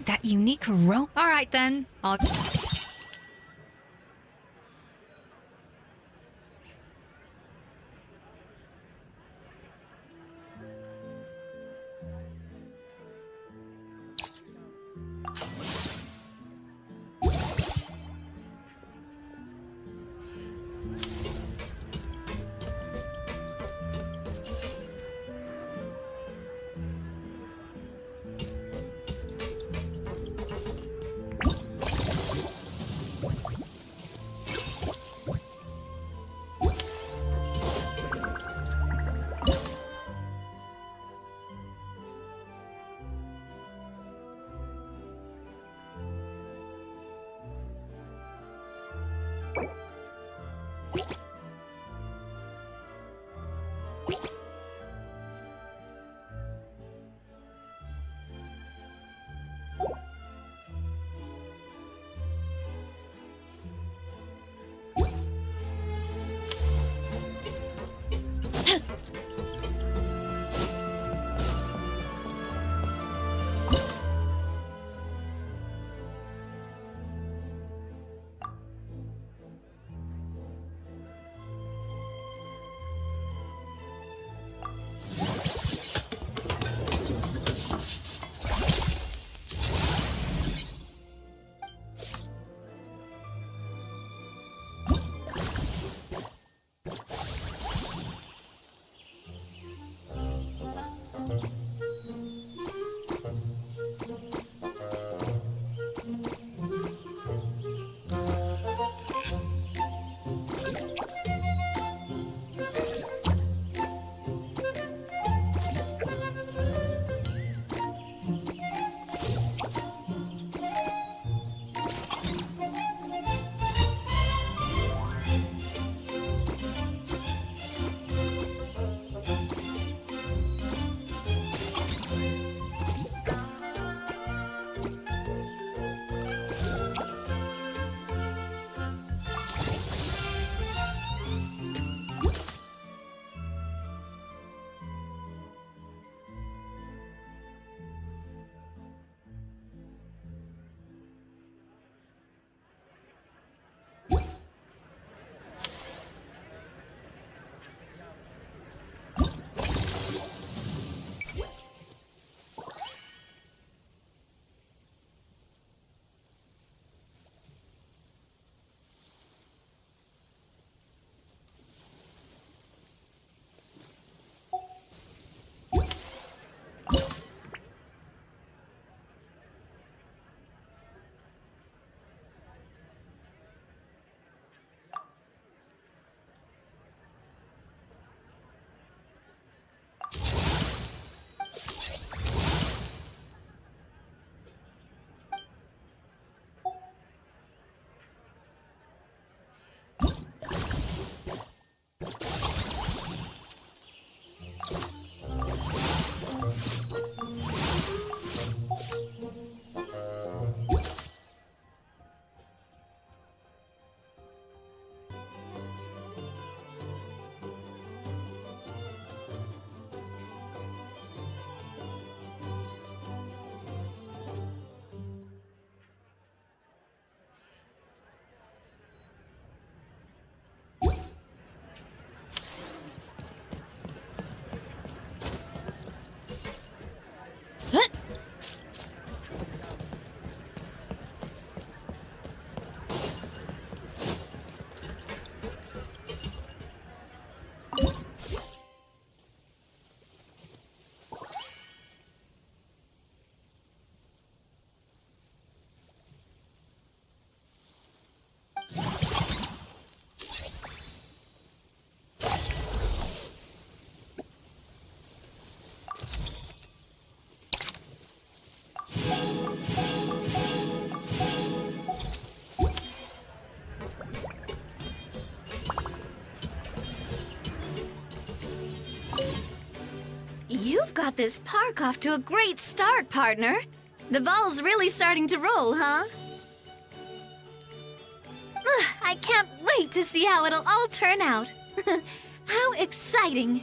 That unique aroma. All right, then. I'll... You've got this park off to a great start, partner. The ball's really starting to roll, huh? I can't wait to see how it'll all turn out. How exciting!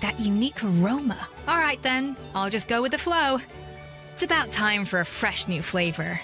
That unique aroma. All right then, I'll just go with the flow. It's about time for a fresh new flavor.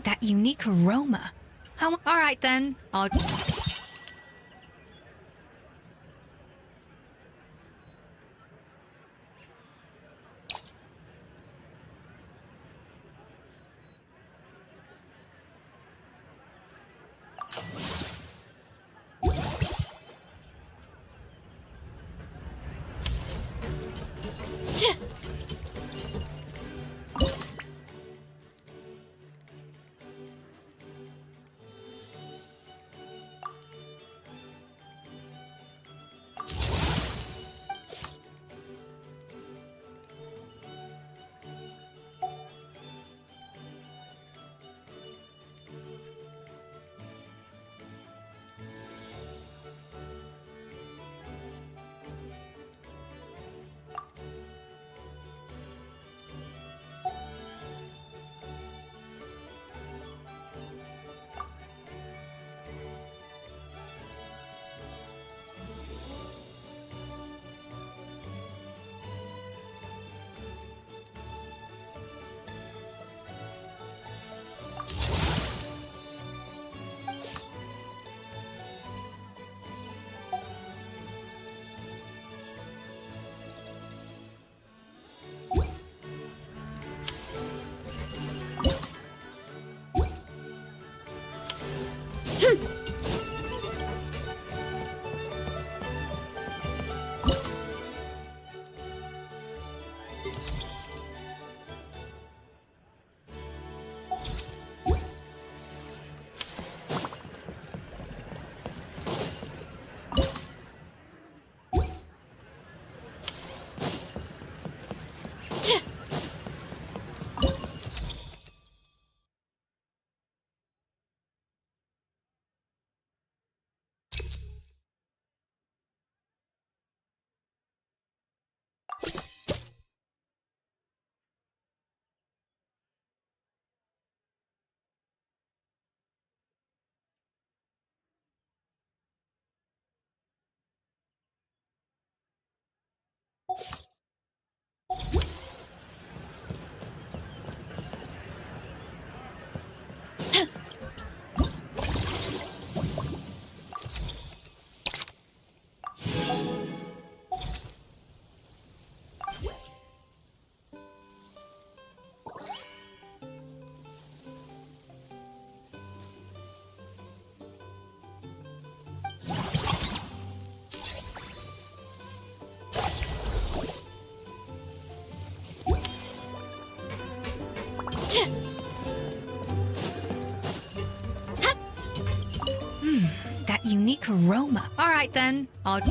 That unique aroma. All right then, I'll... That unique aroma. All right then, I'll...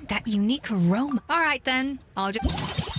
That unique aroma. All right, then. I'll just...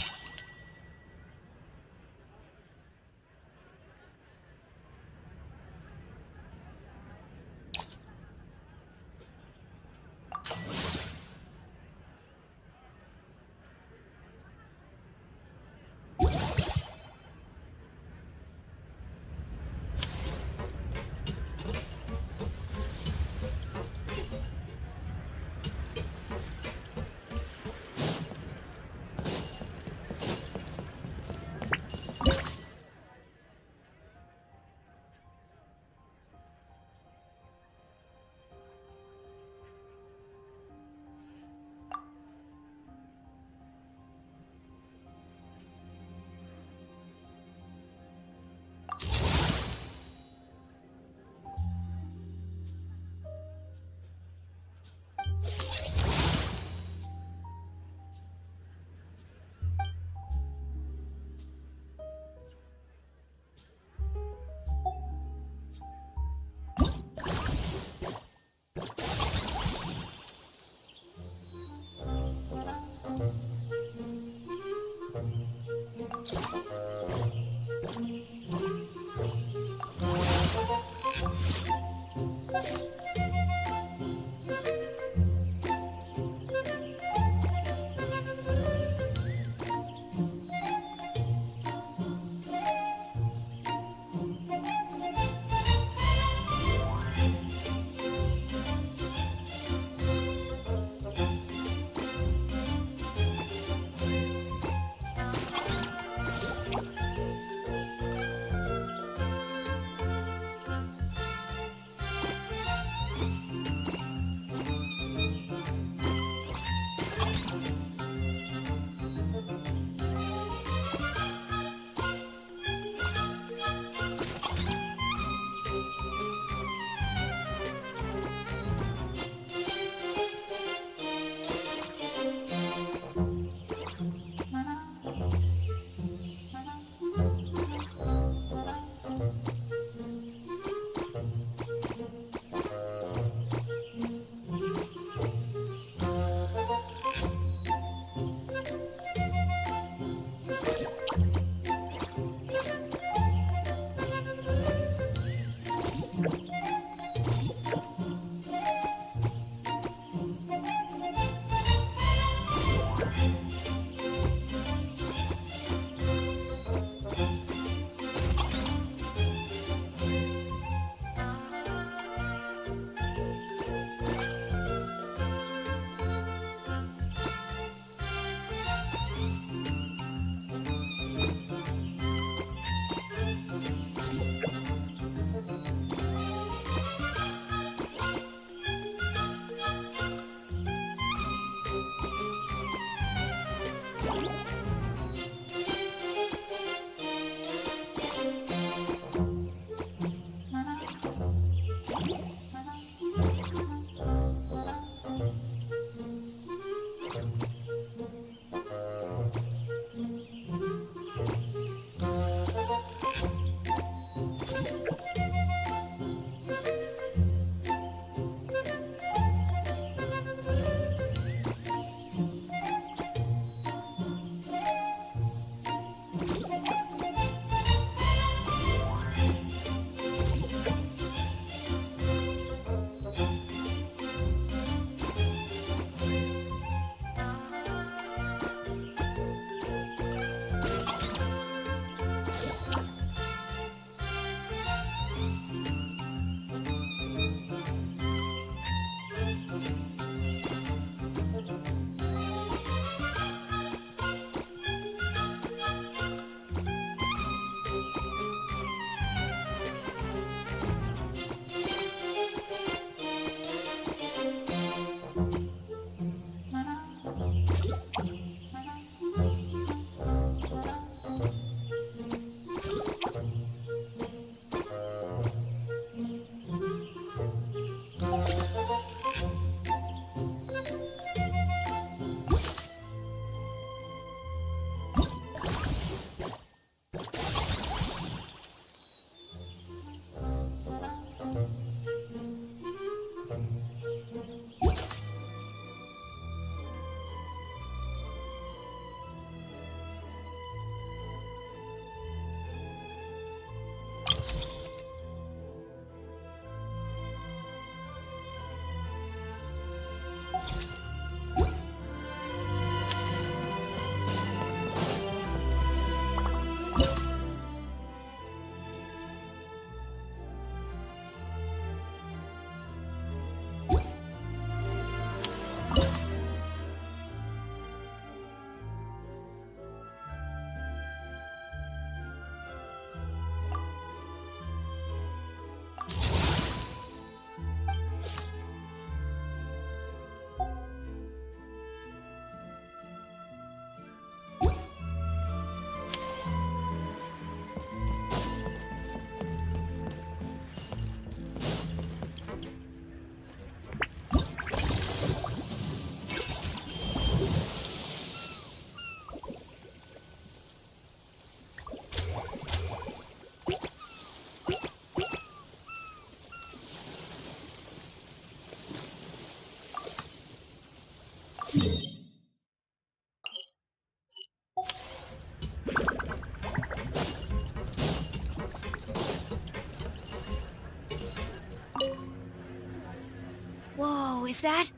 Whoa, is that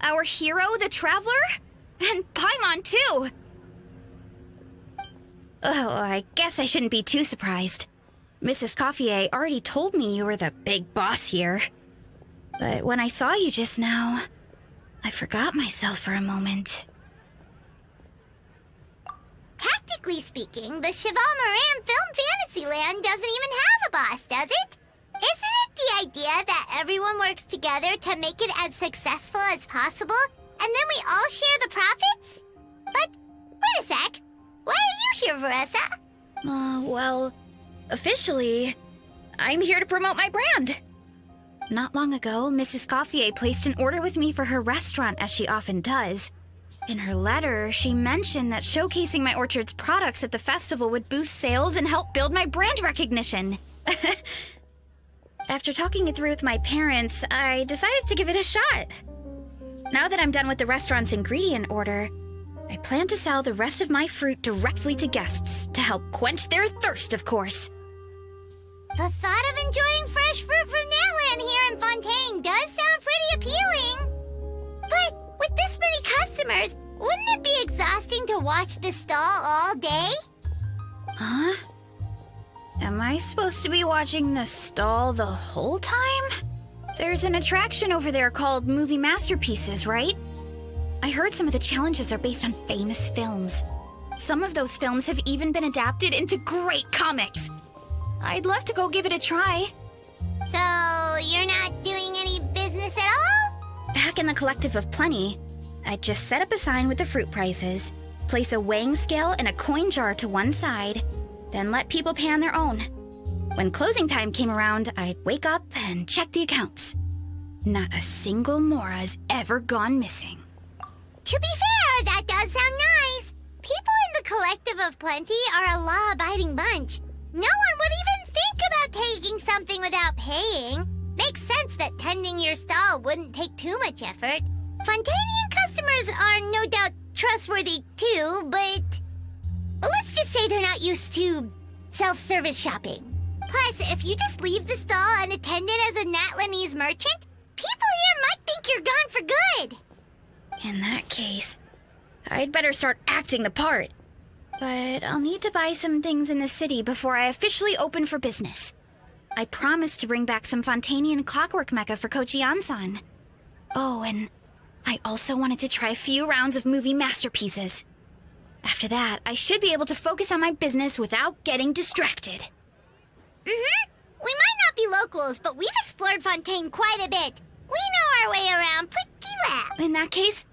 our hero, the Traveler? And Paimon, too! Oh, I guess I shouldn't be too surprised. Mrs. Coiffier already told me you were the big boss here. But when I saw you just now, I forgot myself for a moment. Tactically speaking, the Cheval Moran Film Fantasyland doesn't even have a boss, does it? Isn't it the idea that everyone works together to make it as successful as possible, and then we all share the profits? But, wait a sec. Why are you here, Veressa? Well, officially, I'm here to promote my brand. Not long ago, Mrs. Coiffier placed an order with me for her restaurant, as she often does. In her letter, she mentioned that showcasing my orchard's products at the festival would boost sales and help build my brand recognition. After talking it through with my parents, I decided to give it a shot. Now that I'm done with the restaurant's ingredient order, I plan to sell the rest of my fruit directly to guests to help quench their thirst, of course. The thought of enjoying fresh fruit from Natland here in Fontaine does sound pretty appealing. But with this many customers, wouldn't it be exhausting to watch the stall all day? Huh? Am I supposed to be watching the stall the whole time? There's an attraction over there called Movie Masterpieces, right? I heard some of the challenges are based on famous films. Some of those films have even been adapted into great comics. I'd love to go give it a try. So, you're not doing any business at all? Back in the Collective of Plenty, I'd just set up a sign with the fruit prices, place a weighing scale and a coin jar to one side, then let people pay on their own. When closing time came around, I'd wake up and check the accounts. Not a single Mora's ever gone missing. To be fair, that does sound nice. People in the Collective of Plenty are a law-abiding bunch. No one would even think about taking something without paying. Makes sense that tending your stall wouldn't take too much effort. Fontainian customers are no doubt trustworthy too, but let's just say they're not used to self-service shopping. Plus, if you just leave the stall unattended as a Natlanese merchant, people here might think you're gone for good. In that case, I'd better start acting the part. But I'll need to buy some things in the city before I officially open for business. I promised to bring back some Fontainian clockwork mecha for Kochi-san. Oh, and I also wanted to try a few rounds of movie masterpieces. After that, I should be able to focus on my business without getting distracted. We might not be locals, but we've explored Fontaine quite a bit. We know our way around pretty well. In that case,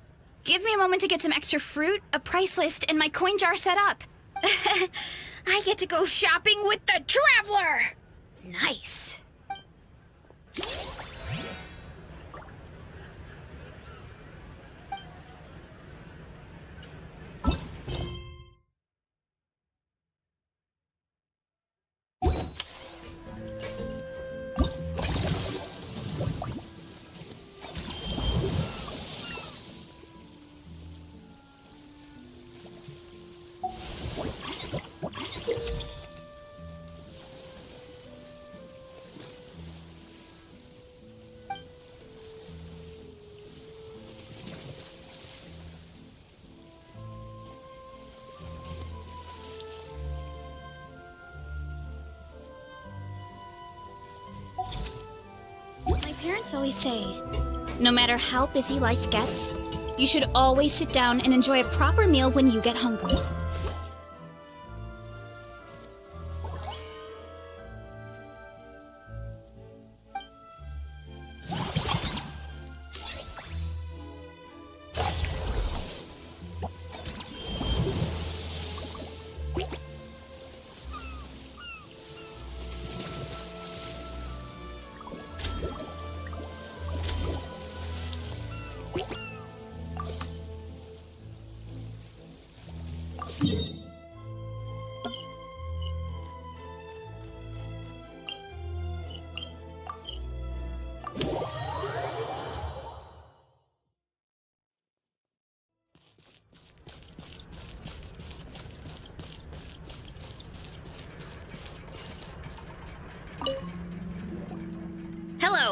give me a moment to get some extra fruit, a price list, and my coin jar set up. I get to go shopping with the Traveler! Nice. My parents always say, no matter how busy life gets, you should always sit down and enjoy a proper meal when you get hungry.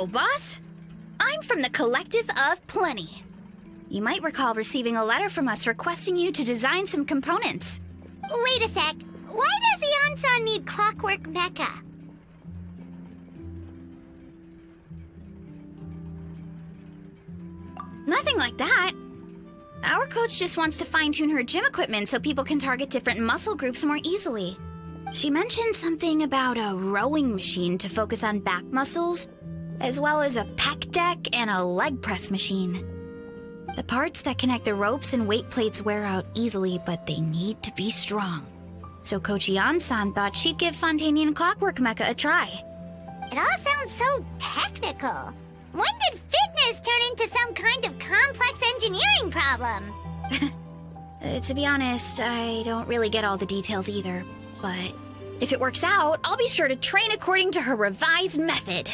Hello, boss. I'm from the Collective of Plenty. You might recall receiving a letter from us requesting you to design some components. Wait a sec. Why does Ion-san need clockwork mecha? Nothing like that. Our coach just wants to fine-tune her gym equipment so people can target different muscle groups more easily. She mentioned something about a rowing machine to focus on back muscles, as well as a pec deck and a leg press machine. The parts that connect the ropes and weight plates wear out easily, but they need to be strong. So Coach Ion-san thought she'd give Fontanian Clockwork Mecha a try. It all sounds so technical. When did fitness turn into some kind of complex engineering problem? To be honest, I don't really get all the details either, but if it works out, I'll be sure to train according to her revised method.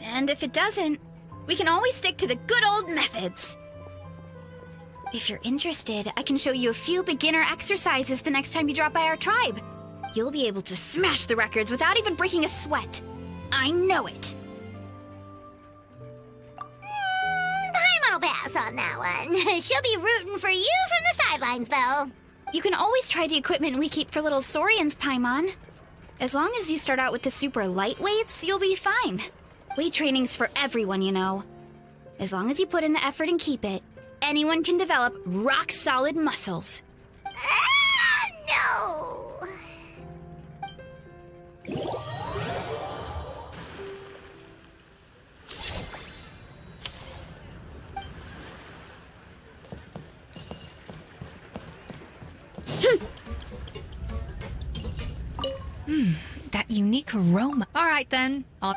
And if it doesn't, we can always stick to the good old methods. If you're interested, I can show you a few beginner exercises the next time you drop by our tribe. You'll be able to smash the records without even breaking a sweat. I know it. Paimon will pass on that one. She'll be rooting for you from the sidelines, though. You can always try the equipment we keep for little Saurians, Paimon. As long as you start out with the super lightweights, you'll be fine. Weight training's for everyone, you know. As long as you put in the effort and keep it, anyone can develop rock-solid muscles. No! That unique aroma. All right, then. I'll...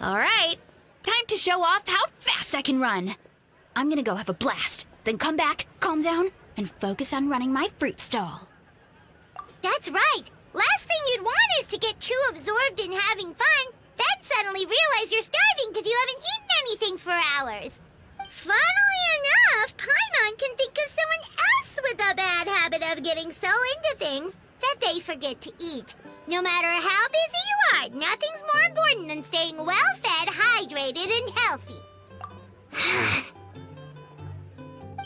All right, time to show off how fast I can run. I'm gonna go have a blast, then come back, calm down, and focus on running my fruit stall. That's right. Last thing you'd want is to get too absorbed in having fun, then suddenly realize you're starving because you haven't eaten anything for hours. Funnily enough, Paimon can think of someone else with a bad habit of getting so into things that they forget to eat. No matter how busy you are, nothing's more important than staying well-fed, hydrated, and healthy.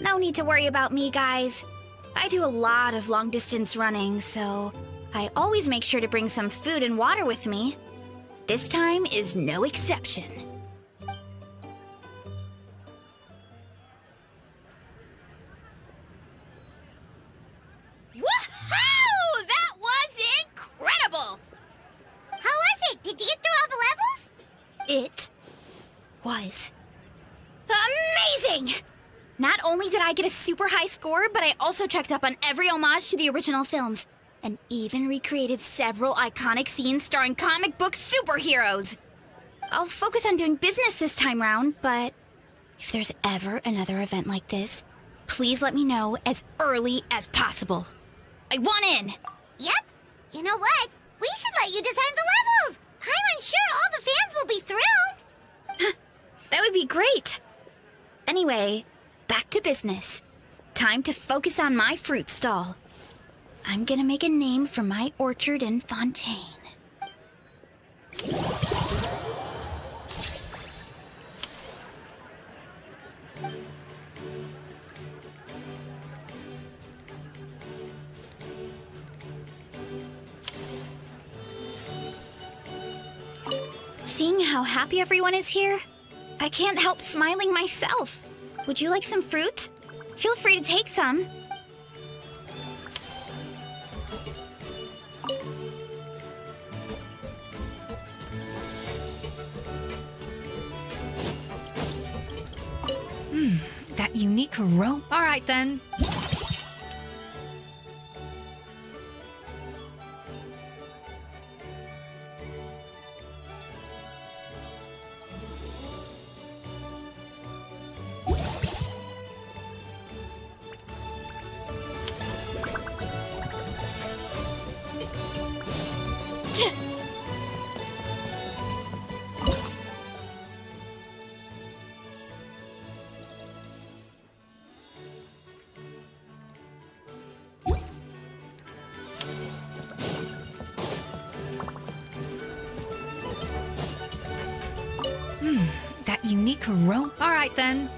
No need to worry about me, guys. I do a lot of long-distance running, so I always make sure to bring some food and water with me. This time is no exception. Woohoo! That was incredible! How was it? Did you get through all the levels? It was amazing! Not only did I get a super high score, but I also checked up on every homage to the original films, and even recreated several iconic scenes starring comic book superheroes. I'll focus on doing business this time round, but if there's ever another event like this, please let me know as early as possible. I want in! Yep. You know what? We should let you design the levels! I'm sure all the fans will be thrilled! That would be great! Anyway, back to business. Time to focus on my fruit stall. I'm gonna make a name for my orchard and fontaine. Seeing how happy everyone is here, I can't help smiling myself. Would you like some fruit? Feel free to take some. That unique aroma. All right, then. That unique aroma. All right, then.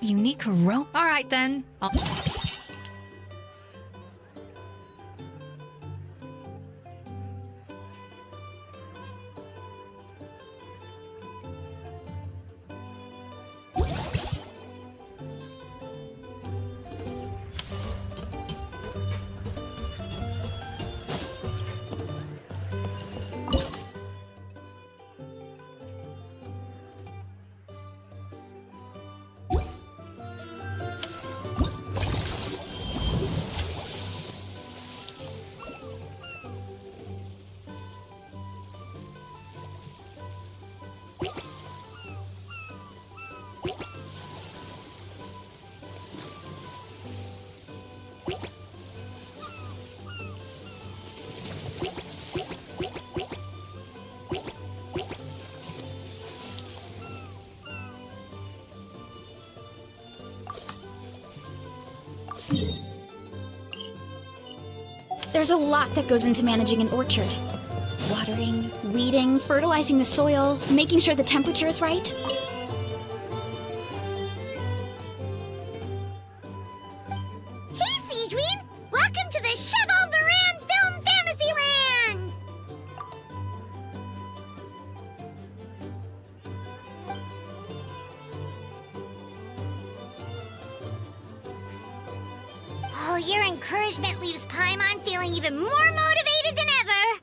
unique aroma. All right then. There's a lot that goes into managing an orchard. Watering, weeding, fertilizing the soil, making sure the temperature is right. Hey, Siegeween! Welcome to the Cheval Moran Film Fantasyland! Oh, your encouragement leaves Paimon feeling even more motivated than ever!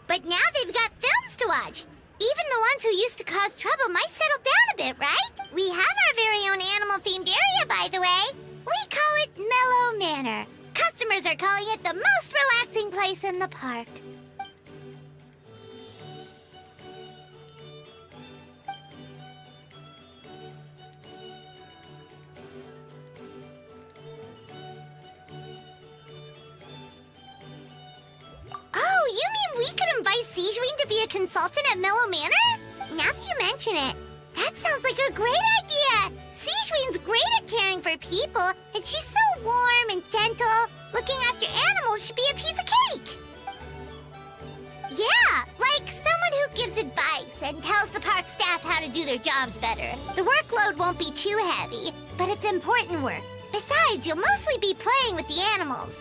But now they've got films to watch. Even the ones who used to cause trouble might settle down a bit, right? We have our very own animal-themed area, by the way. We call it Mellow Manor. Customers are calling it the most relaxing place in the park. Oh, you mean we could invite Siegeween to be a consultant at Mellow Manor? Now that you mention it, that sounds like a great idea! Siegeween's great at caring for people, and she's so warm and gentle. Looking after animals should be a piece of cake! Yeah, like someone who gives advice and tells the park staff how to do their jobs better. The workload won't be too heavy, but it's important work. Besides, you'll mostly be playing with the animals.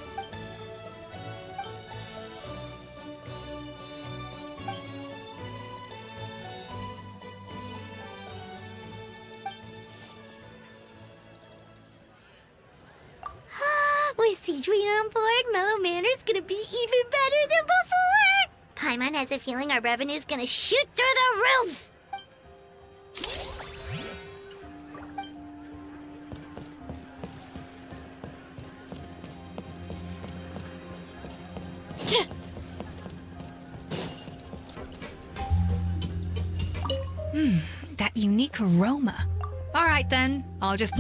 With Siegeween on board, Mellow Manor's gonna be even better than before! Paimon has a feeling our revenue's gonna shoot through the roof! That unique aroma. All right then, I'll just...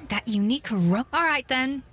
That unique All right, then.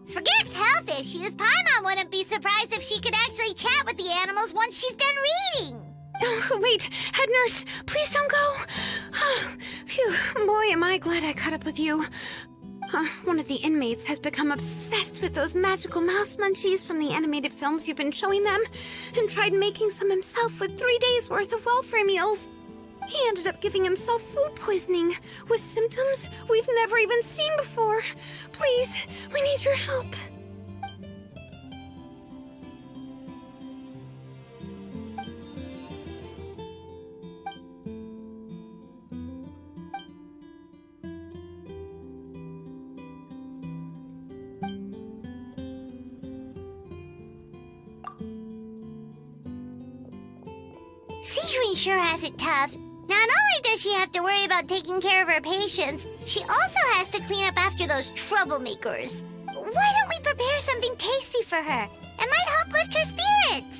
Forget health issues. Paimon wouldn't be surprised if she could actually chat with the animals once she's done reading. Oh, wait, head nurse, please don't go. Phew, boy, am I glad I caught up with you. One of the inmates has become obsessed with those magical mouse munchies from the animated films you've been showing them, and tried making some himself with 3 days' worth of welfare meals. He ended up giving himself food poisoning, with symptoms we've never even seen before. Please, we need your help. Seagreen sure has it tough. Not only does she have to worry about taking care of her patients, she also has to clean up after those troublemakers. Why don't we prepare something tasty for her? It might help lift her spirits.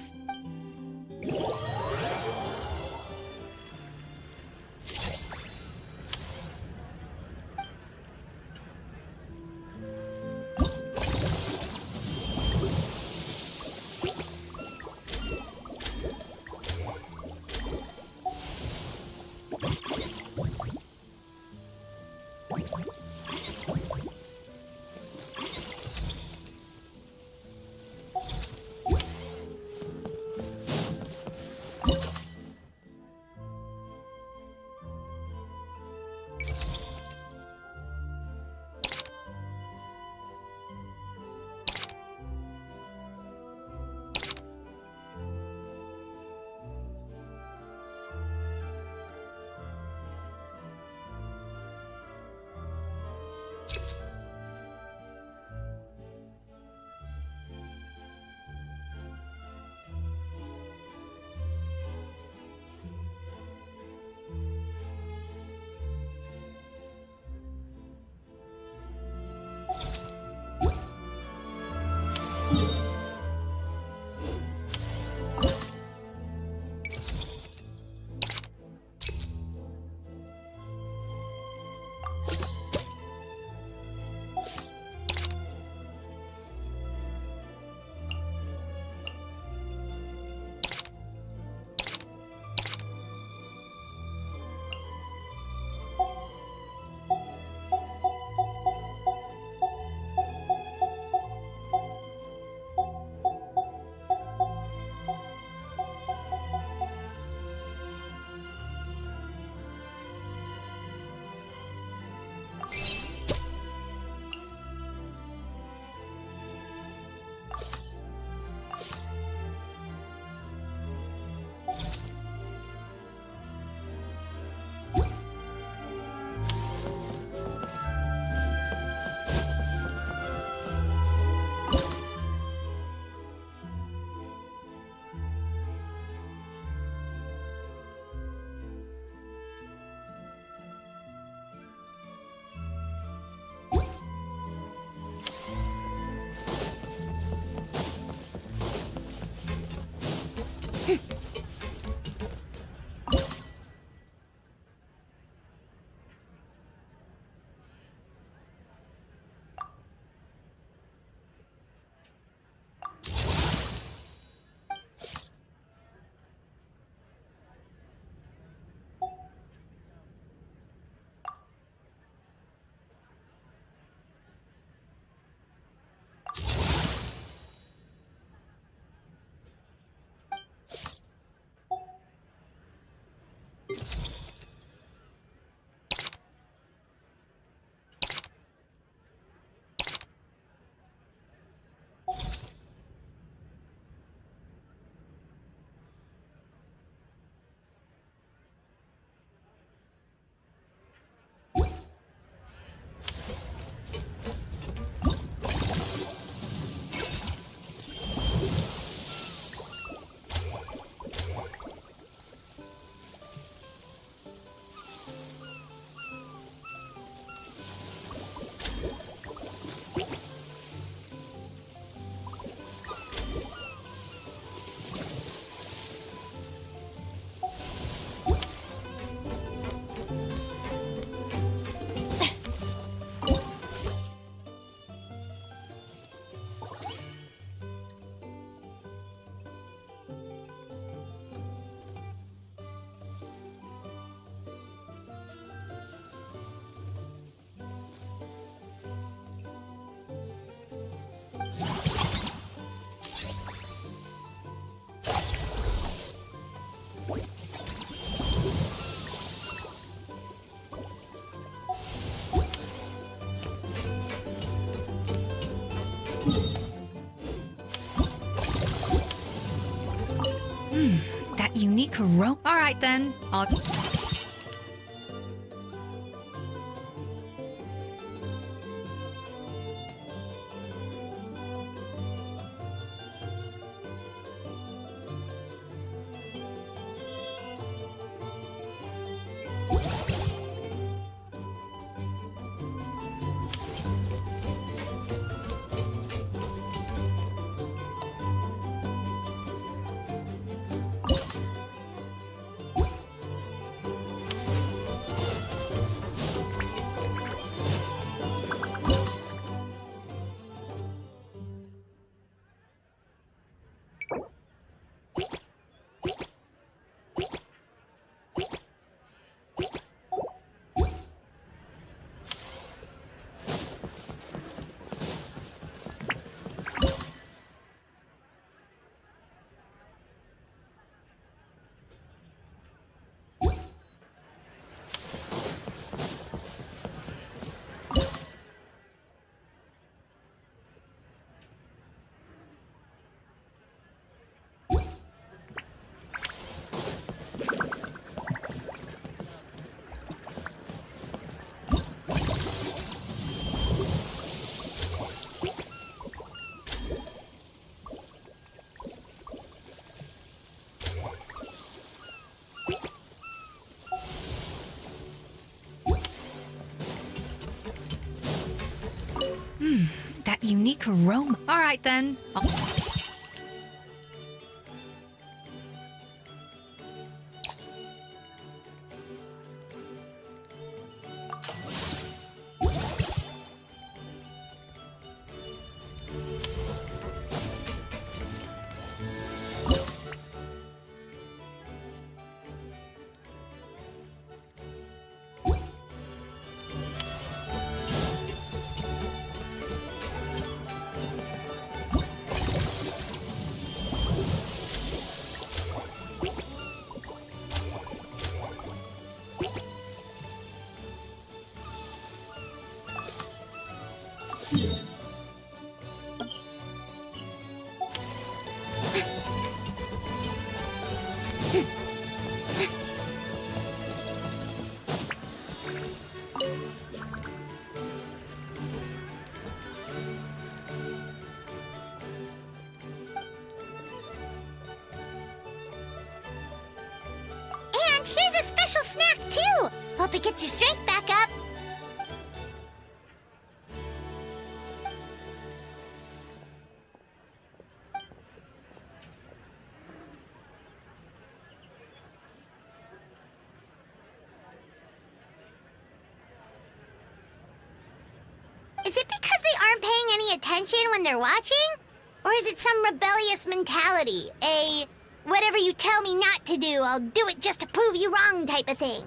that unique aroma. All right then, I'll. That unique aroma. All right then. And here's a special snack, too! Hope it gets your strength back up. Is it because they aren't paying any attention when they're watching? Or is it some rebellious mentality? A whatever you tell me not to do, I'll do it just to prove you wrong type of thing?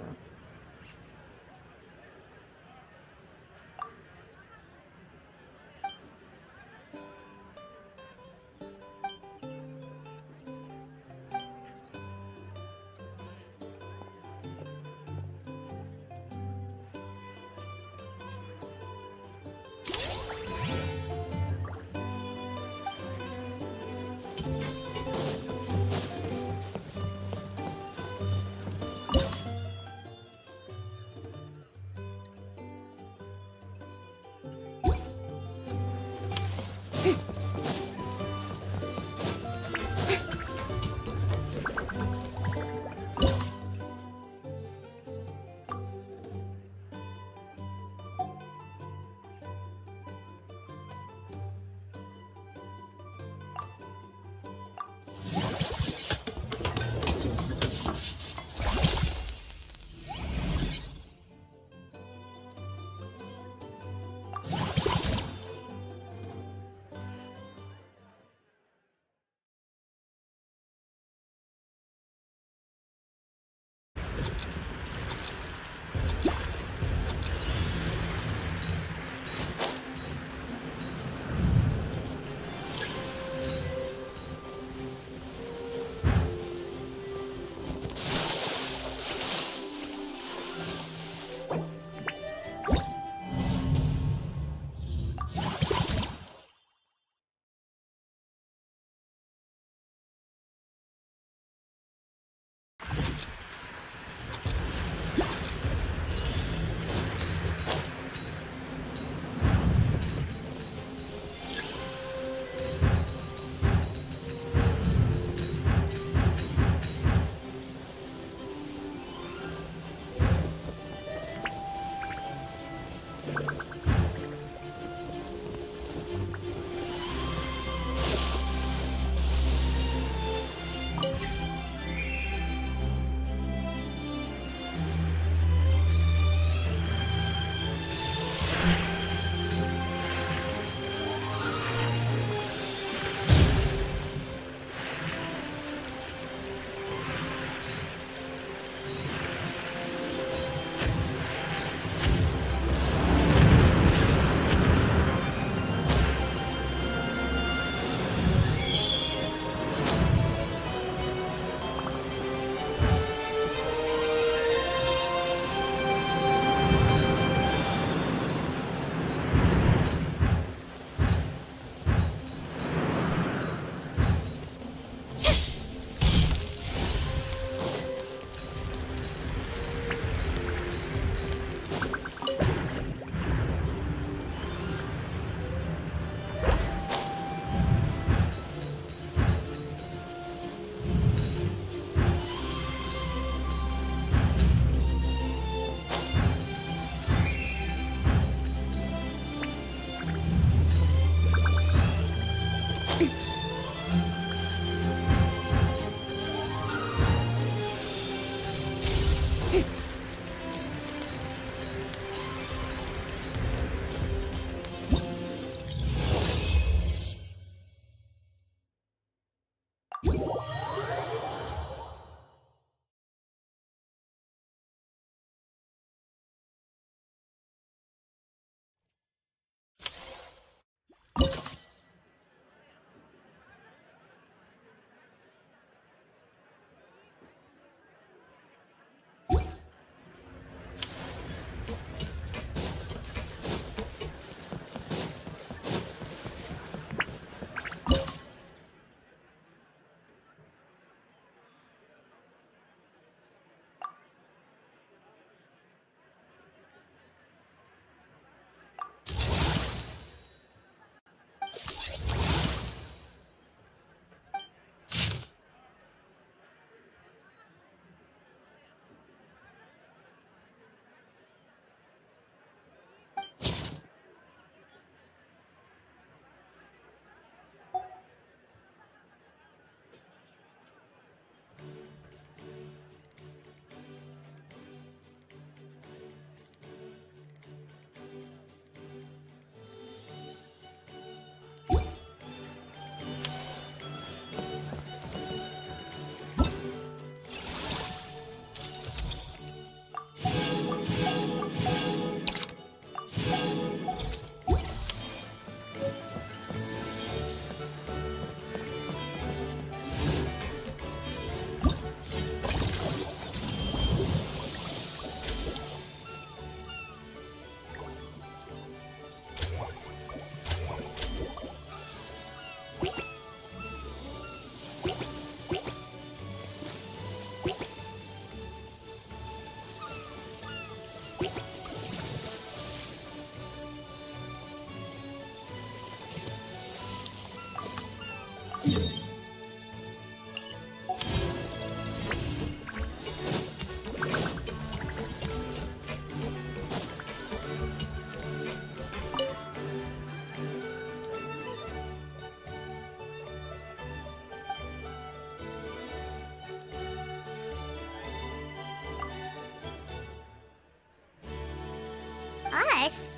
Us?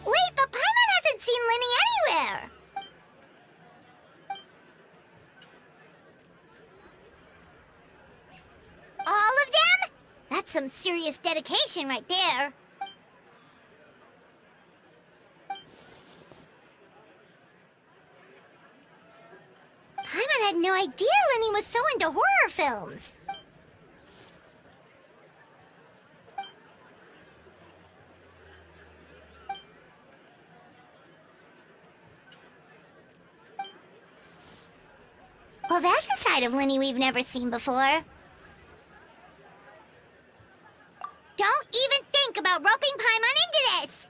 Wait, but Paimon hasn't seen Linny anywhere! All of them? That's some serious dedication right there. Paimon had no idea Linny was so into horror films. Well, that's a side of Linny we've never seen before. Don't even think about roping Paimon into this!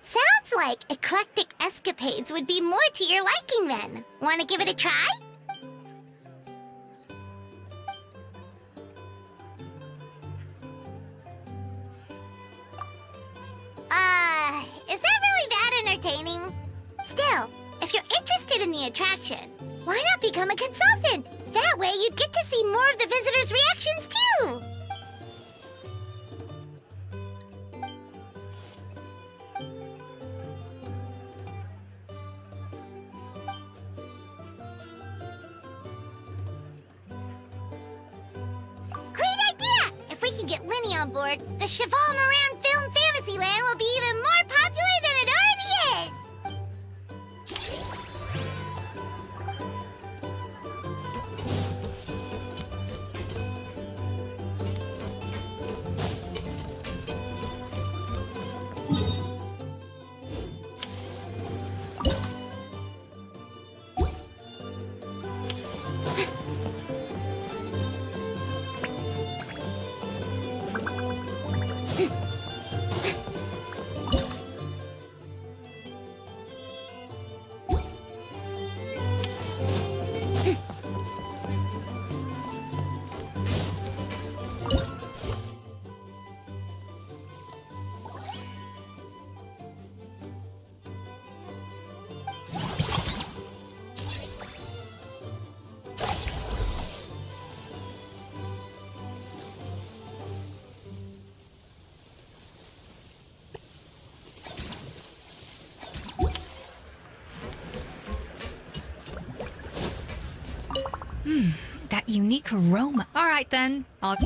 Sounds like eclectic escapades would be more to your liking then. Want to give it a try? Is that really that entertaining? Still, if you're interested in the attraction, why not become a consultant? That way you'd get to see more of the visitors' reactions too! Great idea! If we can get Linny on board, the Cheval Moran Film Fantasyland will be even more popular than it already is! That unique aroma. All right, then. I'll...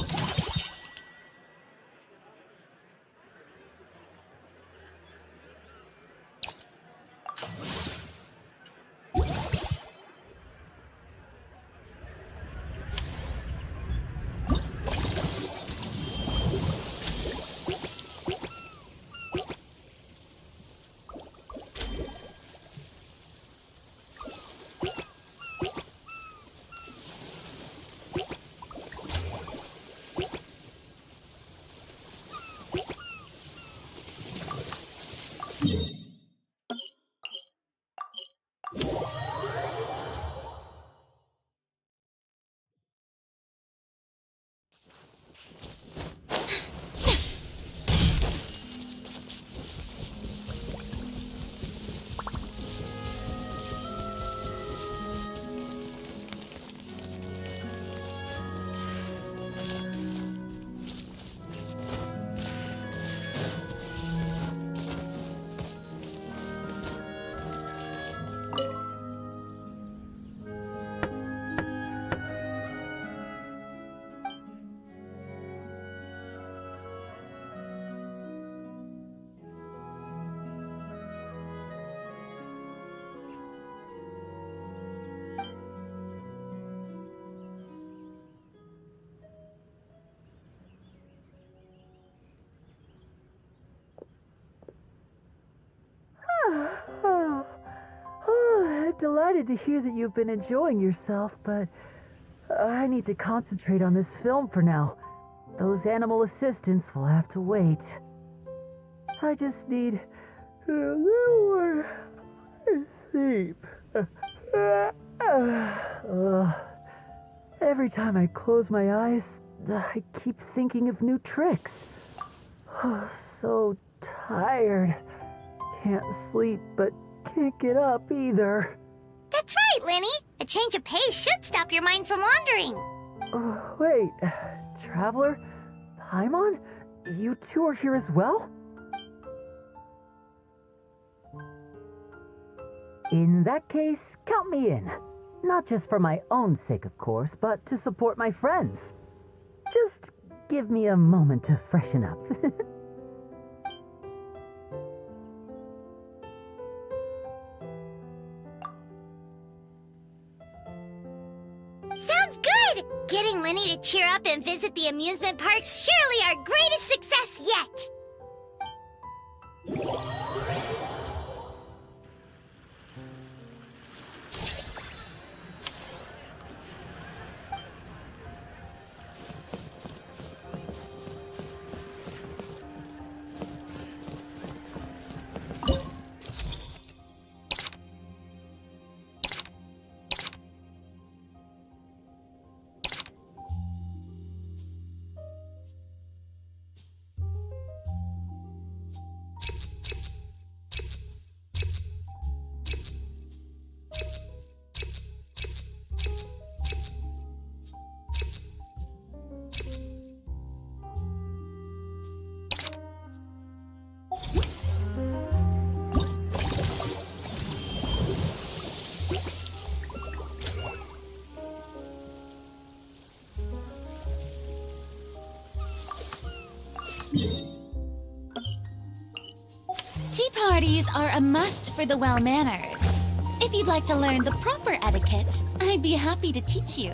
Delighted to hear that you've been enjoying yourself, but I need to concentrate on this film for now. those animal assistants will have to wait. I just need a little more sleep. Every time I close my eyes, I keep thinking of new tricks. So tired. Can't sleep, but can't get up either. That's right, Lenny. A change of pace should stop your mind from wandering. Wait, Traveler? Paimon? You two are here as well? In that case, count me in. Not just for my own sake, of course, but to support my friends. Just give me a moment to freshen up. Sounds good! Getting Lenny to cheer up and visit the amusement park's surely our greatest success yet! Tea parties are a must for the well-mannered. If you'd like to learn the proper etiquette, I'd be happy to teach you.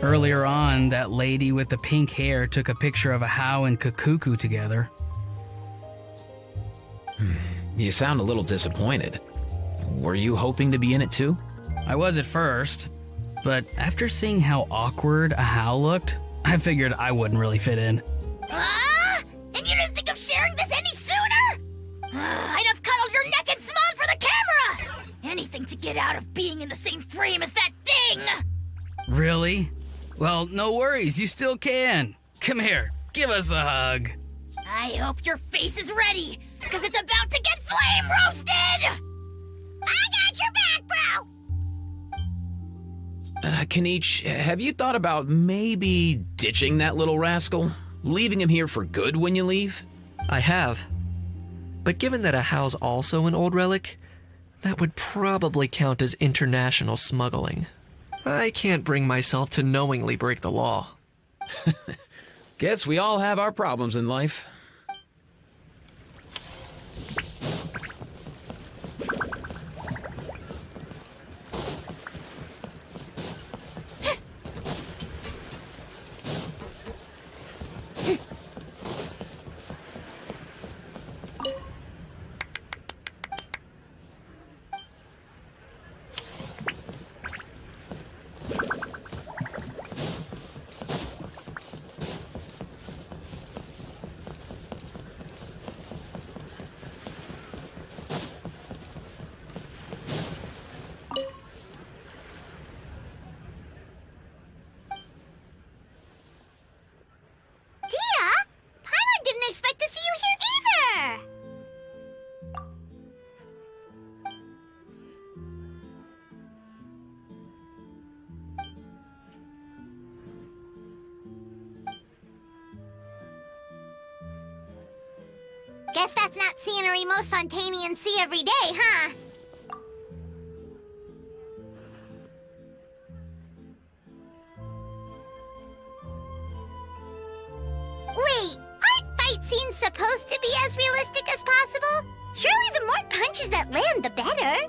Earlier on, that lady with the pink hair took a picture of a Hao and Kakuku together. You sound a little disappointed. Were you hoping to be in it too? I was at first, but after seeing how awkward a Hao looked, I figured I wouldn't really fit in. And you didn't think of sharing this any sooner? I'd have cuddled your neck and smiled for the camera! Anything to get out of being in the same frame as that thing! Really? Well, no worries, you still can. Come here, give us a hug. I hope your face is ready, because it's about to get flame roasted! I got your back, bro! Kanichi, have you thought about maybe ditching that little rascal? Leaving him here for good when you leave? I have. But given that a Hao's also an old relic, that would probably count as international smuggling. I can't bring myself to knowingly break the law. Guess we all have our problems in life. Guess that's not scenery most Fontanians see every day, huh? Wait, aren't fight scenes supposed to be as realistic as possible? Surely the more punches that land, the better.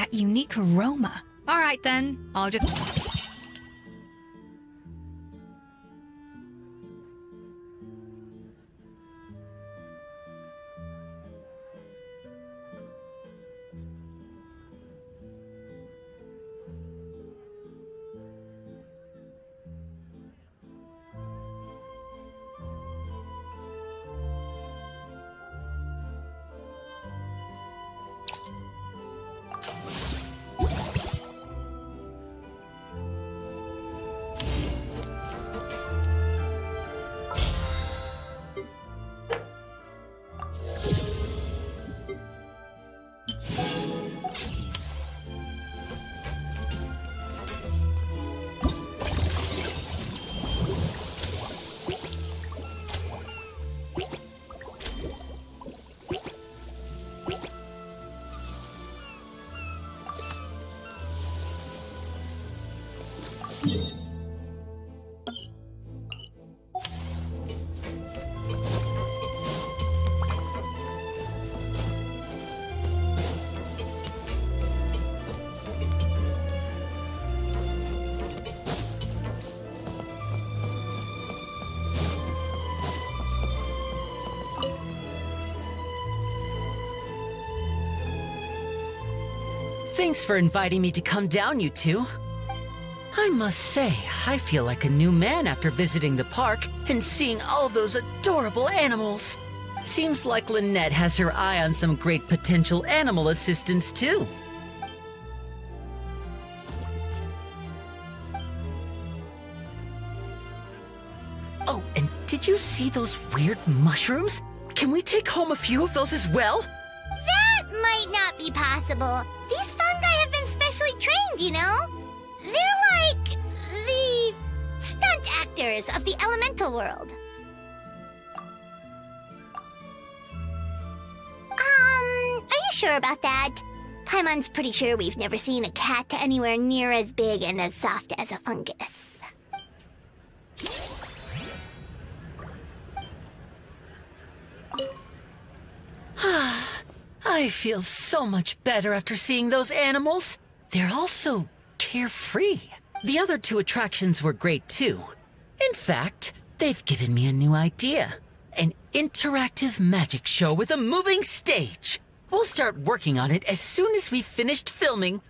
that unique aroma. All right then, I'll just... Thanks for inviting me to come down, you two. I must say, I feel like a new man after visiting the park and seeing all those adorable animals. Seems like Lynette has her eye on some great potential animal assistants, too. Oh, and did you see those weird mushrooms? Can we take home a few of those as well? That might not be possible. These fungi have been specially trained, you know? They're like the stunt actors of the elemental world. Are you sure about that? Paimon's pretty sure we've never seen a cat anywhere near as big and as soft as a fungus. I feel so much better after seeing those animals. They're all so carefree. The other two attractions were great too. In fact, they've given me a new idea. An interactive magic show with a moving stage. We'll start working on it as soon as we've finished filming.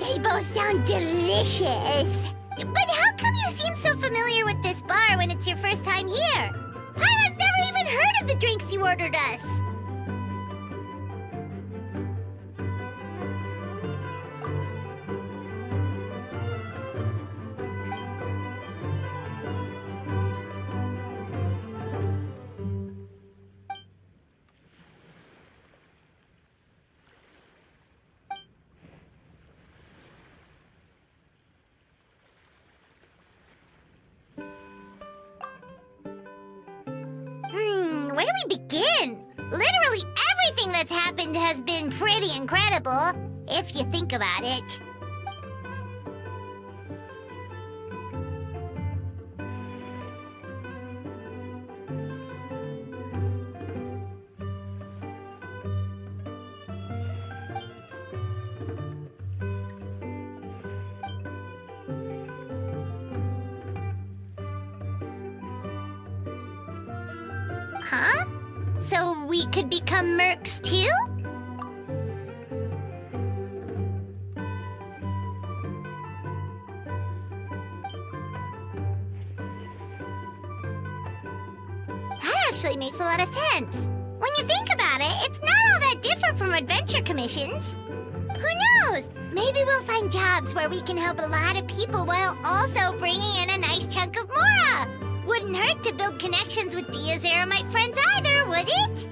They both sound delicious. But how come you seem so familiar with this bar when it's your first time here? Paimon's never even heard of the drinks you ordered us. Where do we begin? Literally everything that's happened has been pretty incredible, if you think about it. Huh? So we could become mercs too? That actually makes a lot of sense. When you think about it, it's not all that different from adventure commissions. Who knows? Maybe we'll find jobs where we can help a lot of people while also bringing in a nice chunk of Mora. Wouldn't hurt to build connections with Dia's Eremite friends either, would it?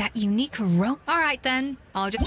That unique rope. All right then, I'll just.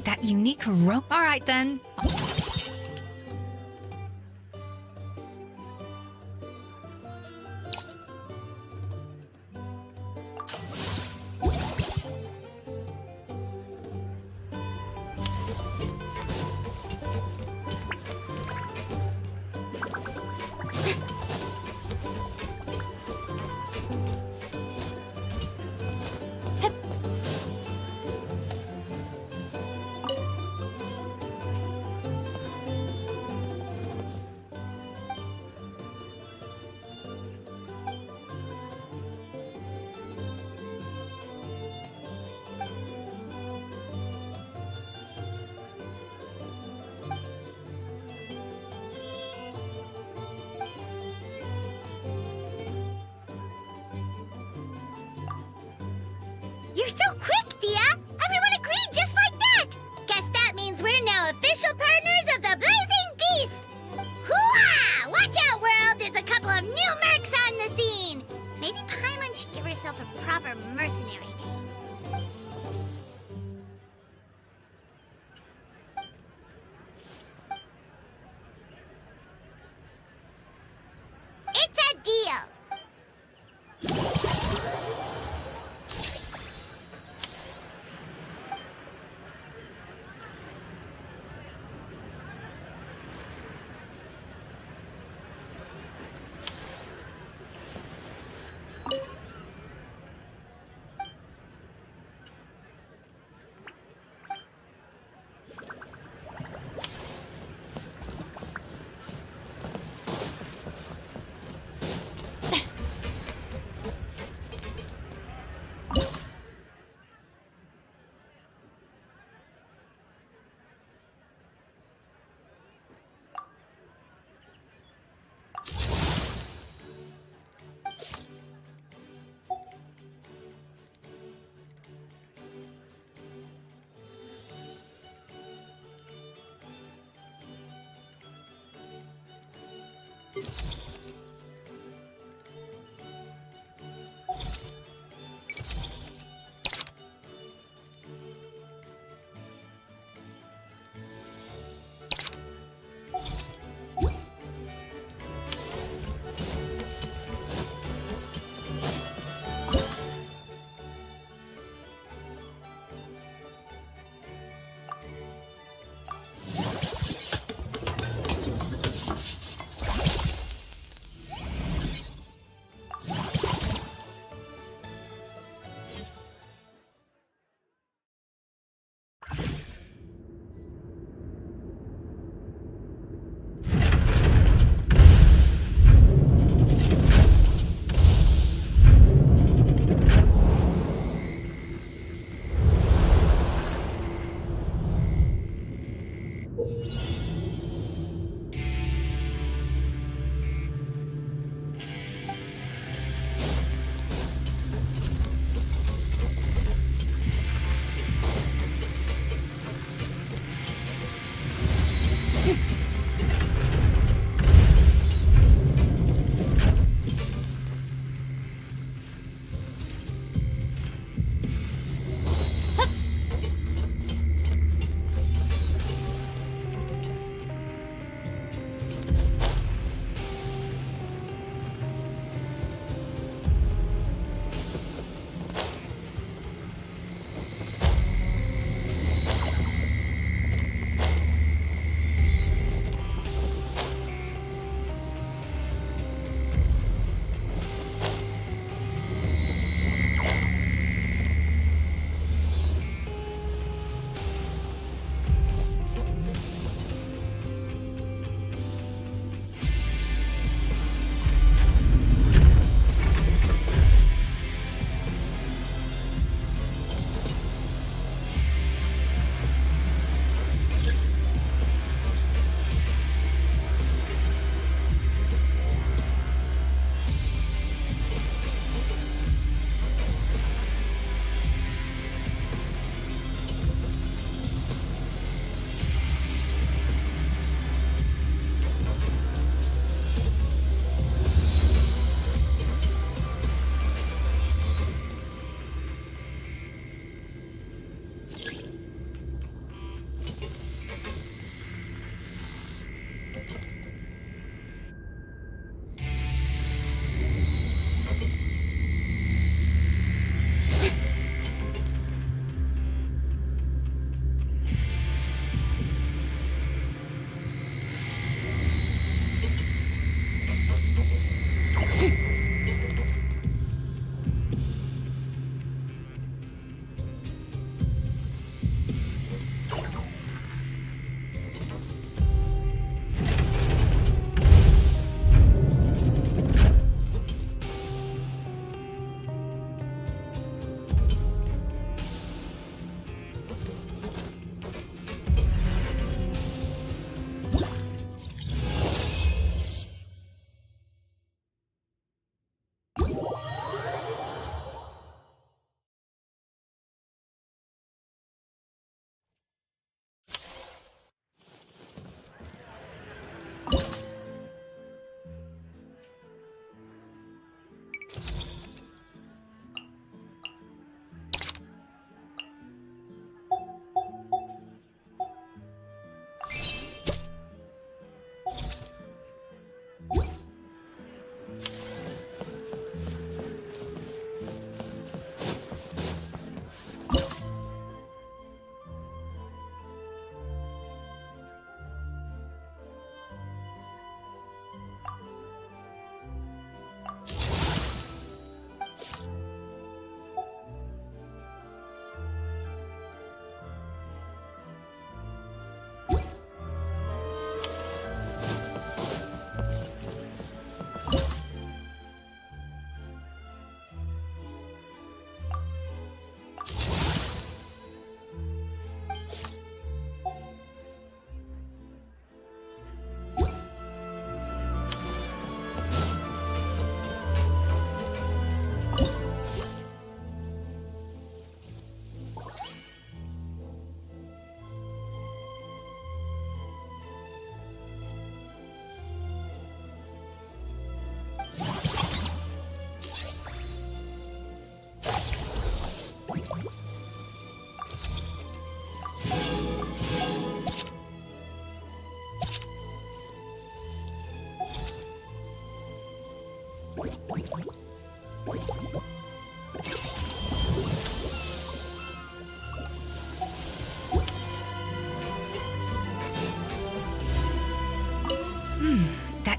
That unique rope. All right then. You're so quick, Dia! Everyone agreed just like that! Guess that means we're now official partners of the Blazing Beast! Hooah! Watch out, world! There's a couple of new mercs on the scene! Maybe Paimon should give herself a proper mercenary name. It's a deal!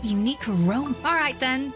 unique aroma. All right, then.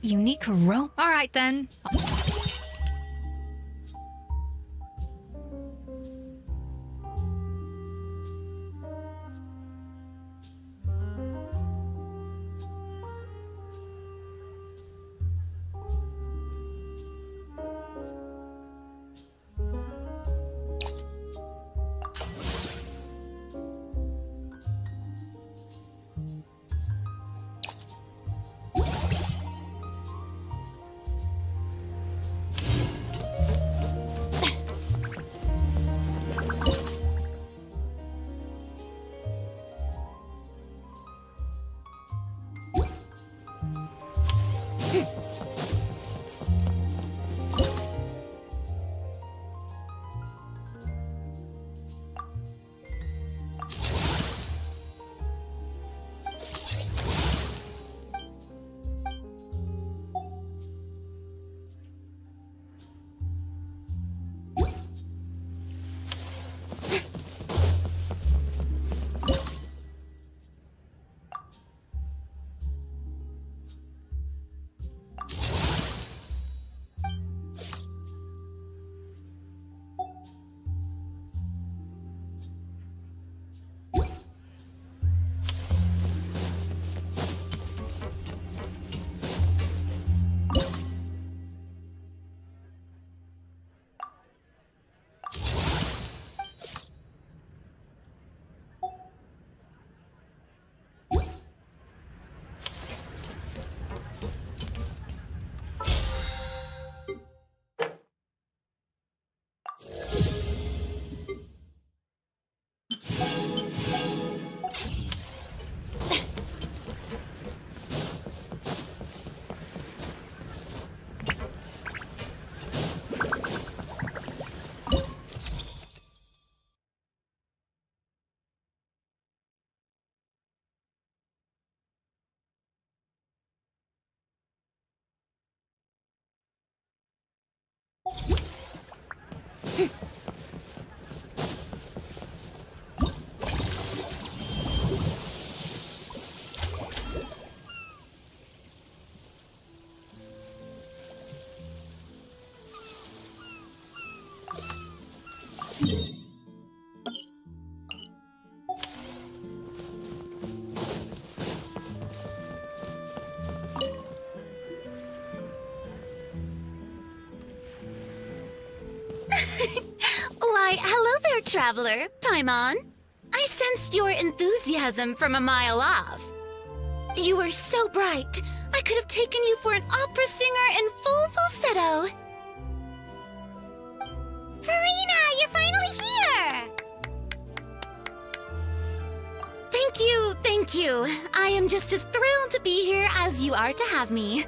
unique rope. All right, then. Why, hello there, traveler. Paimon. I sensed your enthusiasm from a mile off. You were so bright, I could have taken you for an opera singer in full falsetto. Farina, you're finally here! Thank you. I am just as thrilled to be here as you are to have me.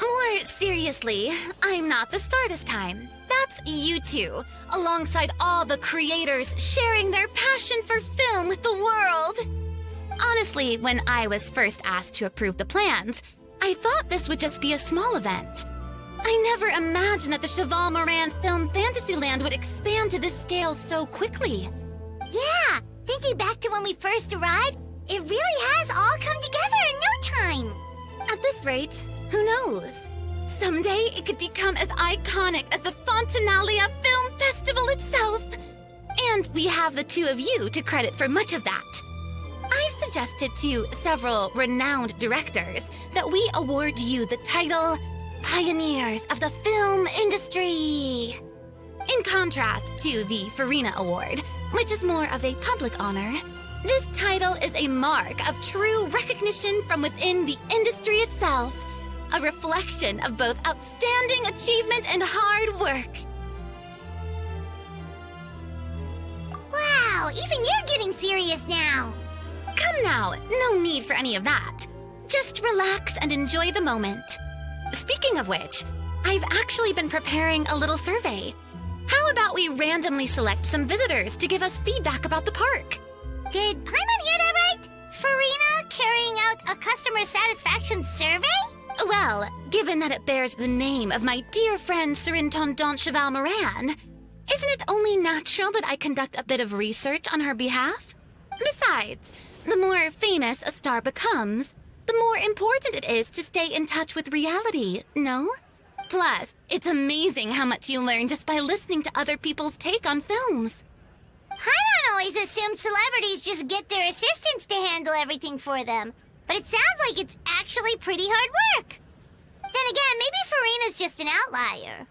More seriously, I'm not the star this time. That's you two, alongside all the creators sharing their passion for film with the world. Honestly, when I was first asked to approve the plans, I thought this would just be a small event. I never imagined that the Cheval Moran Film Fantasyland would expand to this scale so quickly. Yeah, thinking back to when we first arrived, it really has all come together in no time. At this rate, who knows? Someday it could become as iconic as the Fontanalia Film Festival itself. And we have the two of you to credit for much of that. I've suggested to several renowned directors that we award you the title Pioneers of the Film Industry. In contrast to the Farina Award, which is more of a public honor, this title is a mark of true recognition from within the industry itself, a reflection of both outstanding achievement and hard work. Wow, even you're getting serious now. Come now, no need for any of that. Just relax and enjoy the moment. Speaking of which, I've actually been preparing a little survey. How about we randomly select some visitors to give us feedback about the park? Did Paimon hear that right? Farina carrying out a customer satisfaction survey? Well, given that it bears the name of my dear friend Surintendant Cheval Moran, isn't it only natural that I conduct a bit of research on her behalf? Besides, the more famous a star becomes, the the more important it is to stay in touch with reality, no? Plus, it's amazing how much you learn just by listening to other people's take on films. Paimon always assumed celebrities just get their assistants to handle everything for them. But it sounds like it's actually pretty hard work. Then again, maybe Farina's just an outlier.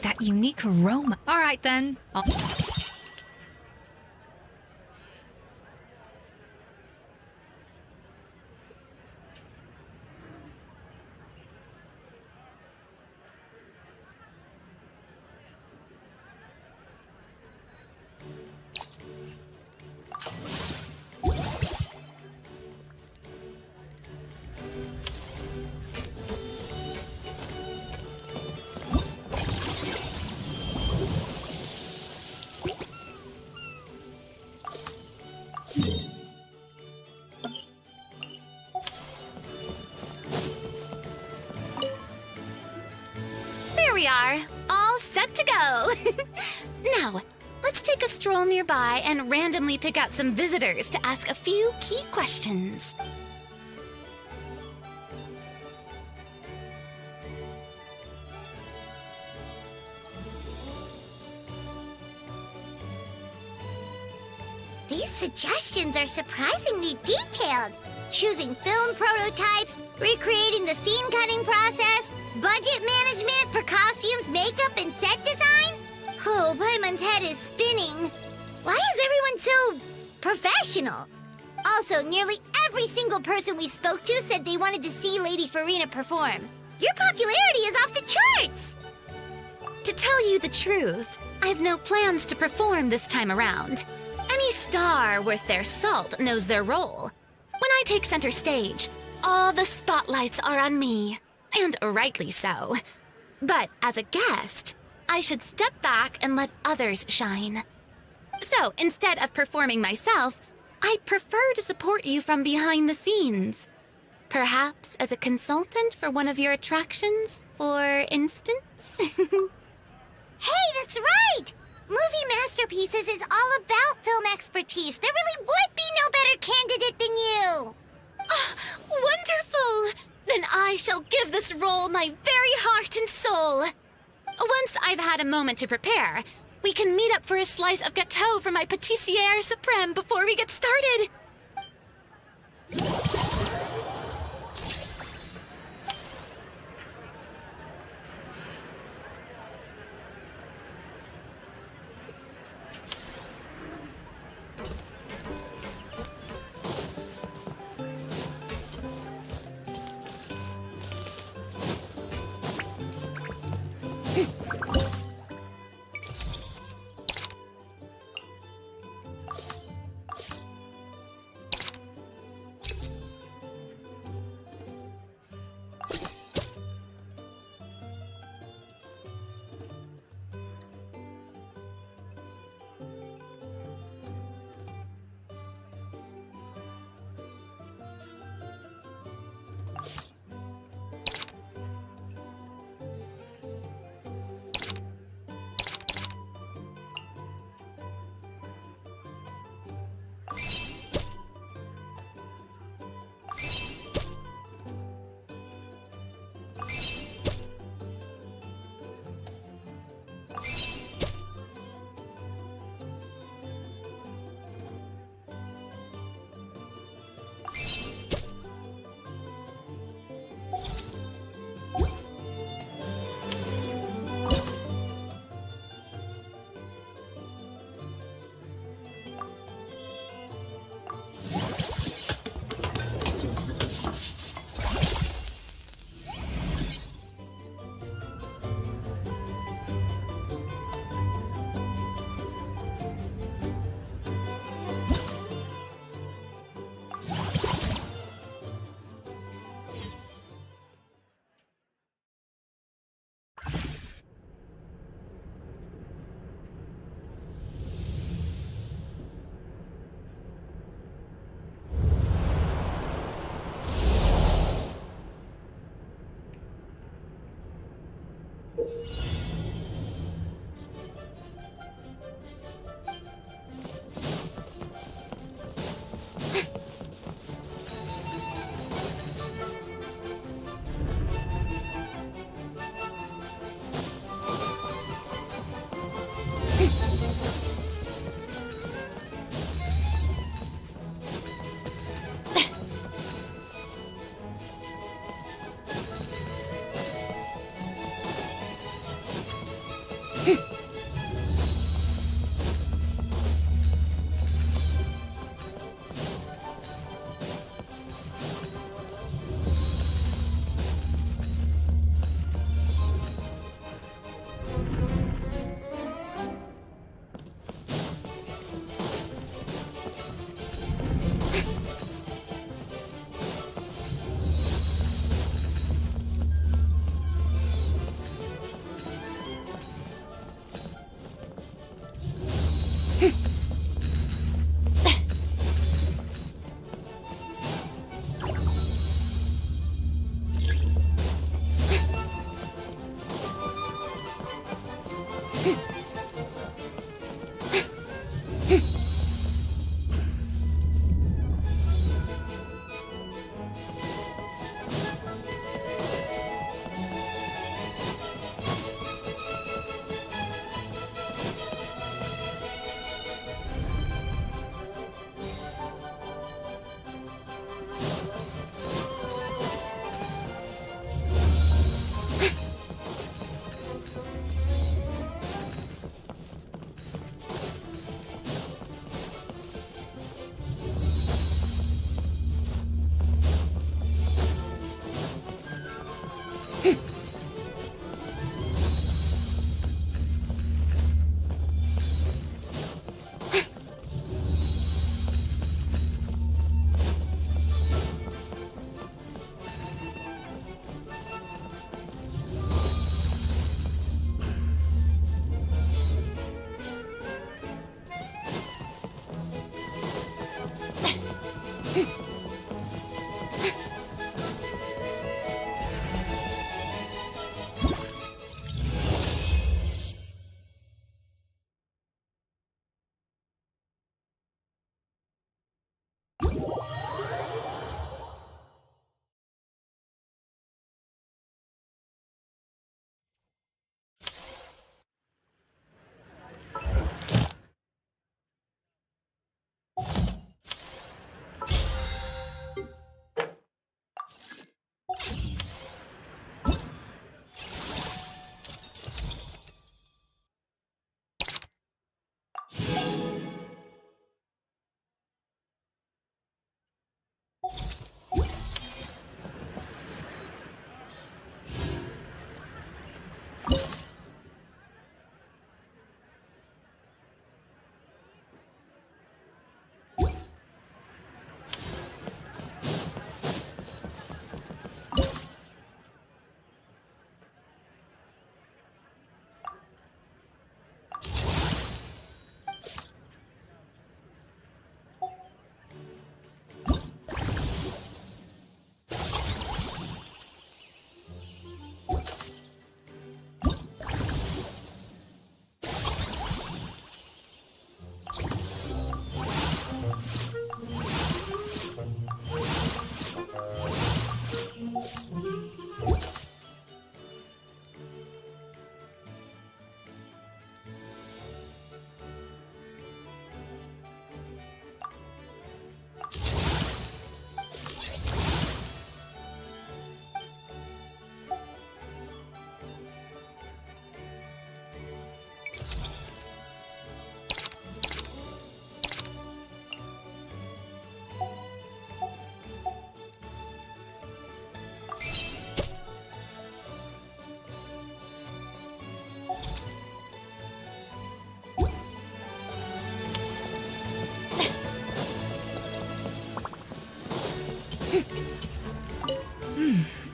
That unique aroma. All right, then. There we are, all set to go. Now, let's take a stroll nearby and randomly pick out some visitors to ask a few key questions. These suggestions are surprisingly detailed. Choosing film prototypes, recreating the scene cutting process, budget management for costumes, makeup, and set design? Oh, Paimon's head is spinning. Why is everyone so professional? Also, nearly every single person we spoke to said they wanted to see Lady Farina perform. Your popularity is off the charts! To tell you the truth, I've no plans to perform this time around. Any star worth their salt knows their role. When I take center stage, all the spotlights are on me, and rightly so. But as a guest, I should step back and let others shine. So instead of performing myself, I'd prefer to support you from behind the scenes. Perhaps as a consultant for one of your attractions, for instance? Hey, that's right! Movie Masterpieces is all about film expertise. There really would be no better candidate than you. this role my very heart and soul. Once I've had a moment to prepare, we can meet up for a slice of gâteau from my pâtissière suprême before we get started.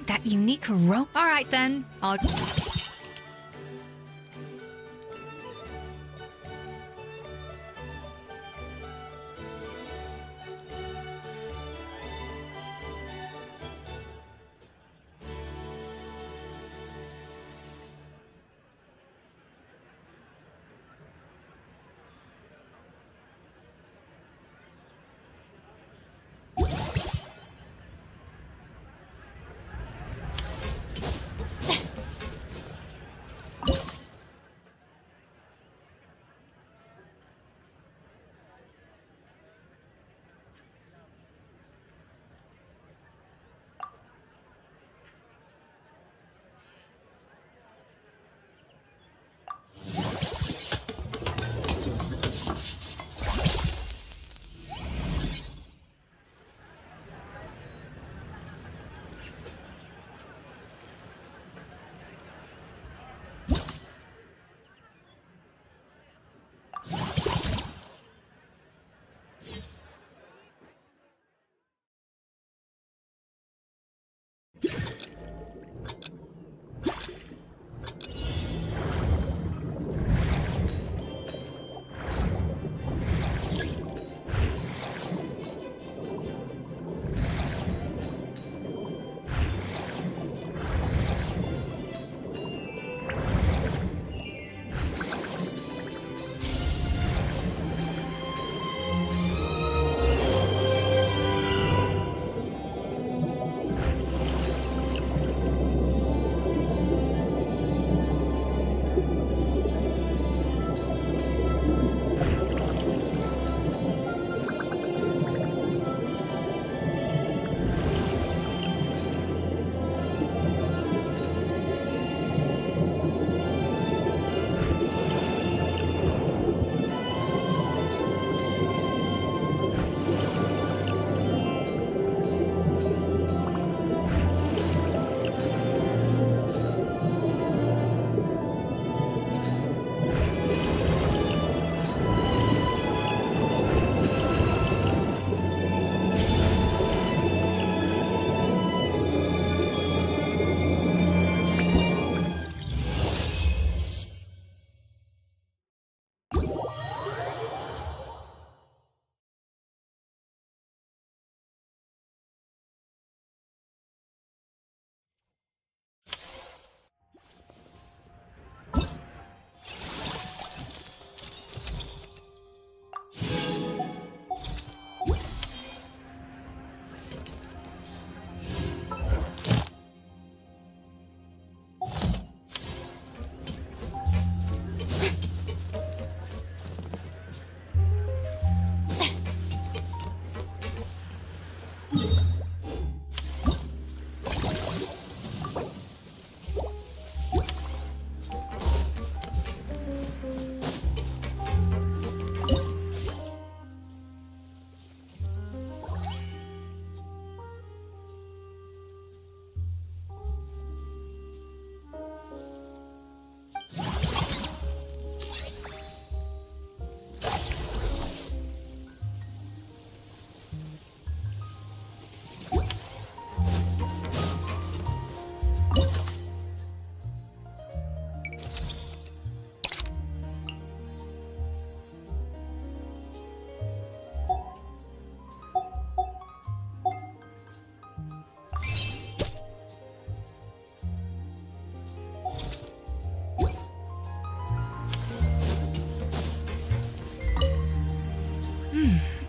That unique rope. All right, then. I'll...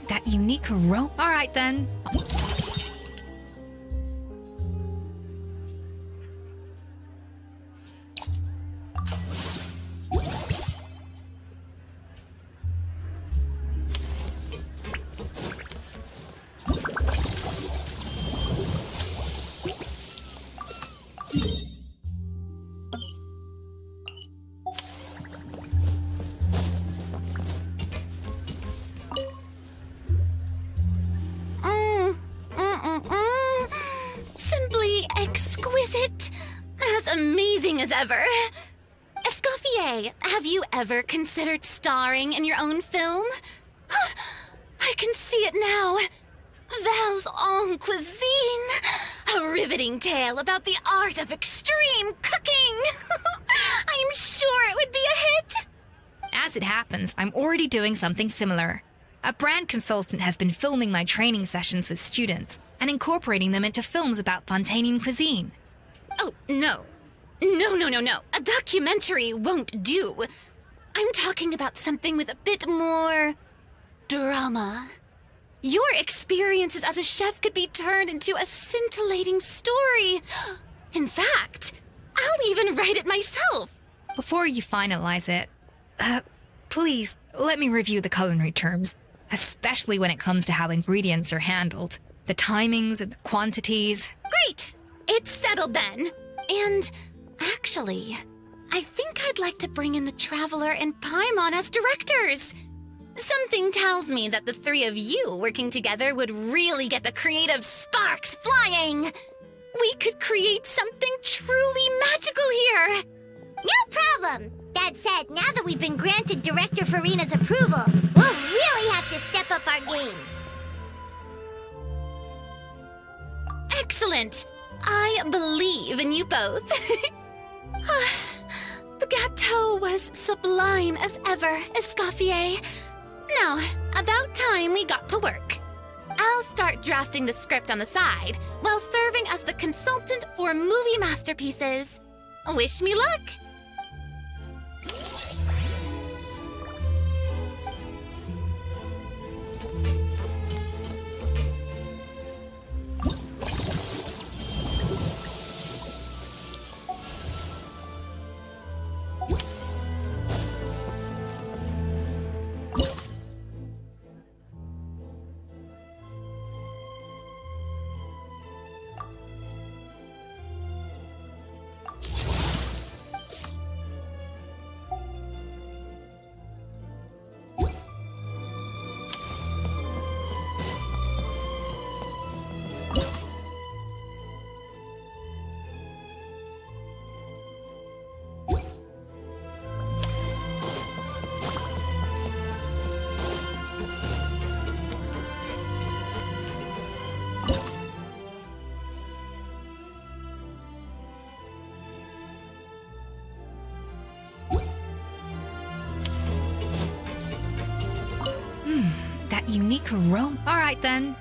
That unique rope. All right, then. Simply exquisite. As amazing as ever. Escoffier, have you ever considered starring in your own film? I can see it now. Nouvelles en cuisine. A riveting tale about the art of extreme cooking. I'm sure it would be a hit. As it happens, I'm already doing something similar. A brand consultant has been filming my training sessions with students and incorporating them into films about Fontainian cuisine. Oh, no. No. A documentary won't do. I'm talking about something with a bit more drama. Your experiences as a chef could be turned into a scintillating story. In fact, I'll even write it myself. Before you finalize it, please let me review the culinary terms, especially when it comes to how ingredients are handled, the timings and the quantities. Great! It's settled then. And actually, I think I'd like to bring in the Traveler and Paimon as directors. Something tells me that the three of you working together would really get the creative sparks flying. We could create something truly magical here. No problem. That said, now that we've been granted Director Farina's approval, we'll really have to step up our game. Excellent. I believe in you both. The gâteau was sublime as ever, Escoffier. Now, about time we got to work. I'll start drafting the script on the side while serving as the consultant for movie masterpieces. Wish me luck. That unique aroma. All right, then.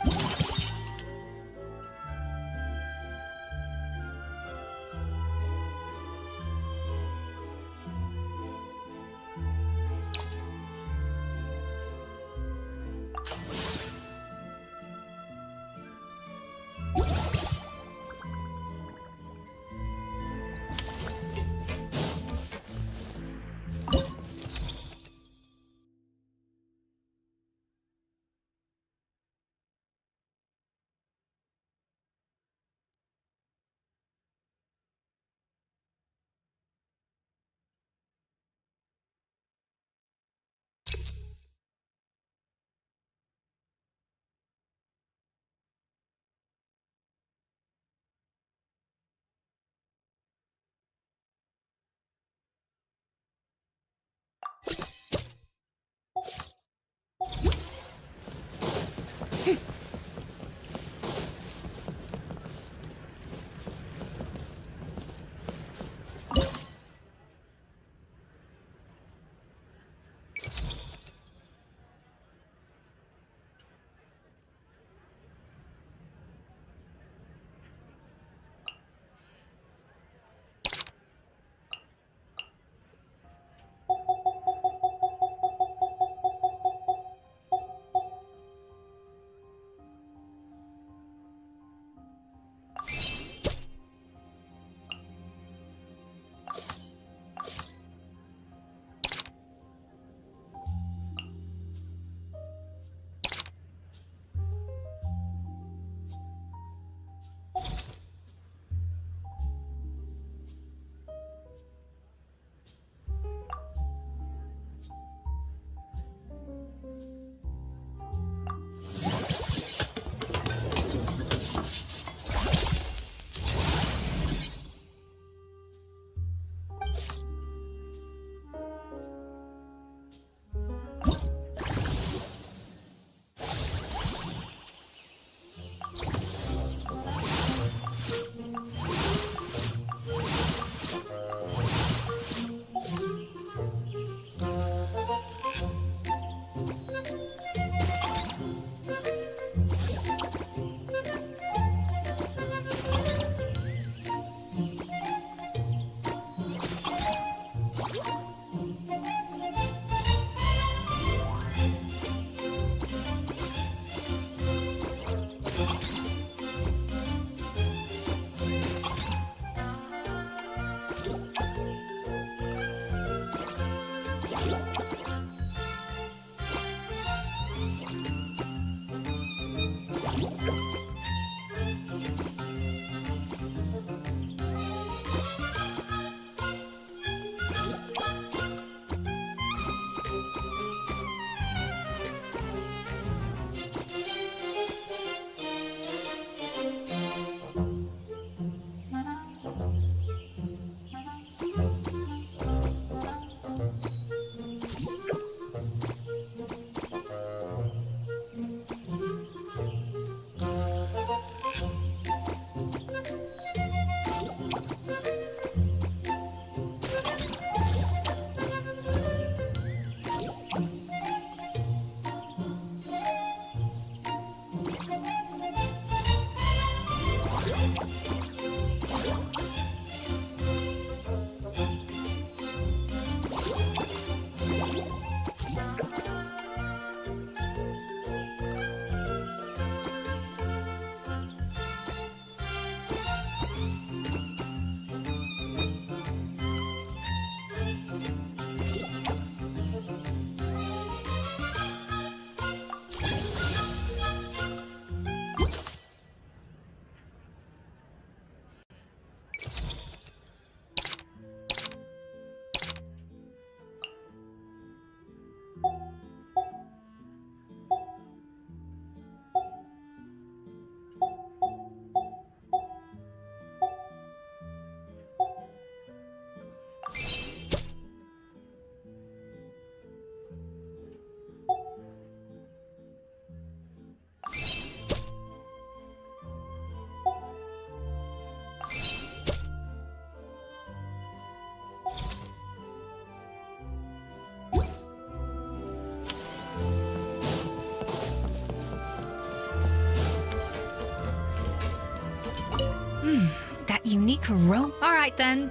That unique aroma. All right then.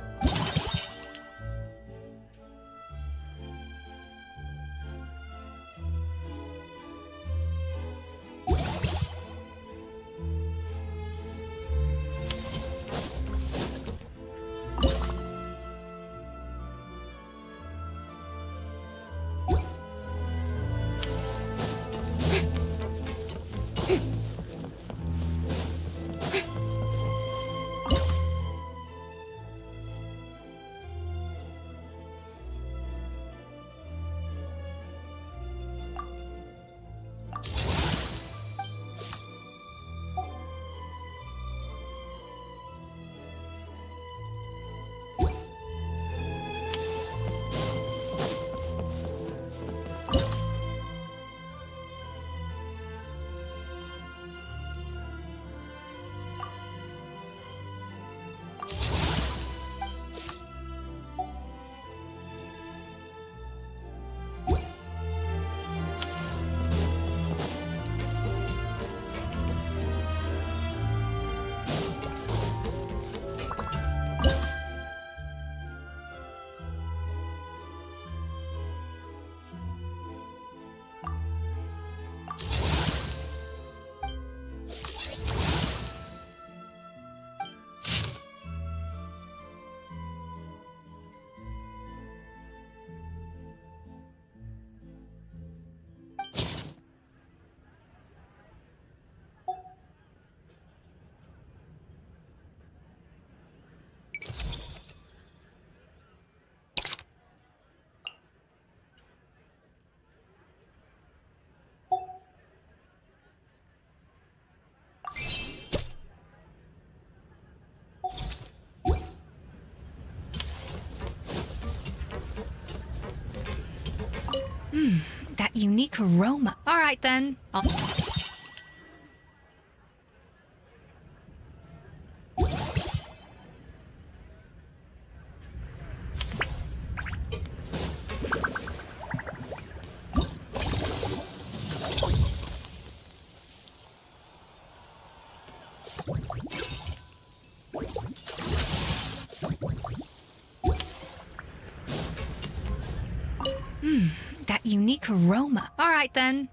That unique aroma. All right then. That unique aroma. All right then.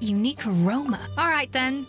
that unique aroma. All right, then.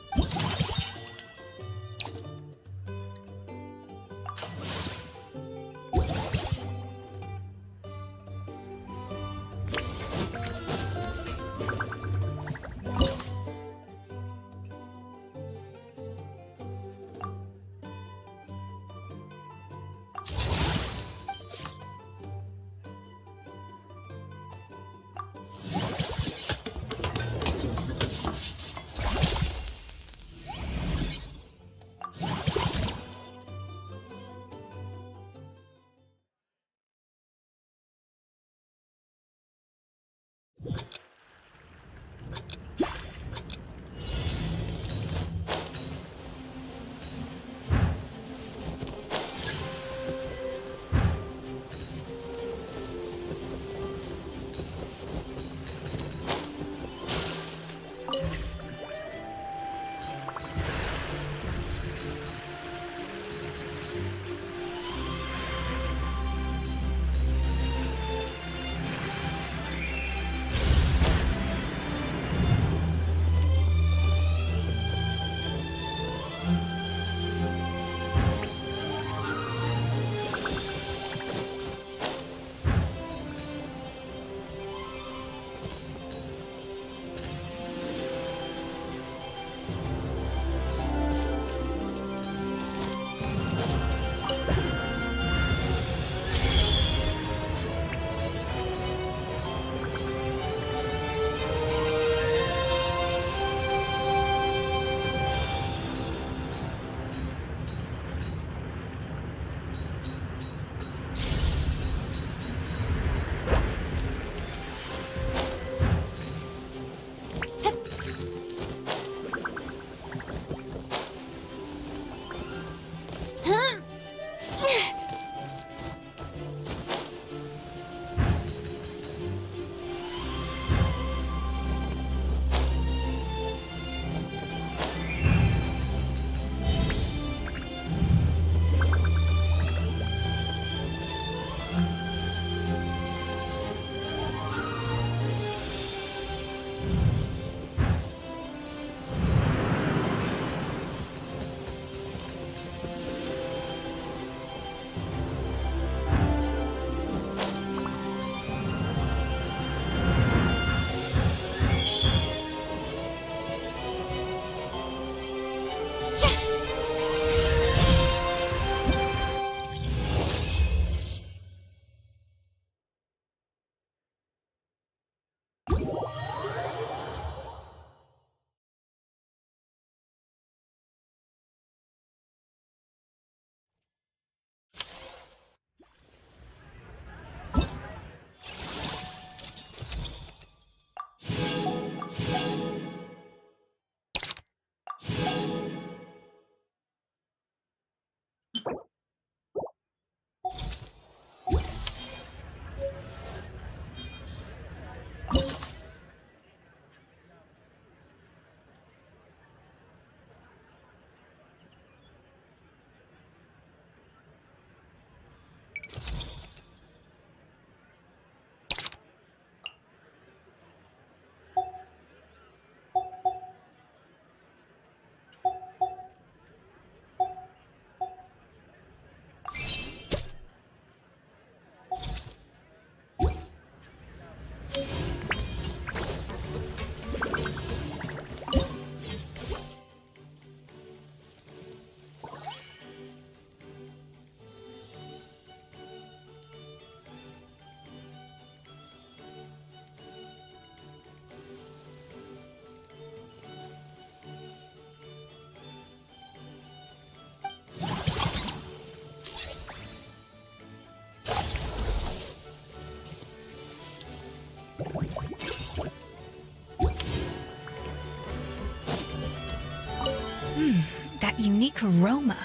That unique aroma.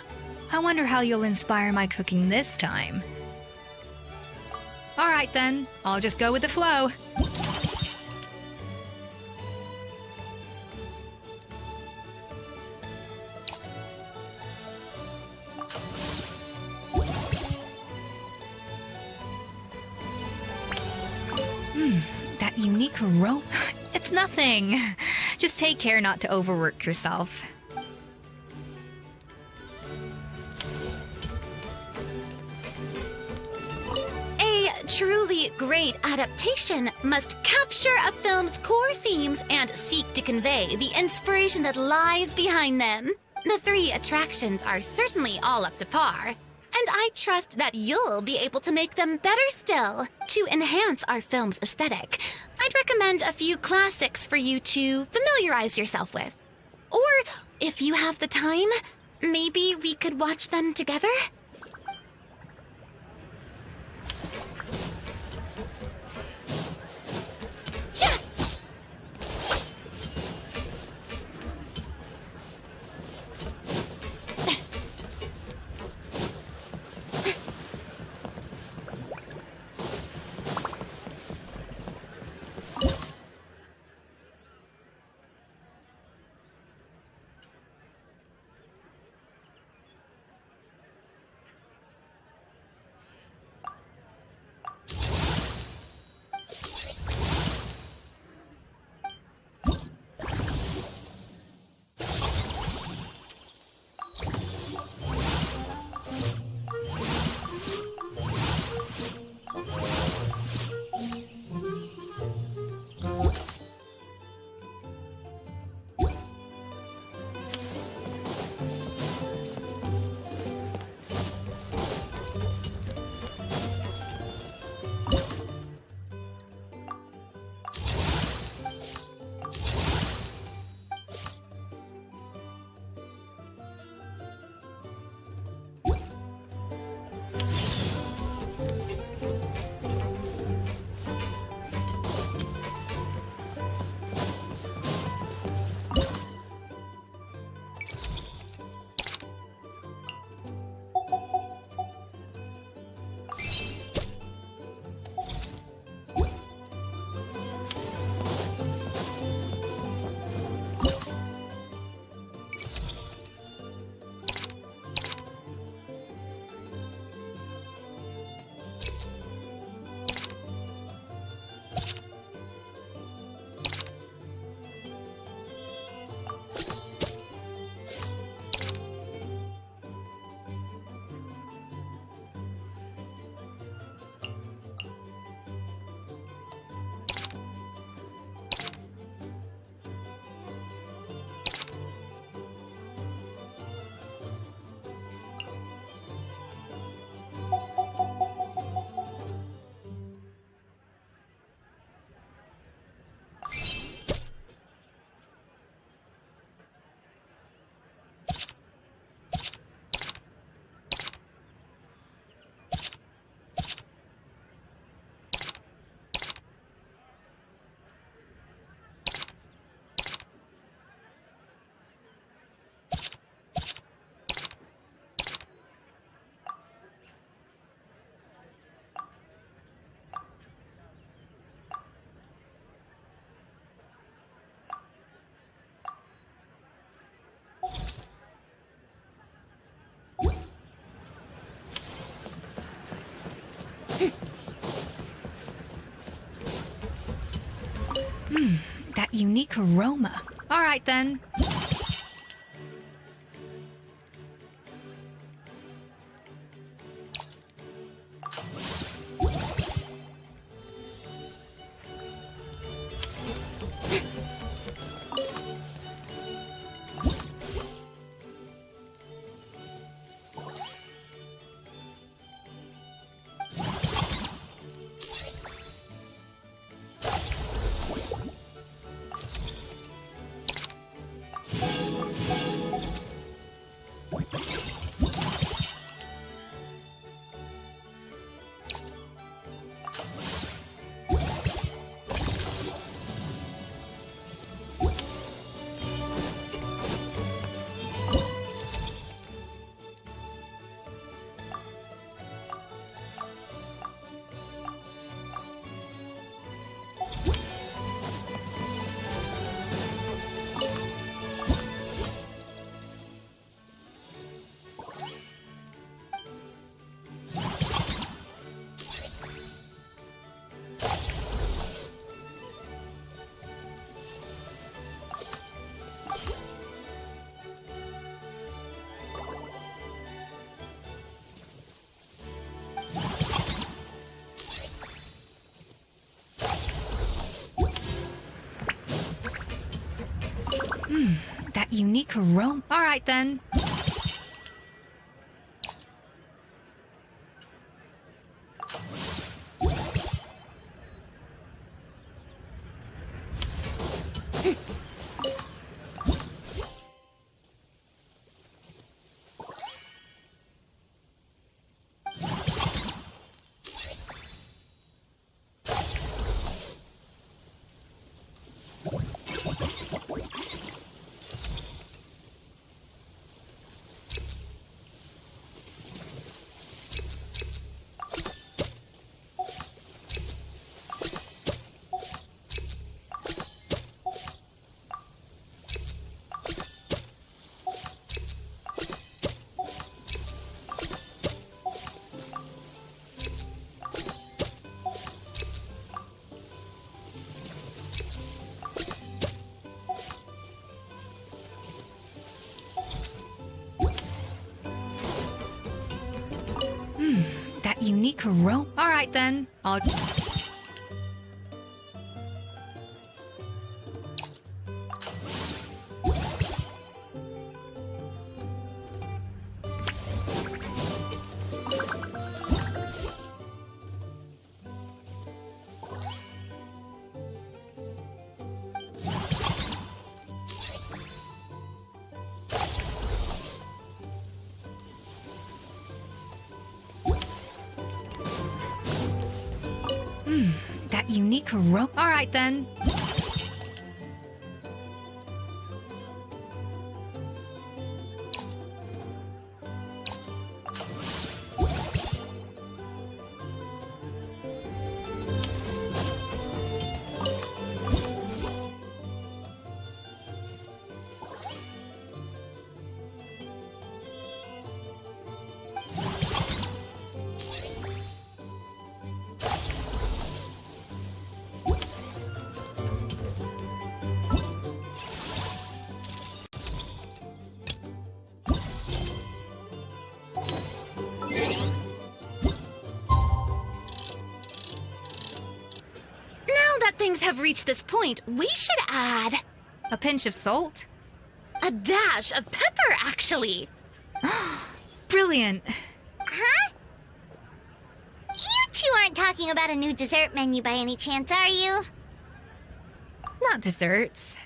I wonder how you'll inspire my cooking this time. All right then, I'll just go with the flow. That unique aroma. It's nothing. Just take care not to overwork yourself. A truly great adaptation must capture a film's core themes and seek to convey the inspiration that lies behind them. The 3 attractions are certainly all up to par, and I trust that you'll be able to make them better still. To enhance our film's aesthetic, I'd recommend a few classics for you to familiarize yourself with. Or, if you have the time, maybe we could watch them together? That unique aroma. All right, then. unique aroma. All right, then. That unique aroma. All right, then. I'll... That unique aroma. All right, then. Things have reached this point, we should add a pinch of salt? A dash of pepper, actually. Brilliant. Huh? You two aren't talking about a new dessert menu by any chance, are you? Not desserts.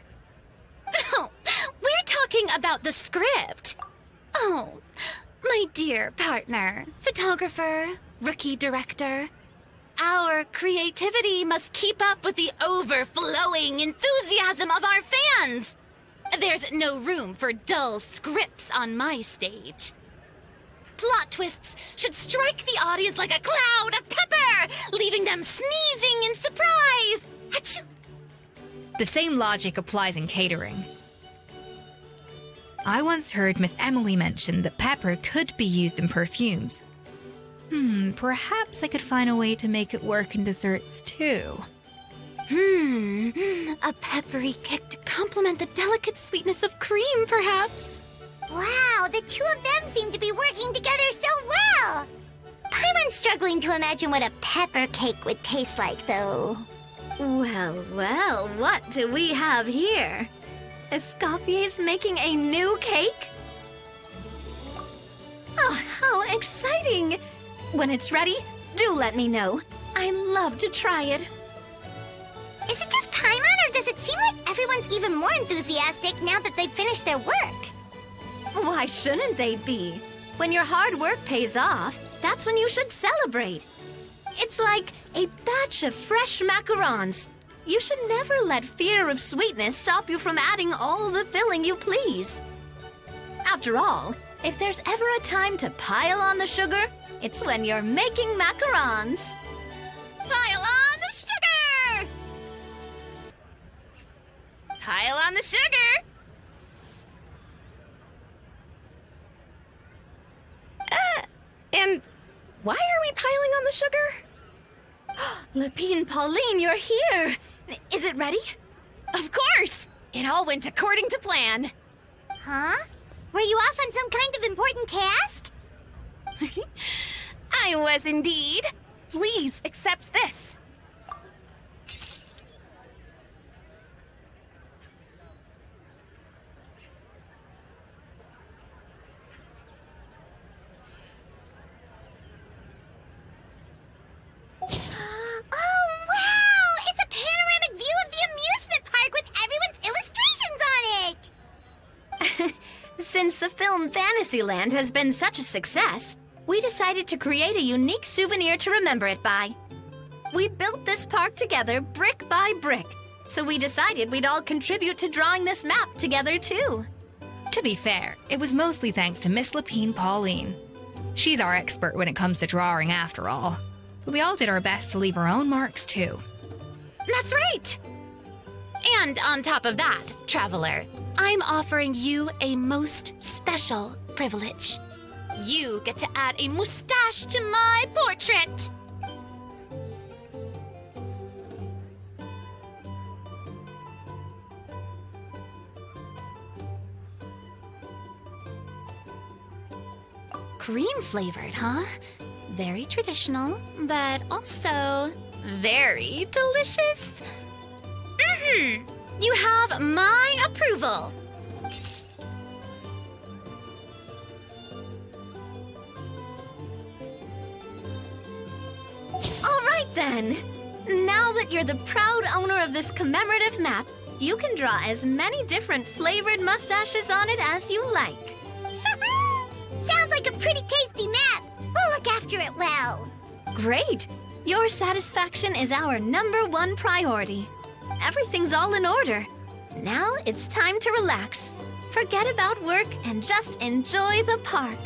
Oh, we're talking about the script. Oh, my dear partner, photographer, rookie director. Our creativity must keep up with the overflowing enthusiasm of our fans. There's no room for dull scripts on my stage. Plot twists should strike the audience like a cloud of pepper, leaving them sneezing in surprise. Achoo! The same logic applies in catering. I once heard Miss Emily mention that pepper could be used in perfumes. Perhaps I could find a way to make it work in desserts too. A peppery kick to complement the delicate sweetness of cream, perhaps. Wow, the two of them seem to be working together so well. Paimon's struggling to imagine what a pepper cake would taste like, though. Well, well, what do we have here? Escoffier's making a new cake? Oh, how exciting! When it's ready, do let me know. I'd love to try it. Is it just Paimon, or does it seem like everyone's even more enthusiastic now that they've finished their work? Why shouldn't they be? When your hard work pays off, that's when you should celebrate. It's like a batch of fresh macarons. You should never let fear of sweetness stop you from adding all the filling you please. After all, if there's ever a time to pile on the sugar, it's when you're making macarons. Pile on the sugar! Pile on the sugar! And why are we piling on the sugar? Lepine Pauline, you're here! Is it ready? Of course! It all went according to plan. Huh? Were you off on some kind of important task? I was indeed. Please accept this. Realm Fantasyland has been such a success, we decided to create a unique souvenir to remember it by. We built this park together brick by brick, so we decided we'd all contribute to drawing this map together too. To be fair, it was mostly thanks to Miss Lapine Pauline. She's our expert when it comes to drawing after all. But we all did our best to leave our own marks too. That's right! And on top of that, Traveler, I'm offering you a most special privilege. You get to add a mustache to my portrait! Cream-flavored, huh? Very traditional, but also very delicious. You have my approval. All right then. Now that you're the proud owner of this commemorative map, you can draw as many different flavored mustaches on it as you like. Sounds like a pretty tasty map. We'll look after it well. Great! Your satisfaction is our #1 priority. Everything's all in order. Now it's time to relax. Forget about work and just enjoy the park.